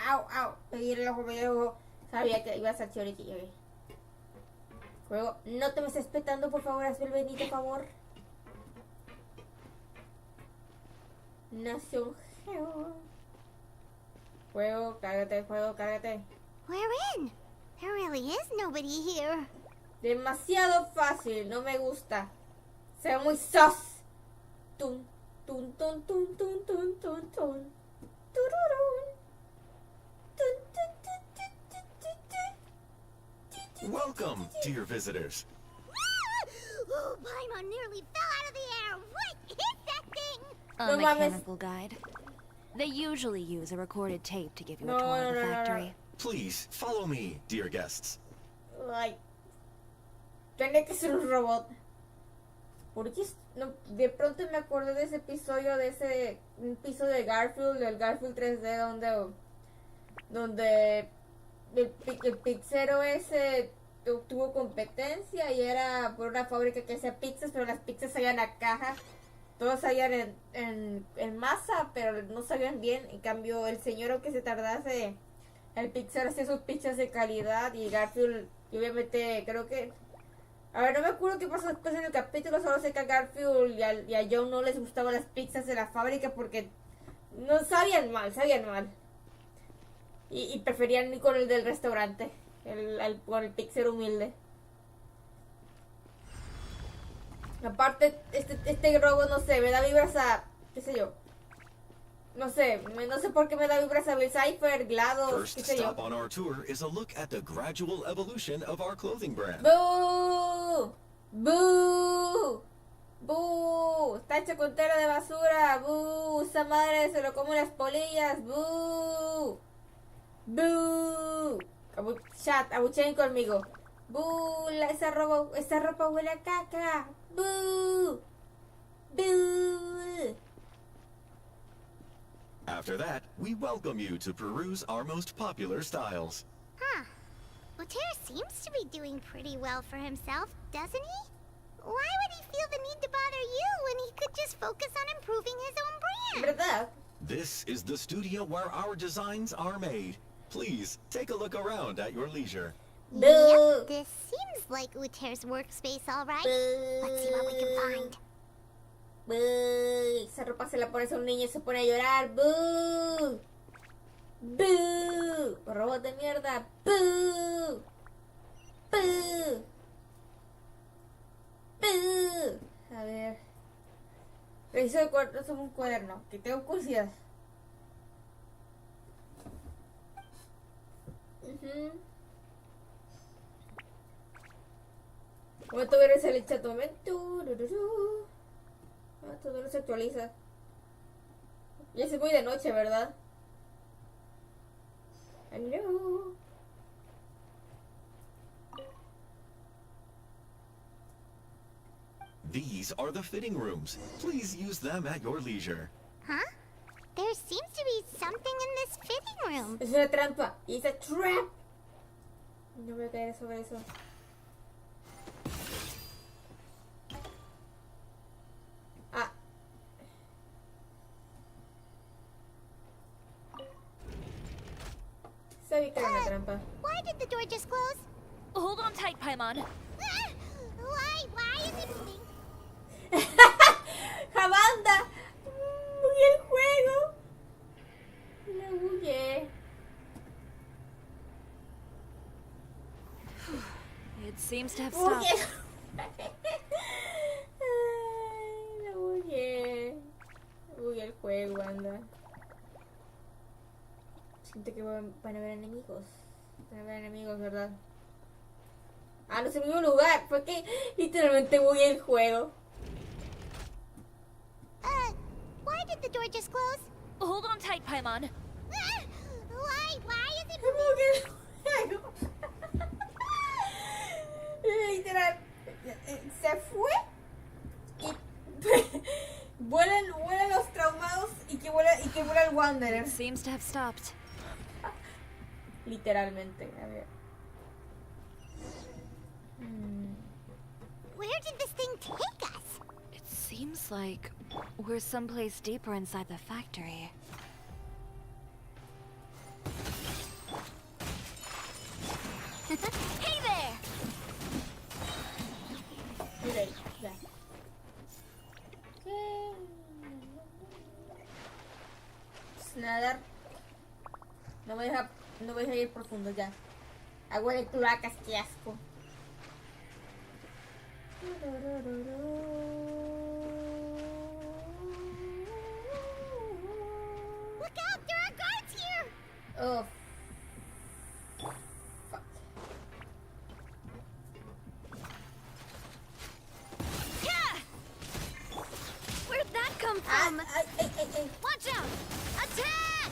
¡Au! ¡Au! Me di el ojo, me di el ojo. Sabía que iba a ser Chiori. Juego, no te me estés petando, por favor. Hazme el bendito favor. Nación Geo. Juego, cárgate, juego, cárgate. We're in. There really is nobody here. Demasiado fácil, no me gusta. Se ve muy sos. Tun, tun, tun, tun, tun, tun, tun, tun. Tururún. Tun, tun, tun, tun, tun, tun, tun. Welcome, dear visitors. Oh, Paimon nearly fell out of the air. What is that thing? A mechanical guide. They usually use a recorded tape to give you a tour of the factory. Please, follow me, dear guests. Ay. Tiene que ser un robot. Porque no, de pronto me acordé de ese episodio, un episodio de Garfield, del Garfield 3D, donde el pizzero ese tuvo competencia y era por una fábrica que hacía pizzas, pero las pizzas salían a caja. Todos salían en masa, pero no salían bien. En cambio, el señor, aunque se tardase, el pizzero hacía sus pizzas de calidad y Garfield, y obviamente, creo que... A ver, no me acuerdo qué pasó después en el capítulo, solo sé que a Garfield y a John no les gustaban las pizzas de la fábrica porque no sabían mal. Y preferían ir con el del restaurante, con el pizzero humilde. Aparte, este robot, no sé, me da vibras a... qué sé yo. No sé por qué me da vibras a Cypher, GLaDOS, First qué sé yo. stop on our tour is a look at the gradual evolution of our clothing brand. ¡Boo! ¡Boo! ¡Boo! Está hecho con tela de basura. ¡Boo! Esa madre se lo come las polillas. ¡Boo! ¡Boo! Chat, abucheen conmigo. ¡Boo! Esa ropa huele a caca. ¡Boo! ¡Boo! After that, we welcome you to peruse our most popular styles. Huh. Uter seems to be doing pretty well for himself, doesn't he? Why would he feel the need to bother you when he could just focus on improving his own brand? ¿Verdad? This is the studio where our designs are made. Please, take a look around at your leisure. Yep, this seems like Uter's workspace, all right. Let's see what we can find. ¡Boo! Esa ropa se la pones a un niño y se pone a llorar. ¡Boo! ¡Boo! ¡Robot de mierda! ¡Boo! ¡Boo! ¡Boo! A ver. Reviso de cuadernos en un cuaderno. Que tengo curiosidad. Momento ver ese el chat momento. Todo no se actualiza. Y es muy de noche, ¿verdad? Hello. These are the fitting rooms. Please use them at your leisure. Huh? There seems to be something in this fitting room. Es una trampa. It's a trap. No voy a caer sobre eso. Sabía que era una trampa. Why did the door just close? Hold on tight, Paimon. Why is it moving? ¡Jamanda! ¡Bugué el juego! Me bugué. It seems to have Bugué. stopped. Me bugué. Bugué el juego, anda. Siento que van a haber enemigos. Van a haber enemigos, ¿verdad? Ah, no es el mismo lugar. Fue que literalmente bugué el juego. Why did the door just close? Hold on tight, Paimon. Why is it bugué el juego. Literal. Se fue. Y vuelan los traumados y que vuela el Wanderer. It seems to have stopped. Literalmente, a ver. Where did this thing take us? It seems like we're someplace deeper inside the factory. Hey there! Mira ahí, ya. Pues nadar. No me deja ir profundo ya. Agua de cloacas, qué asco. Look out! There are guards here! Oh. Fuck. Yeah! Where'd that come from? Watch out! Attack!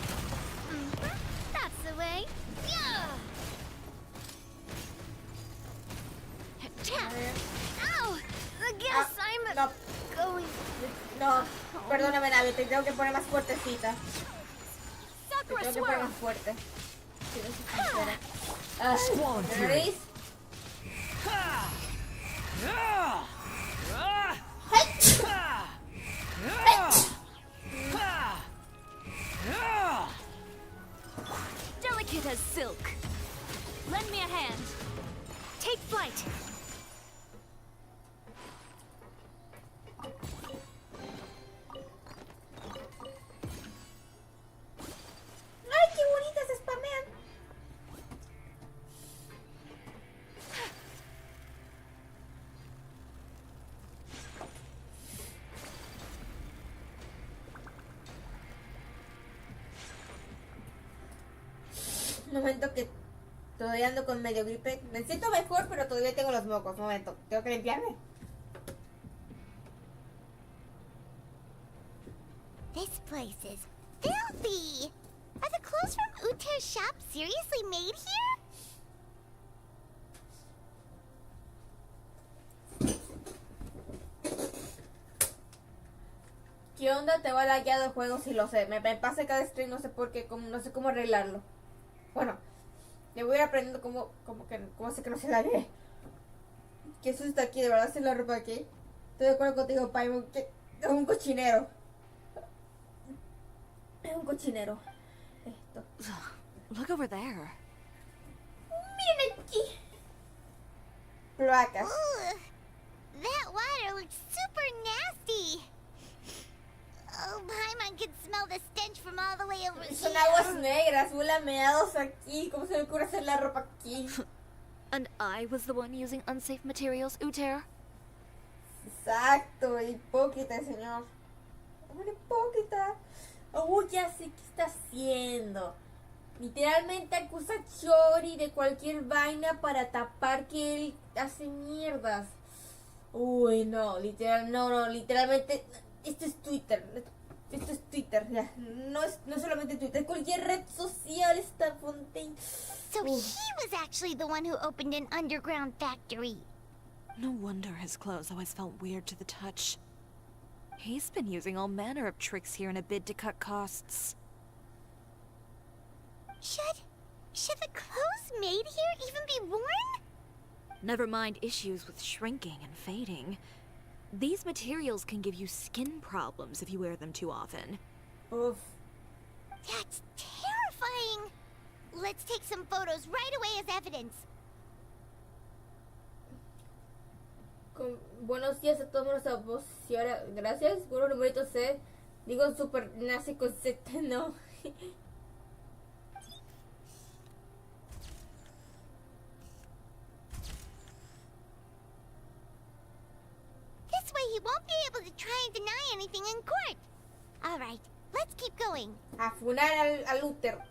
That's the way. Yeah! Ow! I guess I'm going. No, perdóname, Navi, te tengo que poner más fuertecita. Te tengo que poner más fuerte. Si no soy sincera. ¿Ready? Delicate as silk. Lend me a hand. Take flight. ¡Ay, qué bonitas se spamean! Un momento que todavía ando con medio gripe. Me siento mejor, pero todavía tengo los mocos. Un momento, tengo que limpiarme. This place is filthy! Are the clothes from Uter's shop seriously made here? ¿Qué onda? Te va lagueado el juego, si lo sé. Me pasa cada stream, no sé por qué, no sé cómo arreglarlo. Bueno, le voy a ir aprendiendo cómo hacer que no se lague. ¿Qué es esto aquí? ¿De verdad se la ropa aquí? Estoy de acuerdo contigo, Paimon, que es un cochinero. Es un cochinero. Esto. Look over there. Miren aquí. Cloacas. Ugh, that water looks super nasty. Oh, Paimon can smell the stench from all the way over Son here. aguas negras, huele a meados aquí. ¿Cómo se le ocurre hacer la ropa aquí? And I was the one using unsafe materials, Uter? Exacto, hipócrita el señor. Un hipócrita. Uy, ya sé qué está haciendo. Literalmente acusa a Chiori de cualquier vaina para tapar que él hace mierdas. Uy, no, literalmente. Esto es Twitter. Esto es Twitter, ya. No es solamente Twitter, cualquier red social está Fontaine. So he was actually the one who opened an underground factory. No wonder his clothes always felt weird to the touch. He's been using all manner of tricks here in a bid to cut costs. Should the clothes made here even be worn? Never mind issues with shrinking and fading. These materials can give you skin problems if you wear them too often. Oof. That's terrifying. Let's take some photos right away as evidence. Buenos días a todos los vos, Chiora. Gracias. Puro numerito C. Digo super nazi con Z, no. This way he won't be able to try and deny anything in court. All right, let's keep going. A funar al Luther.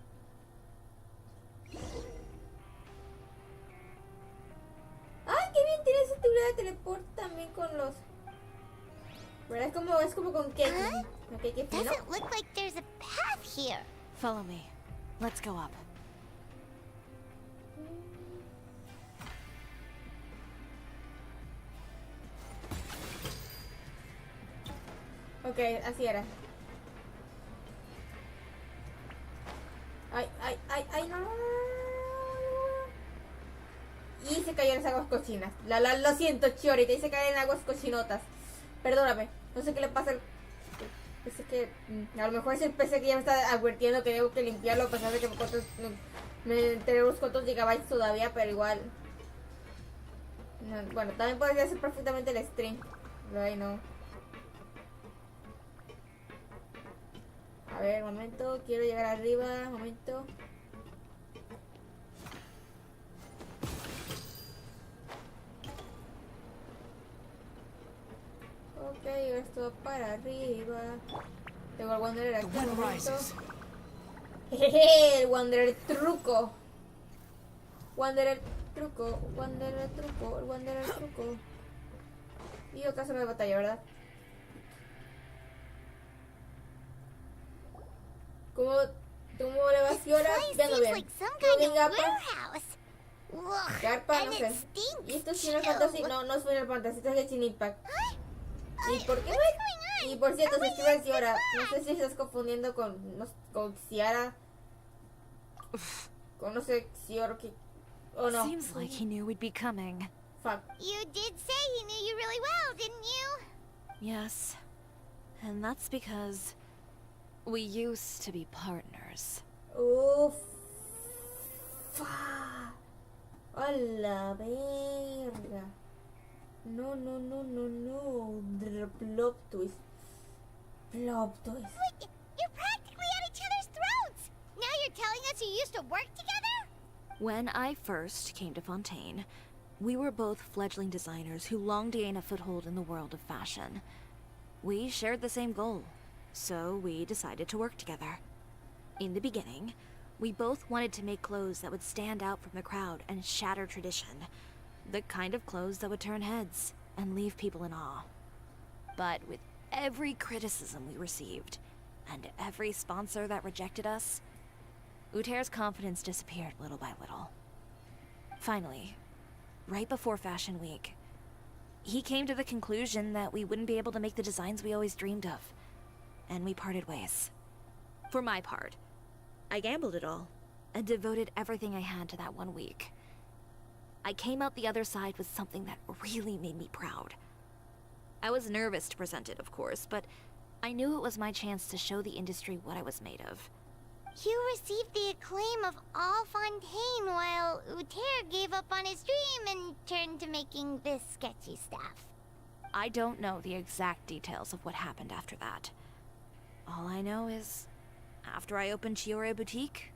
¡Ay, qué bien! Tiene esa teoría de teleport también con los... ¿Verdad? Es como con Keki. ¿No, Keki, no? Doesn't look like there's a path here. Follow me. Let's go up. Ok, así era. Ay, no. Y se cayó en las aguas cochinas. Lo siento, Chiori, te hice caer en aguas cochinotas. Perdóname, no sé qué le pasa al... Pensé que... a lo mejor es el PC que ya me está advirtiendo que tengo que limpiarlo, a pesar de que me enteré unos cuantos gigabytes todavía, pero igual... No, bueno, también podría hacer perfectamente el stream. Pero ahí no. A ver, un momento, quiero llegar arriba, un momento. Ok, esto para arriba. Tengo el Wanderer aquí. Jejeje, el Wanderer truco. Wanderer truco, Wanderer truco, el Wanderer truco. Y acá se me batalla, ¿verdad? ¿Cómo le va, Chiora? Viendo bien. Venga, Garpa, no sé. Y esto es Final Fantasy. No es Final Fantasy, esto es Genshin Impact. ¿Y por qué no? Y por cierto, se escribe Chiora. No sé si estás confundiendo con Ciara. Con no sé, Chiora que. Oh no. Seems like he knew we'd be coming. Fuck. You did say he knew you really well, didn't you? Yes. And that's because we used to be partners. Uff. A la verga. No. Plot twist. Plot twist. Wait, you're practically at each other's throats. Now you're telling us you used to work together? When I first came to Fontaine, we were both fledgling designers who longed to gain a foothold in the world of fashion. We shared the same goal, so we decided to work together. In the beginning, we both wanted to make clothes that would stand out from the crowd and shatter tradition. The kind of clothes that would turn heads and leave people in awe. But with every criticism we received, and every sponsor that rejected us, Uter's confidence disappeared little by little. Finally, right before Fashion Week, he came to the conclusion that we wouldn't be able to make the designs we always dreamed of, and we parted ways. For my part, I gambled it all, and devoted everything I had to that 1 week. I came out the other side with something that really made me proud. I was nervous to present it, of course, but I knew it was my chance to show the industry what I was made of. You received the acclaim of all Fontaine while Uter gave up on his dream and turned to making this sketchy stuff. I don't know the exact details of what happened after that. All I know is, after I opened Chiori Boutique,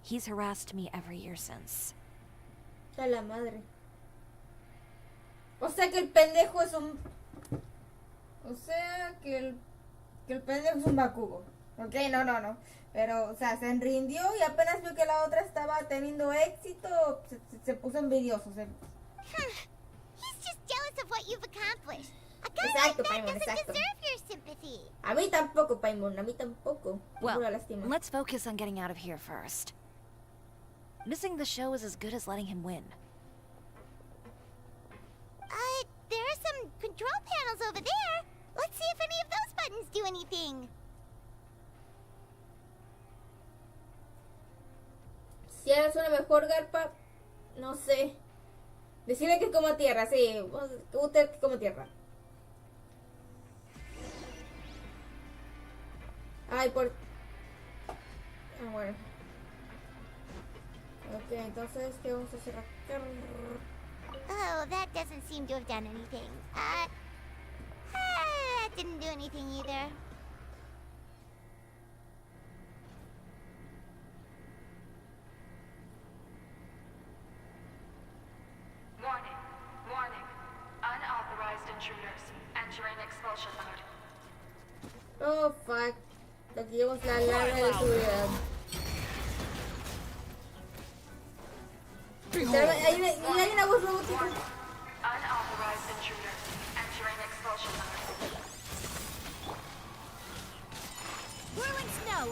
he's harassed me every year since. A la madre. O sea que el pendejo es un... O sea que el pendejo es un bakugo. Ok, no. Pero, o sea, se rindió y apenas vio que la otra estaba teniendo éxito, se puso envidioso. He's just jealous of what you've accomplished. A guy Exacto, like that Paimon, doesn't exacto. deserve your sympathy. A mí tampoco, Paimon, a mí tampoco. Well, Pura lástima. let's focus on getting out of here first. Missing the show is as good as letting him win. There are some control panels over there. Let's see if any of those buttons do anything. Si ahora suena mejor, Garpa, no sé. Decirle que coma tierra, sí. Usted que coma tierra. Ay, por... Ah, bueno. Ok, entonces, ¿qué vamos a hacer acá? Oh, that doesn't seem to have done anything. That didn't do anything either. Warning. Warning. Unauthorized intruders. Entering expulsion mode. Oh, fuck. Aquí vemos la alarma de seguridad. Hay una voz robótica. Unauthorized intruders. Entering expulsion mode. Whirling snow!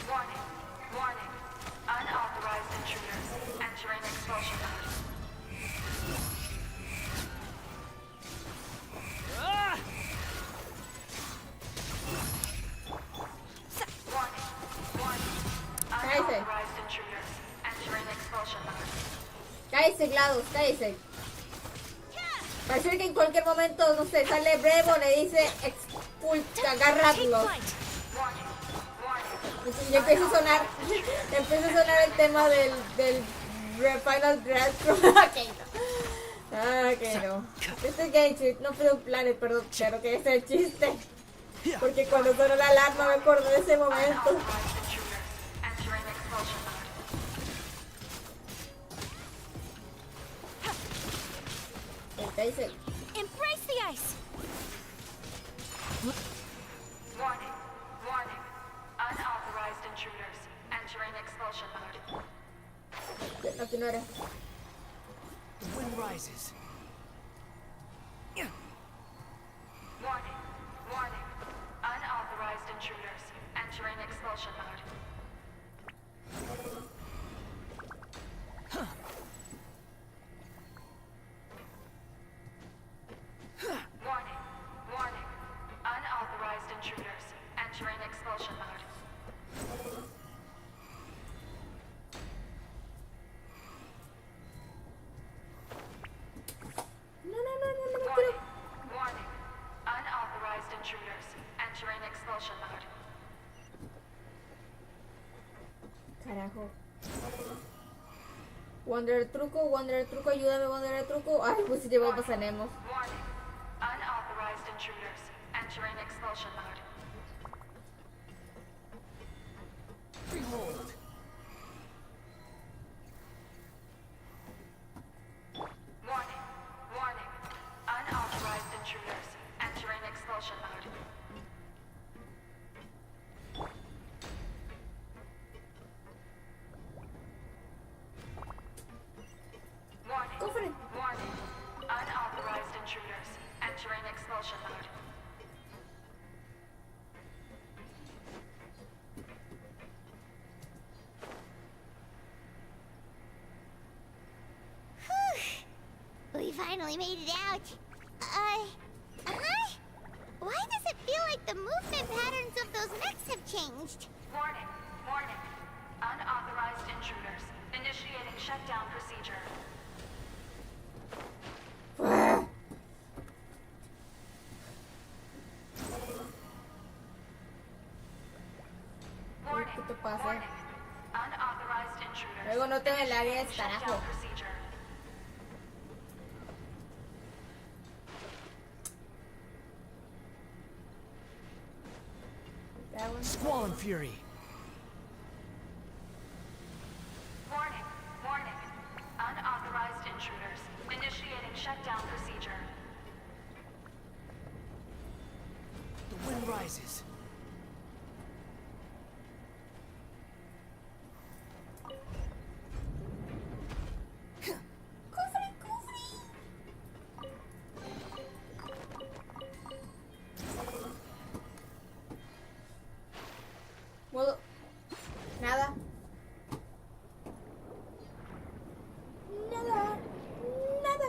Warning. Warning. Unauthorized intruders. Entering expulsion mode. Warning. Warning. Unauthorized intruders. Entering expulsion mode. Cállese, GLaDOS, cállese. Parece que en cualquier momento, no sé, sale Brevo, le dice expulsa, agarradlo. Y empieza a sonar, el tema del Final Draft. Que no. Este es Genshin, no Freedom Planet, perdón, claro que ese es el chiste. Porque cuando sonó la alarma me acordé de ese momento. ¿Qué dice? Embrace the ice! Warning. Warning. Unauthorized intruders. Entering expulsion mode. Aquí no era. The wind rises. Warning. Warning. Unauthorized intruders. Entering expulsion mode. Warning. Warning. Unauthorized intruders. Entering expulsion mode. No, Warning. Warning. Unauthorized intruders. Entering expulsion mode. Carajo. Wanderer truco, ayúdame, Wanderer truco. Ay, pues si llevamos pasaremos. Warning. Unauthorized intruders. Entering expulsion mode. Behold. Warning. Warning. Unauthorized intruders. Entering expulsion mode. Warning. Go for it. Warning. Unauthorized intruders. Entering expulsion mode. We finally made it out. Why does it feel like the movement patterns of those mechs have changed? Warning. Warning. Unauthorized intruders. Initiating shutdown procedure. Warning. ¿Qué te pasa? Warning. Unauthorized intruders. Luego no te me la Initiating hagas, carajo. shutdown procedure. Squall and fury. Warning. Warning. Unauthorized intruders. Initiating shutdown procedure. The wind rises. Modo. Nada. Nada. Nada. Nada.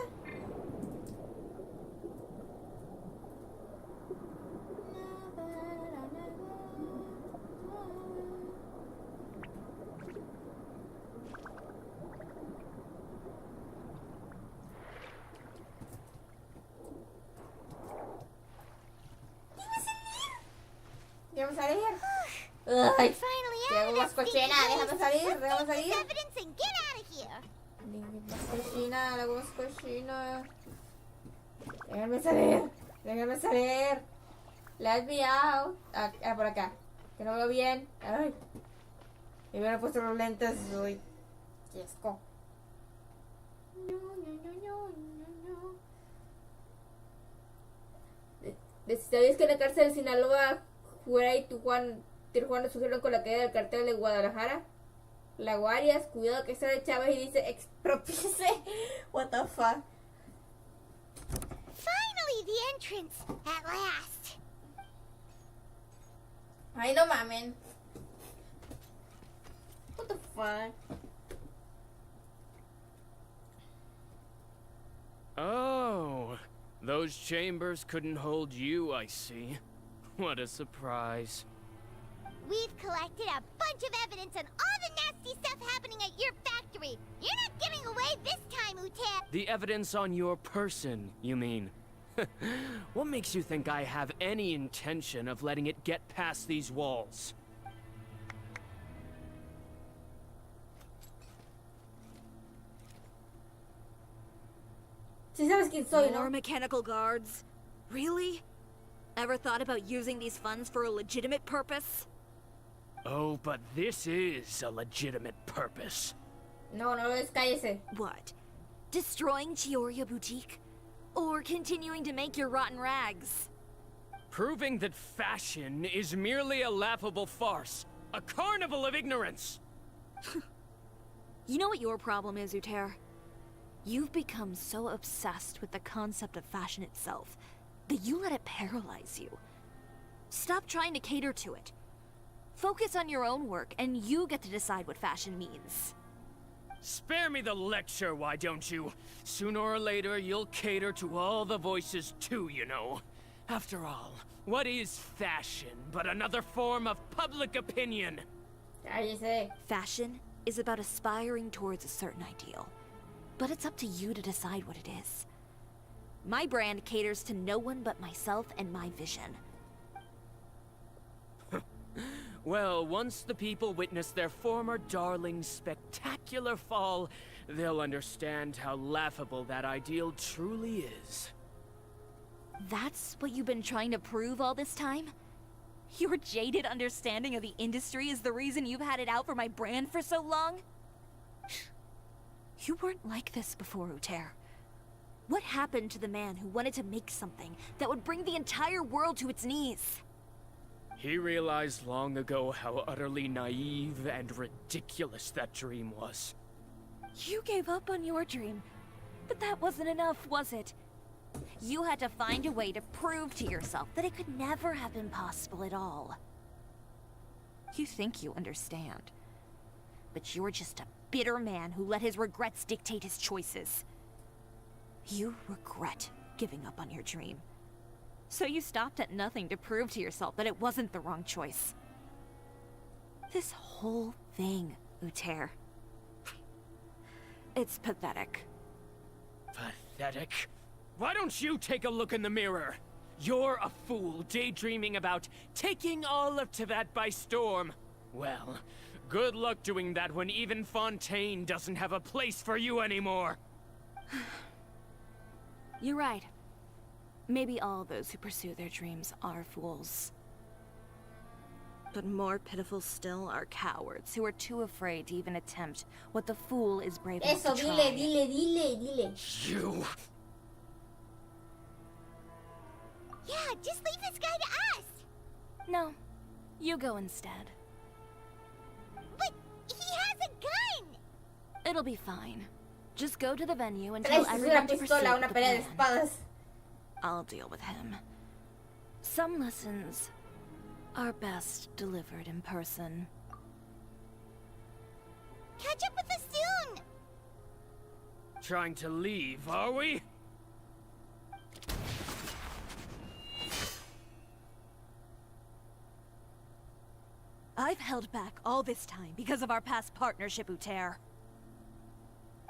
Ay, Finally qué out of más that cochina, stinky déjame place. salir, Let's déjame take this salir. evidence and get out of here. Más cochina, la voz cochina. Déjame salir, déjame salir. Let me out. Por acá, que no veo bien. Ay, me hubiera puesto los lentes. Uy, qué asco. ¿Sabías que en la cárcel de Sinaloa, Juárez y Tijuana surgieron con la caída del cartel de Guadalajara? La Guarias, cuidado que está de Chávez y dice expropíese. What the fuck? Finally, the entrance. At last. Ay, no mamen. What the fuck? Oh, those chambers couldn't hold you, I see. What a surprise. We've collected a bunch of evidence on all the nasty stuff happening at your factory. You're not getting away this time, Ute. The evidence on your person, you mean? What makes you think I have any intention of letting it get past these walls? Si sabes quién soy, More ¿no? mechanical guards? Really? Ever thought about using these funds for a legitimate purpose? Oh, but this is a legitimate purpose. No, no es, cállese. What? Destroying Chiori Boutique? Or continuing to make your rotten rags? Proving that fashion is merely a laughable farce. A carnival of ignorance! You know what your problem is, Uter? You've become so obsessed with the concept of fashion itself that you let it paralyze you. Stop trying to cater to it. Focus on your own work, and you get to decide what fashion means. Spare me the lecture, why don't you? Sooner or later, you'll cater to all the voices too, you know. After all, what is fashion but another form of public opinion? Cállese. Fashion is about aspiring towards a certain ideal. But it's up to you to decide what it is. My brand caters to no one but myself and my vision. Well, once the people witness their former darling's spectacular fall, they'll understand how laughable that ideal truly is. That's what you've been trying to prove all this time? Your jaded understanding of the industry is the reason you've had it out for my brand for so long? You weren't like this before, Uter. What happened to the man who wanted to make something that would bring the entire world to its knees? He realized long ago how utterly naive and ridiculous that dream was. You gave up on your dream, but that wasn't enough, was it? You had to find a way to prove to yourself that it could never have been possible at all. You think you understand, but you're just a bitter man who let his regrets dictate his choices. You regret giving up on your dream. So you stopped at nothing to prove to yourself that it wasn't the wrong choice. This whole thing, Uter. It's pathetic. Pathetic? Why don't you take a look in the mirror? You're a fool daydreaming about taking all of Tibet by storm. Well, good luck doing that when even Fontaine doesn't have a place for you anymore. You're right. Maybe all those who pursue their dreams are fools. But more pitiful still are cowards who are too afraid to even attempt what the fool is brave enough to try. Dile. You... Yeah, just leave this guy to us. No, you go instead. But he has a gun. It'll be fine. Just go to the venue and Traes tell una everyone to proceed pistola, with una the pelea de plan. espadas. I'll deal with him. Some lessons are best delivered in person. Catch up with us soon. Trying to leave, are we? I've held back all this time because of our past partnership, Uter.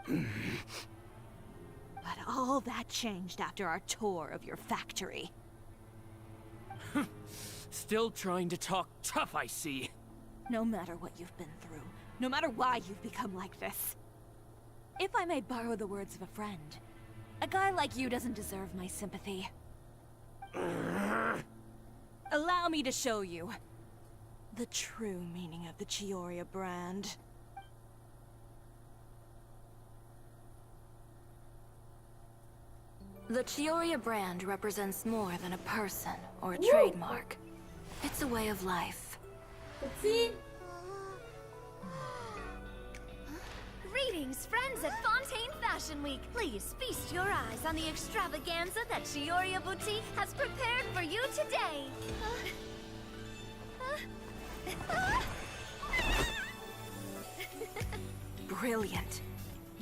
But all that changed after our tour of your factory. Still trying to talk tough, I see. No matter what you've been through, no matter why you've become like this. If I may borrow the words of a friend, a guy like you doesn't deserve my sympathy. Allow me to show you the true meaning of the Chiori brand. The Chiori brand represents more than a person or a trademark. It's a way of life. See? Greetings, friends at Fontaine Fashion Week. Please feast your eyes on the extravaganza that Chiori Boutique has prepared for you today. Brilliant,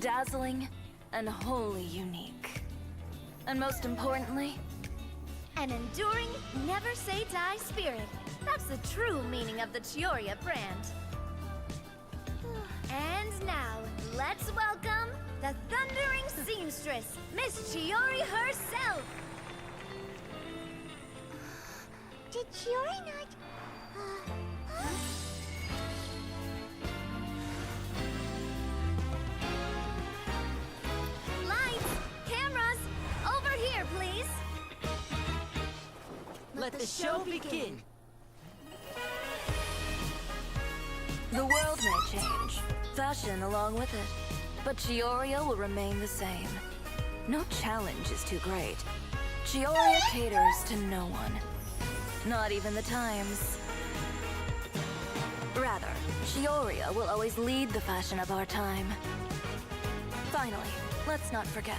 dazzling, and wholly unique. And most importantly, an enduring, never-say-die spirit. That's the true meaning of the Chiori brand. And now, let's welcome the thundering seamstress, Miss Chiori herself. Did Chiori not... Lights, cameras, over here, please. Let the show begin. the world may change, fashion along with it, but Chiori will remain the same. No challenge is too great. Chiori caters to no one. Not even the times. Rather, Chiori will always lead the fashion of our time. Finally, let's not forget.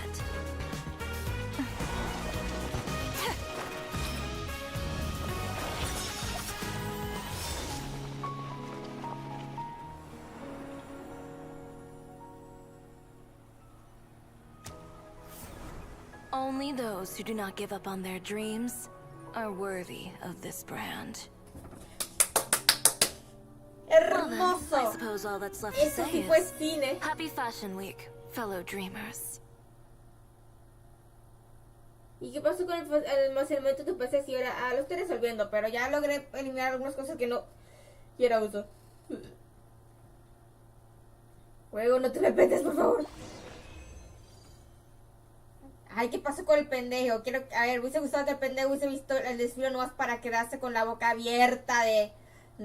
Only those who do not give up on their dreams are worthy of this brand. Well then, I suppose all that's left to say is Happy Fashion Week, fellow dreamers. ¿Y qué pasó con el almacenamiento de tu PC? Si ahora lo estoy resolviendo, pero ya logré eliminar algunas cosas que no quiero uso. Juego, no te repetes, por favor. Ay, ¿qué pasó con el pendejo? Quiero, a ver, hubiese gustado que el pendejo hubiese visto el desfile nomás para quedarse con la boca abierta de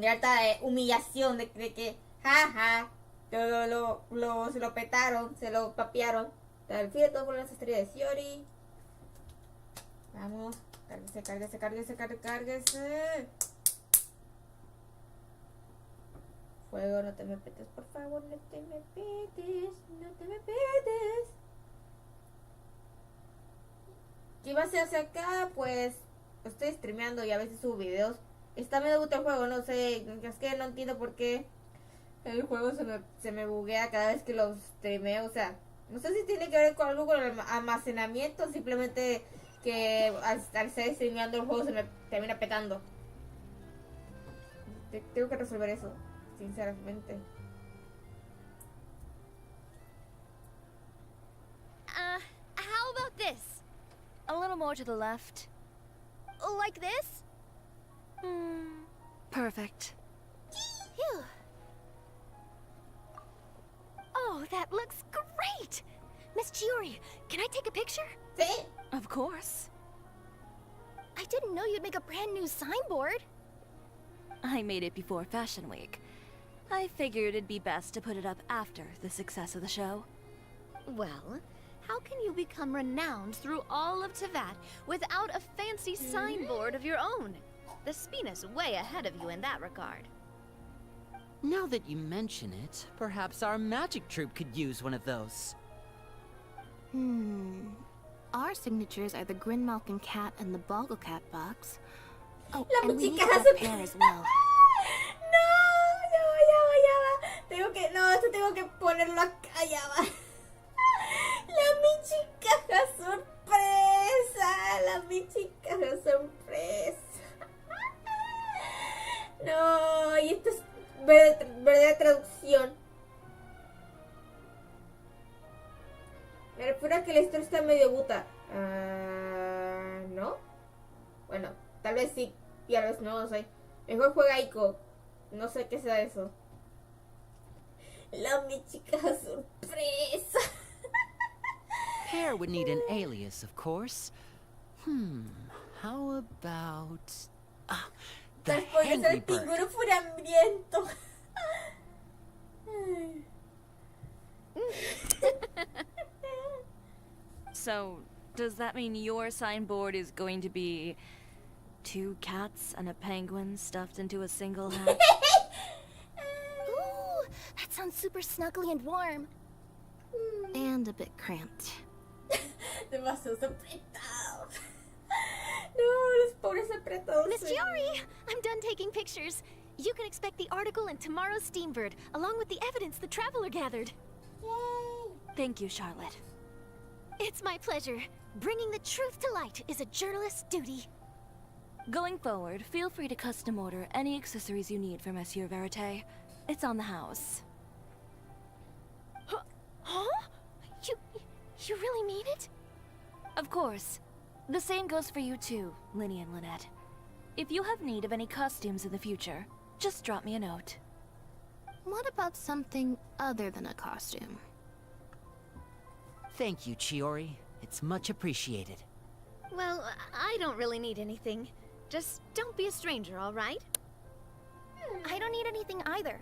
harta de humillación, de que, jaja, se lo petaron, se lo papearon. El desfile todo por las estrellas de Chiori. Vamos, cárguese. Fuego, no te me petes, por favor, no te me petes. ¿Qué iba a hacer hacia acá? Pues estoy streameando y a veces subo videos. Está medio gusto el juego, no sé, es que no entiendo por qué el juego se me buguea cada vez que lo streameo, o sea, no sé si tiene que ver con algo con el almacenamiento, simplemente que al estar streameando el juego se me termina petando. Tengo que resolver eso, sinceramente. How about this? A little more to the left. Like this? Perfect. Phew. Oh, that looks great! Miss Chiori, can I take a picture? Sí. Of course. I didn't know you'd make a brand new signboard. I made it before Fashion Week. I figured it'd be best to put it up after the success of the show. Well, how can you become renowned through all of Teyvat without a fancy signboard of your own? The Spina's way ahead of you in that regard. Now that you mention it, perhaps our magic troupe could use one of those. Our signatures are the Grinmalkin cat and the Bogglecat box. Oh, La and we need muchica that pair as well. No, ya va. Tengo que ponerlo acá, ya va. La michicaja sorpresa. No, y esto es verdadera traducción. Me refiero que la historia está medio buta. ¿No? Bueno, tal vez sí, y a veces no sé. Mejor juega Ico. No sé qué sea eso. La mi chica sorpresa. Pear would need an alias, of course. How about... the Después Hangry el Bird. pingüino hambriento. So, does that mean your signboard is going to be 2 cats and a penguin stuffed into a single hat? Ooh, that sounds super snuggly and warm. And a bit cramped. Demasiado apretado. No, los pobres apretados. Miss Chiori, I'm done taking pictures. You can expect the article in tomorrow's Steambird, along with the evidence the Traveler gathered. Yay! Thank you, Charlotte. It's my pleasure. Bringing the truth to light is a journalist's duty. Going forward, feel free to custom order any accessories you need for Monsieur Verite. It's on the house. Huh? You really mean it? Of course. The same goes for you too, Linny and Lynette. If you have need of any costumes in the future, just drop me a note. What about something other than a costume? Thank you, Chiori. It's much appreciated. Well, I don't really need anything. Just don't be a stranger, all right? I don't need anything either.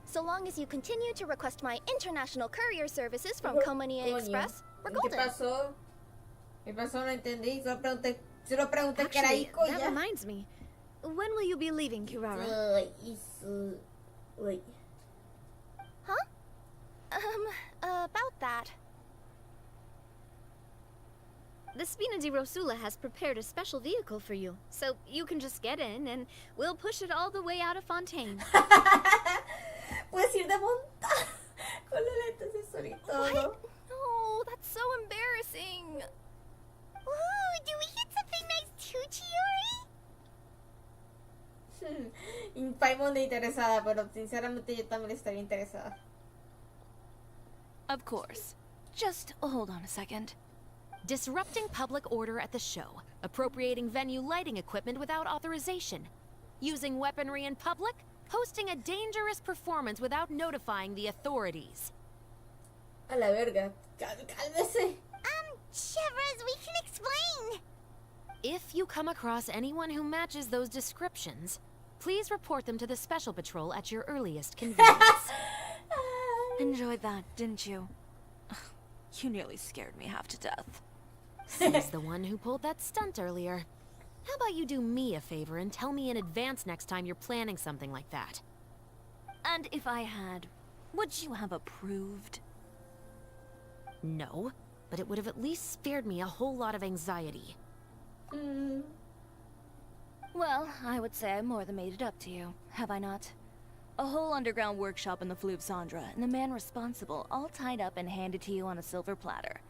So long as you continue to request my international courier services from Comania Express, we're ¿Qué golden. pasó? ¿Qué pasó? No entendí. Solo pregunté qué era Actually, Ico y that ya. reminds me. When will you be leaving, Kirara? Wait. Huh? About that. The Spina di Rosula has prepared a special vehicle for you, so you can just get in and we'll push it all the way out of Fontaine. Puedes ir de monta con los lentes de sol y todo. No, that's so embarrassing. Ooh, do we get something nice too, Chiori? Paimon interesada, pero sinceramente yo también estaría interesada. Of course. Just hold on a second. Disrupting public order at the show, appropriating venue lighting equipment without authorization, using weaponry in public, hosting a dangerous performance without notifying the authorities. A la verga. Cálmese. Shivers, we can explain. If you come across anyone who matches those descriptions, please report them to the Special Patrol at your earliest convenience. Enjoyed that, didn't you? You nearly scared me half to death. Says the one who pulled that stunt earlier. How about you do me a favor and tell me in advance next time you're planning something like that? And if I had, would you have approved? No, but it would have at least spared me a whole lot of anxiety. Well, I would say I more than made it up to you, have I not? A whole underground workshop in the Fleuve Sandra, and the man responsible all tied up and handed to you on a silver platter.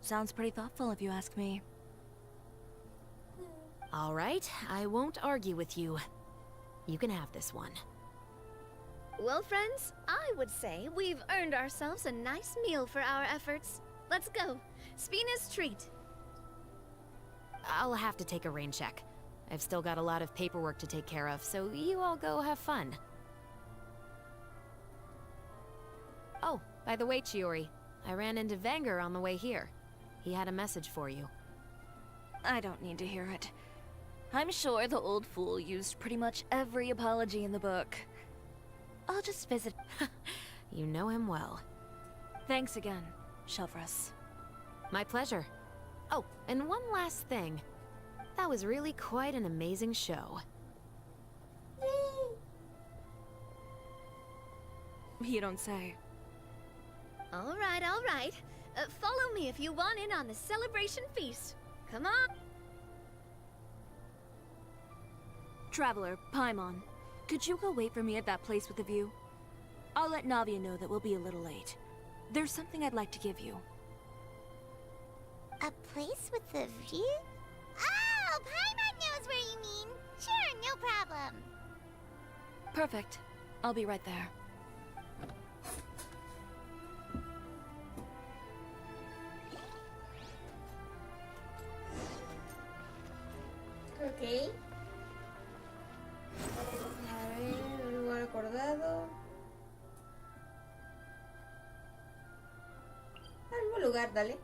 Sounds pretty thoughtful if you ask me. All right, I won't argue with you. You can have this one. Well, friends, I would say we've earned ourselves a nice meal for our efforts. Let's go. Spina's treat. I'll have to take a rain check. I've still got a lot of paperwork to take care of, so you all go have fun. Oh, by the way, Chiori, I ran into Vanger on the way here. He had a message for you. I don't need to hear it. I'm sure the old fool used pretty much every apology in the book. I'll just visit. You know him well. Thanks again, Shelvrus. My pleasure. Oh, and one last thing. That was really quite an amazing show. You don't say. All right, all right. Follow me if you want in on the celebration feast. Come on. Traveler, Paimon, could you go wait for me at that place with the view? I'll let Navia know that we'll be a little late. There's something I'd like to give you. A place with a view? Oh, Paimon knows where you mean. Sure, no problem. Perfect. I'll be right there. Ok. A ver, lugar lugar, dale.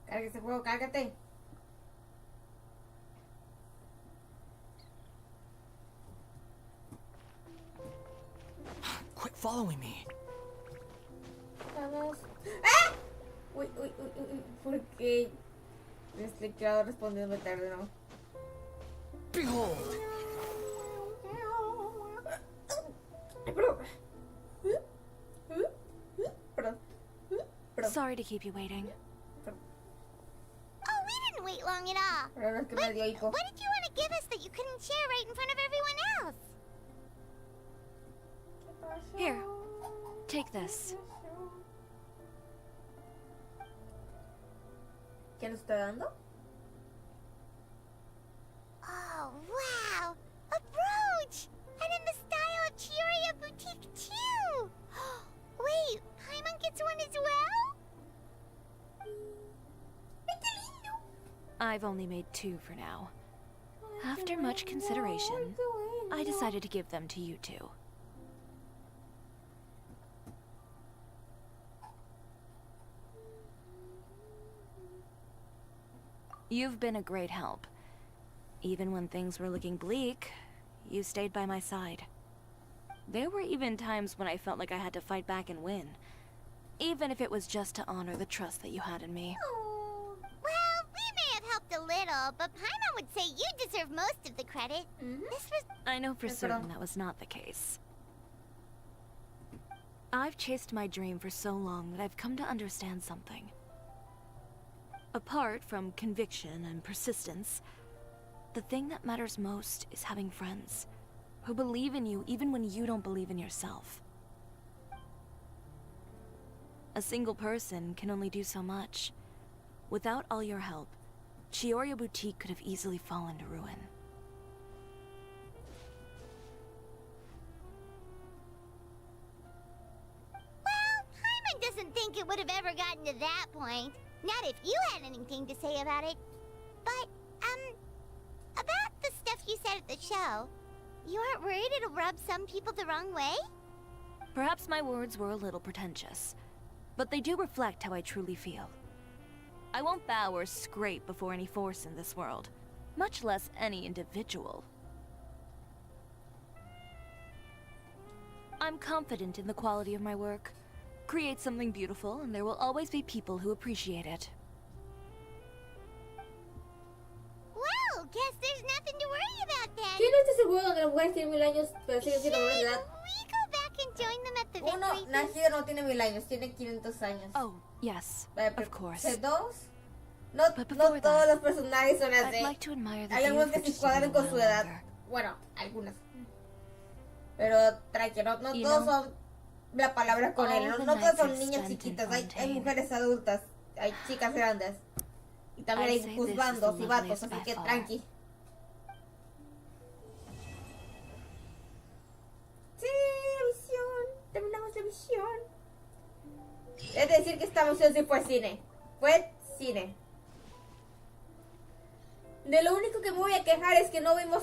Carga ese juego, cárgate. Quit following me. Vamos. ¡Ah! Uy, ¿por qué? Me he quedado respondiendo tarde, ¿no? Behold! Perdón. Sorry to keep you waiting. Oh, we didn't wait long at all. What did you want to give us that you couldn't share right in front of everyone else? Here, take this. ¿Qué nos está dando? Oh, wow! A brooch! And in the style of Chiori Boutique, too! Wait, Paimon gets one as well? I've only made 2 for now. After much consideration, I decided to give them to you two. You've been a great help. Even when things were looking bleak, you stayed by my side. There were even times when I felt like I had to fight back and win. Even if it was just to honor the trust that you had in me. Well, we may have helped a little, but Paimon would say you deserve most of the credit. This was... I know for certain that was not the case. I've chased my dream for so long that I've come to understand something. Apart from conviction and persistence, the thing that matters most is having friends who believe in you even when you don't believe in yourself. A single person can only do so much. Without all your help, Chiori Boutique could have easily fallen to ruin. Well, Paimon doesn't think it would have ever gotten to that point. Not if you had anything to say about it. But, about the stuff you said at the show, you aren't worried it'll rub some people the wrong way? Perhaps my words were a little pretentious, but they do reflect how I truly feel. I won't bow or scrape before any force in this world, much less any individual. I'm confident in the quality of my work. Create something beautiful, and there will always be people who appreciate it. Well, guess there's nothing to worry about then. ¿Quién es ese juego donde las mujeres tienen 1000 años pero siguen siendo menores de edad? We go back and join them at the victory Uno, nacido no tiene 1000 años, tiene 500 años. Oh, yes, of course. Dos, no todos los personajes son así. I'd like to admire the Hay algunos que se cuadran con su edad. Bueno, algunas. Pero tranquilo, no todos son la palabra con él. No todas son niñas chiquitas. Hay mujeres adultas, hay chicas grandes. Y también hay juzbandos y vatos, así que tranqui. Sí, misión. Terminamos la misión. Es decir que esta misión sí fue cine. Fue cine. De lo único que me voy a quejar es que no vimos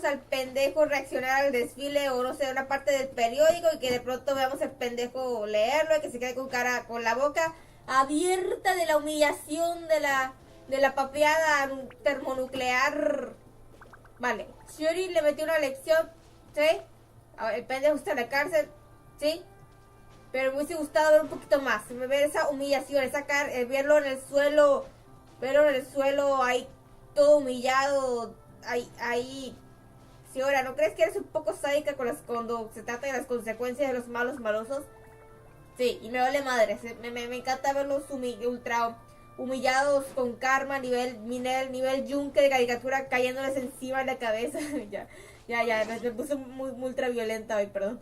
al pendejo reaccionar al desfile o no sé, una parte del periódico y que de pronto veamos al pendejo leerlo y que se quede con la boca abierta de la humillación de la papeada termonuclear. Vale, Chiori le metió una lección, ¿sí? El pendejo está en la cárcel, ¿sí? Pero me hubiese gustado ver un poquito más, ver esa humillación, verlo en el suelo ahí todo humillado, ahí. Señora, ¿no crees que eres un poco sádica cuando se trata de las consecuencias de los malos malosos? Sí, y me vale madre, me encanta verlos ultra humillados con karma, nivel yunque de caricatura cayéndoles encima de la cabeza. ya, me puse muy ultra violenta hoy, perdón.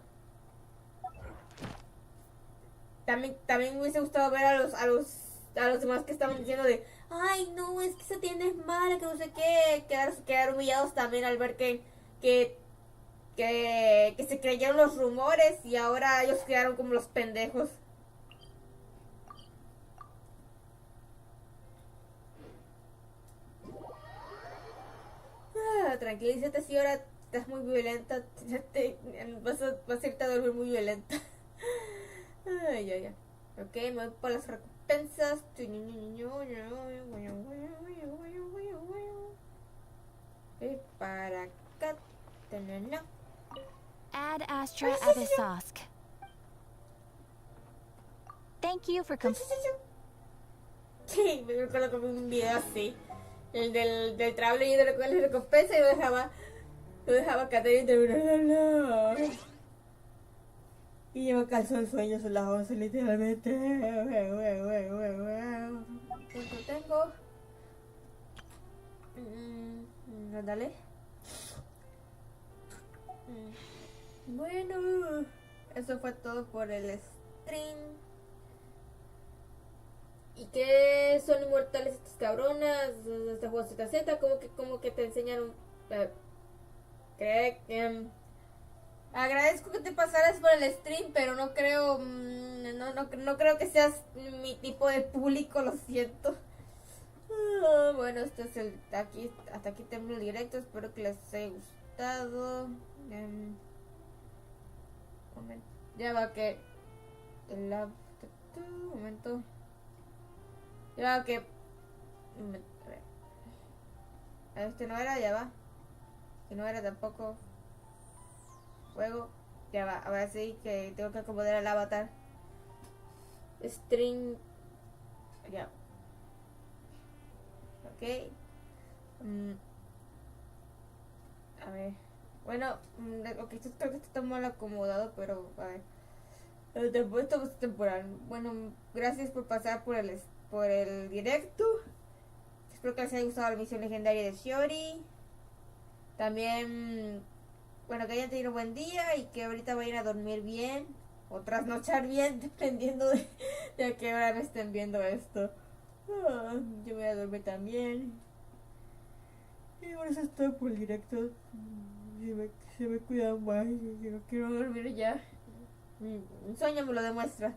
También me hubiese gustado ver a los demás que estaban diciendo de ay no, es que esa tienda es mala, que no sé qué, quedar humillados también al ver que se creyeron los rumores y ahora ellos quedaron como los pendejos. tranquilízate, si ahora estás muy violenta, vas a irte a dormir muy violenta. Ay, ay, ay. Ok, me voy por las recompensas. Ok, para acá. No. Ad Astra Abyssosque. Thank you for Sí, me recuerdo como un video así. El del trabajo y de las recompensas y lo dejaba caer y terminar. Y yo me calzó el sueño a las 11 literalmente. ¿Cuánto tengo? Dale. Bueno, eso fue todo por el stream. ¿Y qué son inmortales estas cabronas? Este juego ZZ, como que te enseñaron. Agradezco que te pasaras por el stream, pero no creo. No creo que seas mi tipo de público, lo siento. Bueno, esto es hasta aquí termino el directo. Espero que les haya gustado. Ya va que. Momento. Ya va que. A ver. Este no era, ya va. Que no era tampoco. Juego. Ya va. Ahora sí que tengo que acomodar el avatar. String. Ya. Ok. A ver. Bueno, ok, esto creo que está mal acomodado, pero a ver. Esto es temporal. Bueno, gracias por pasar por el directo. Espero que les haya gustado la misión legendaria de Chiori. También, bueno, que hayan tenido un buen día y que ahorita vayan a dormir bien o trasnochar bien, dependiendo de a qué hora me estén viendo esto. Yo voy a dormir también. Y bueno, eso es todo por el directo. Se me cuidan más. Yo quiero dormir ya. Mi sueño me lo demuestra.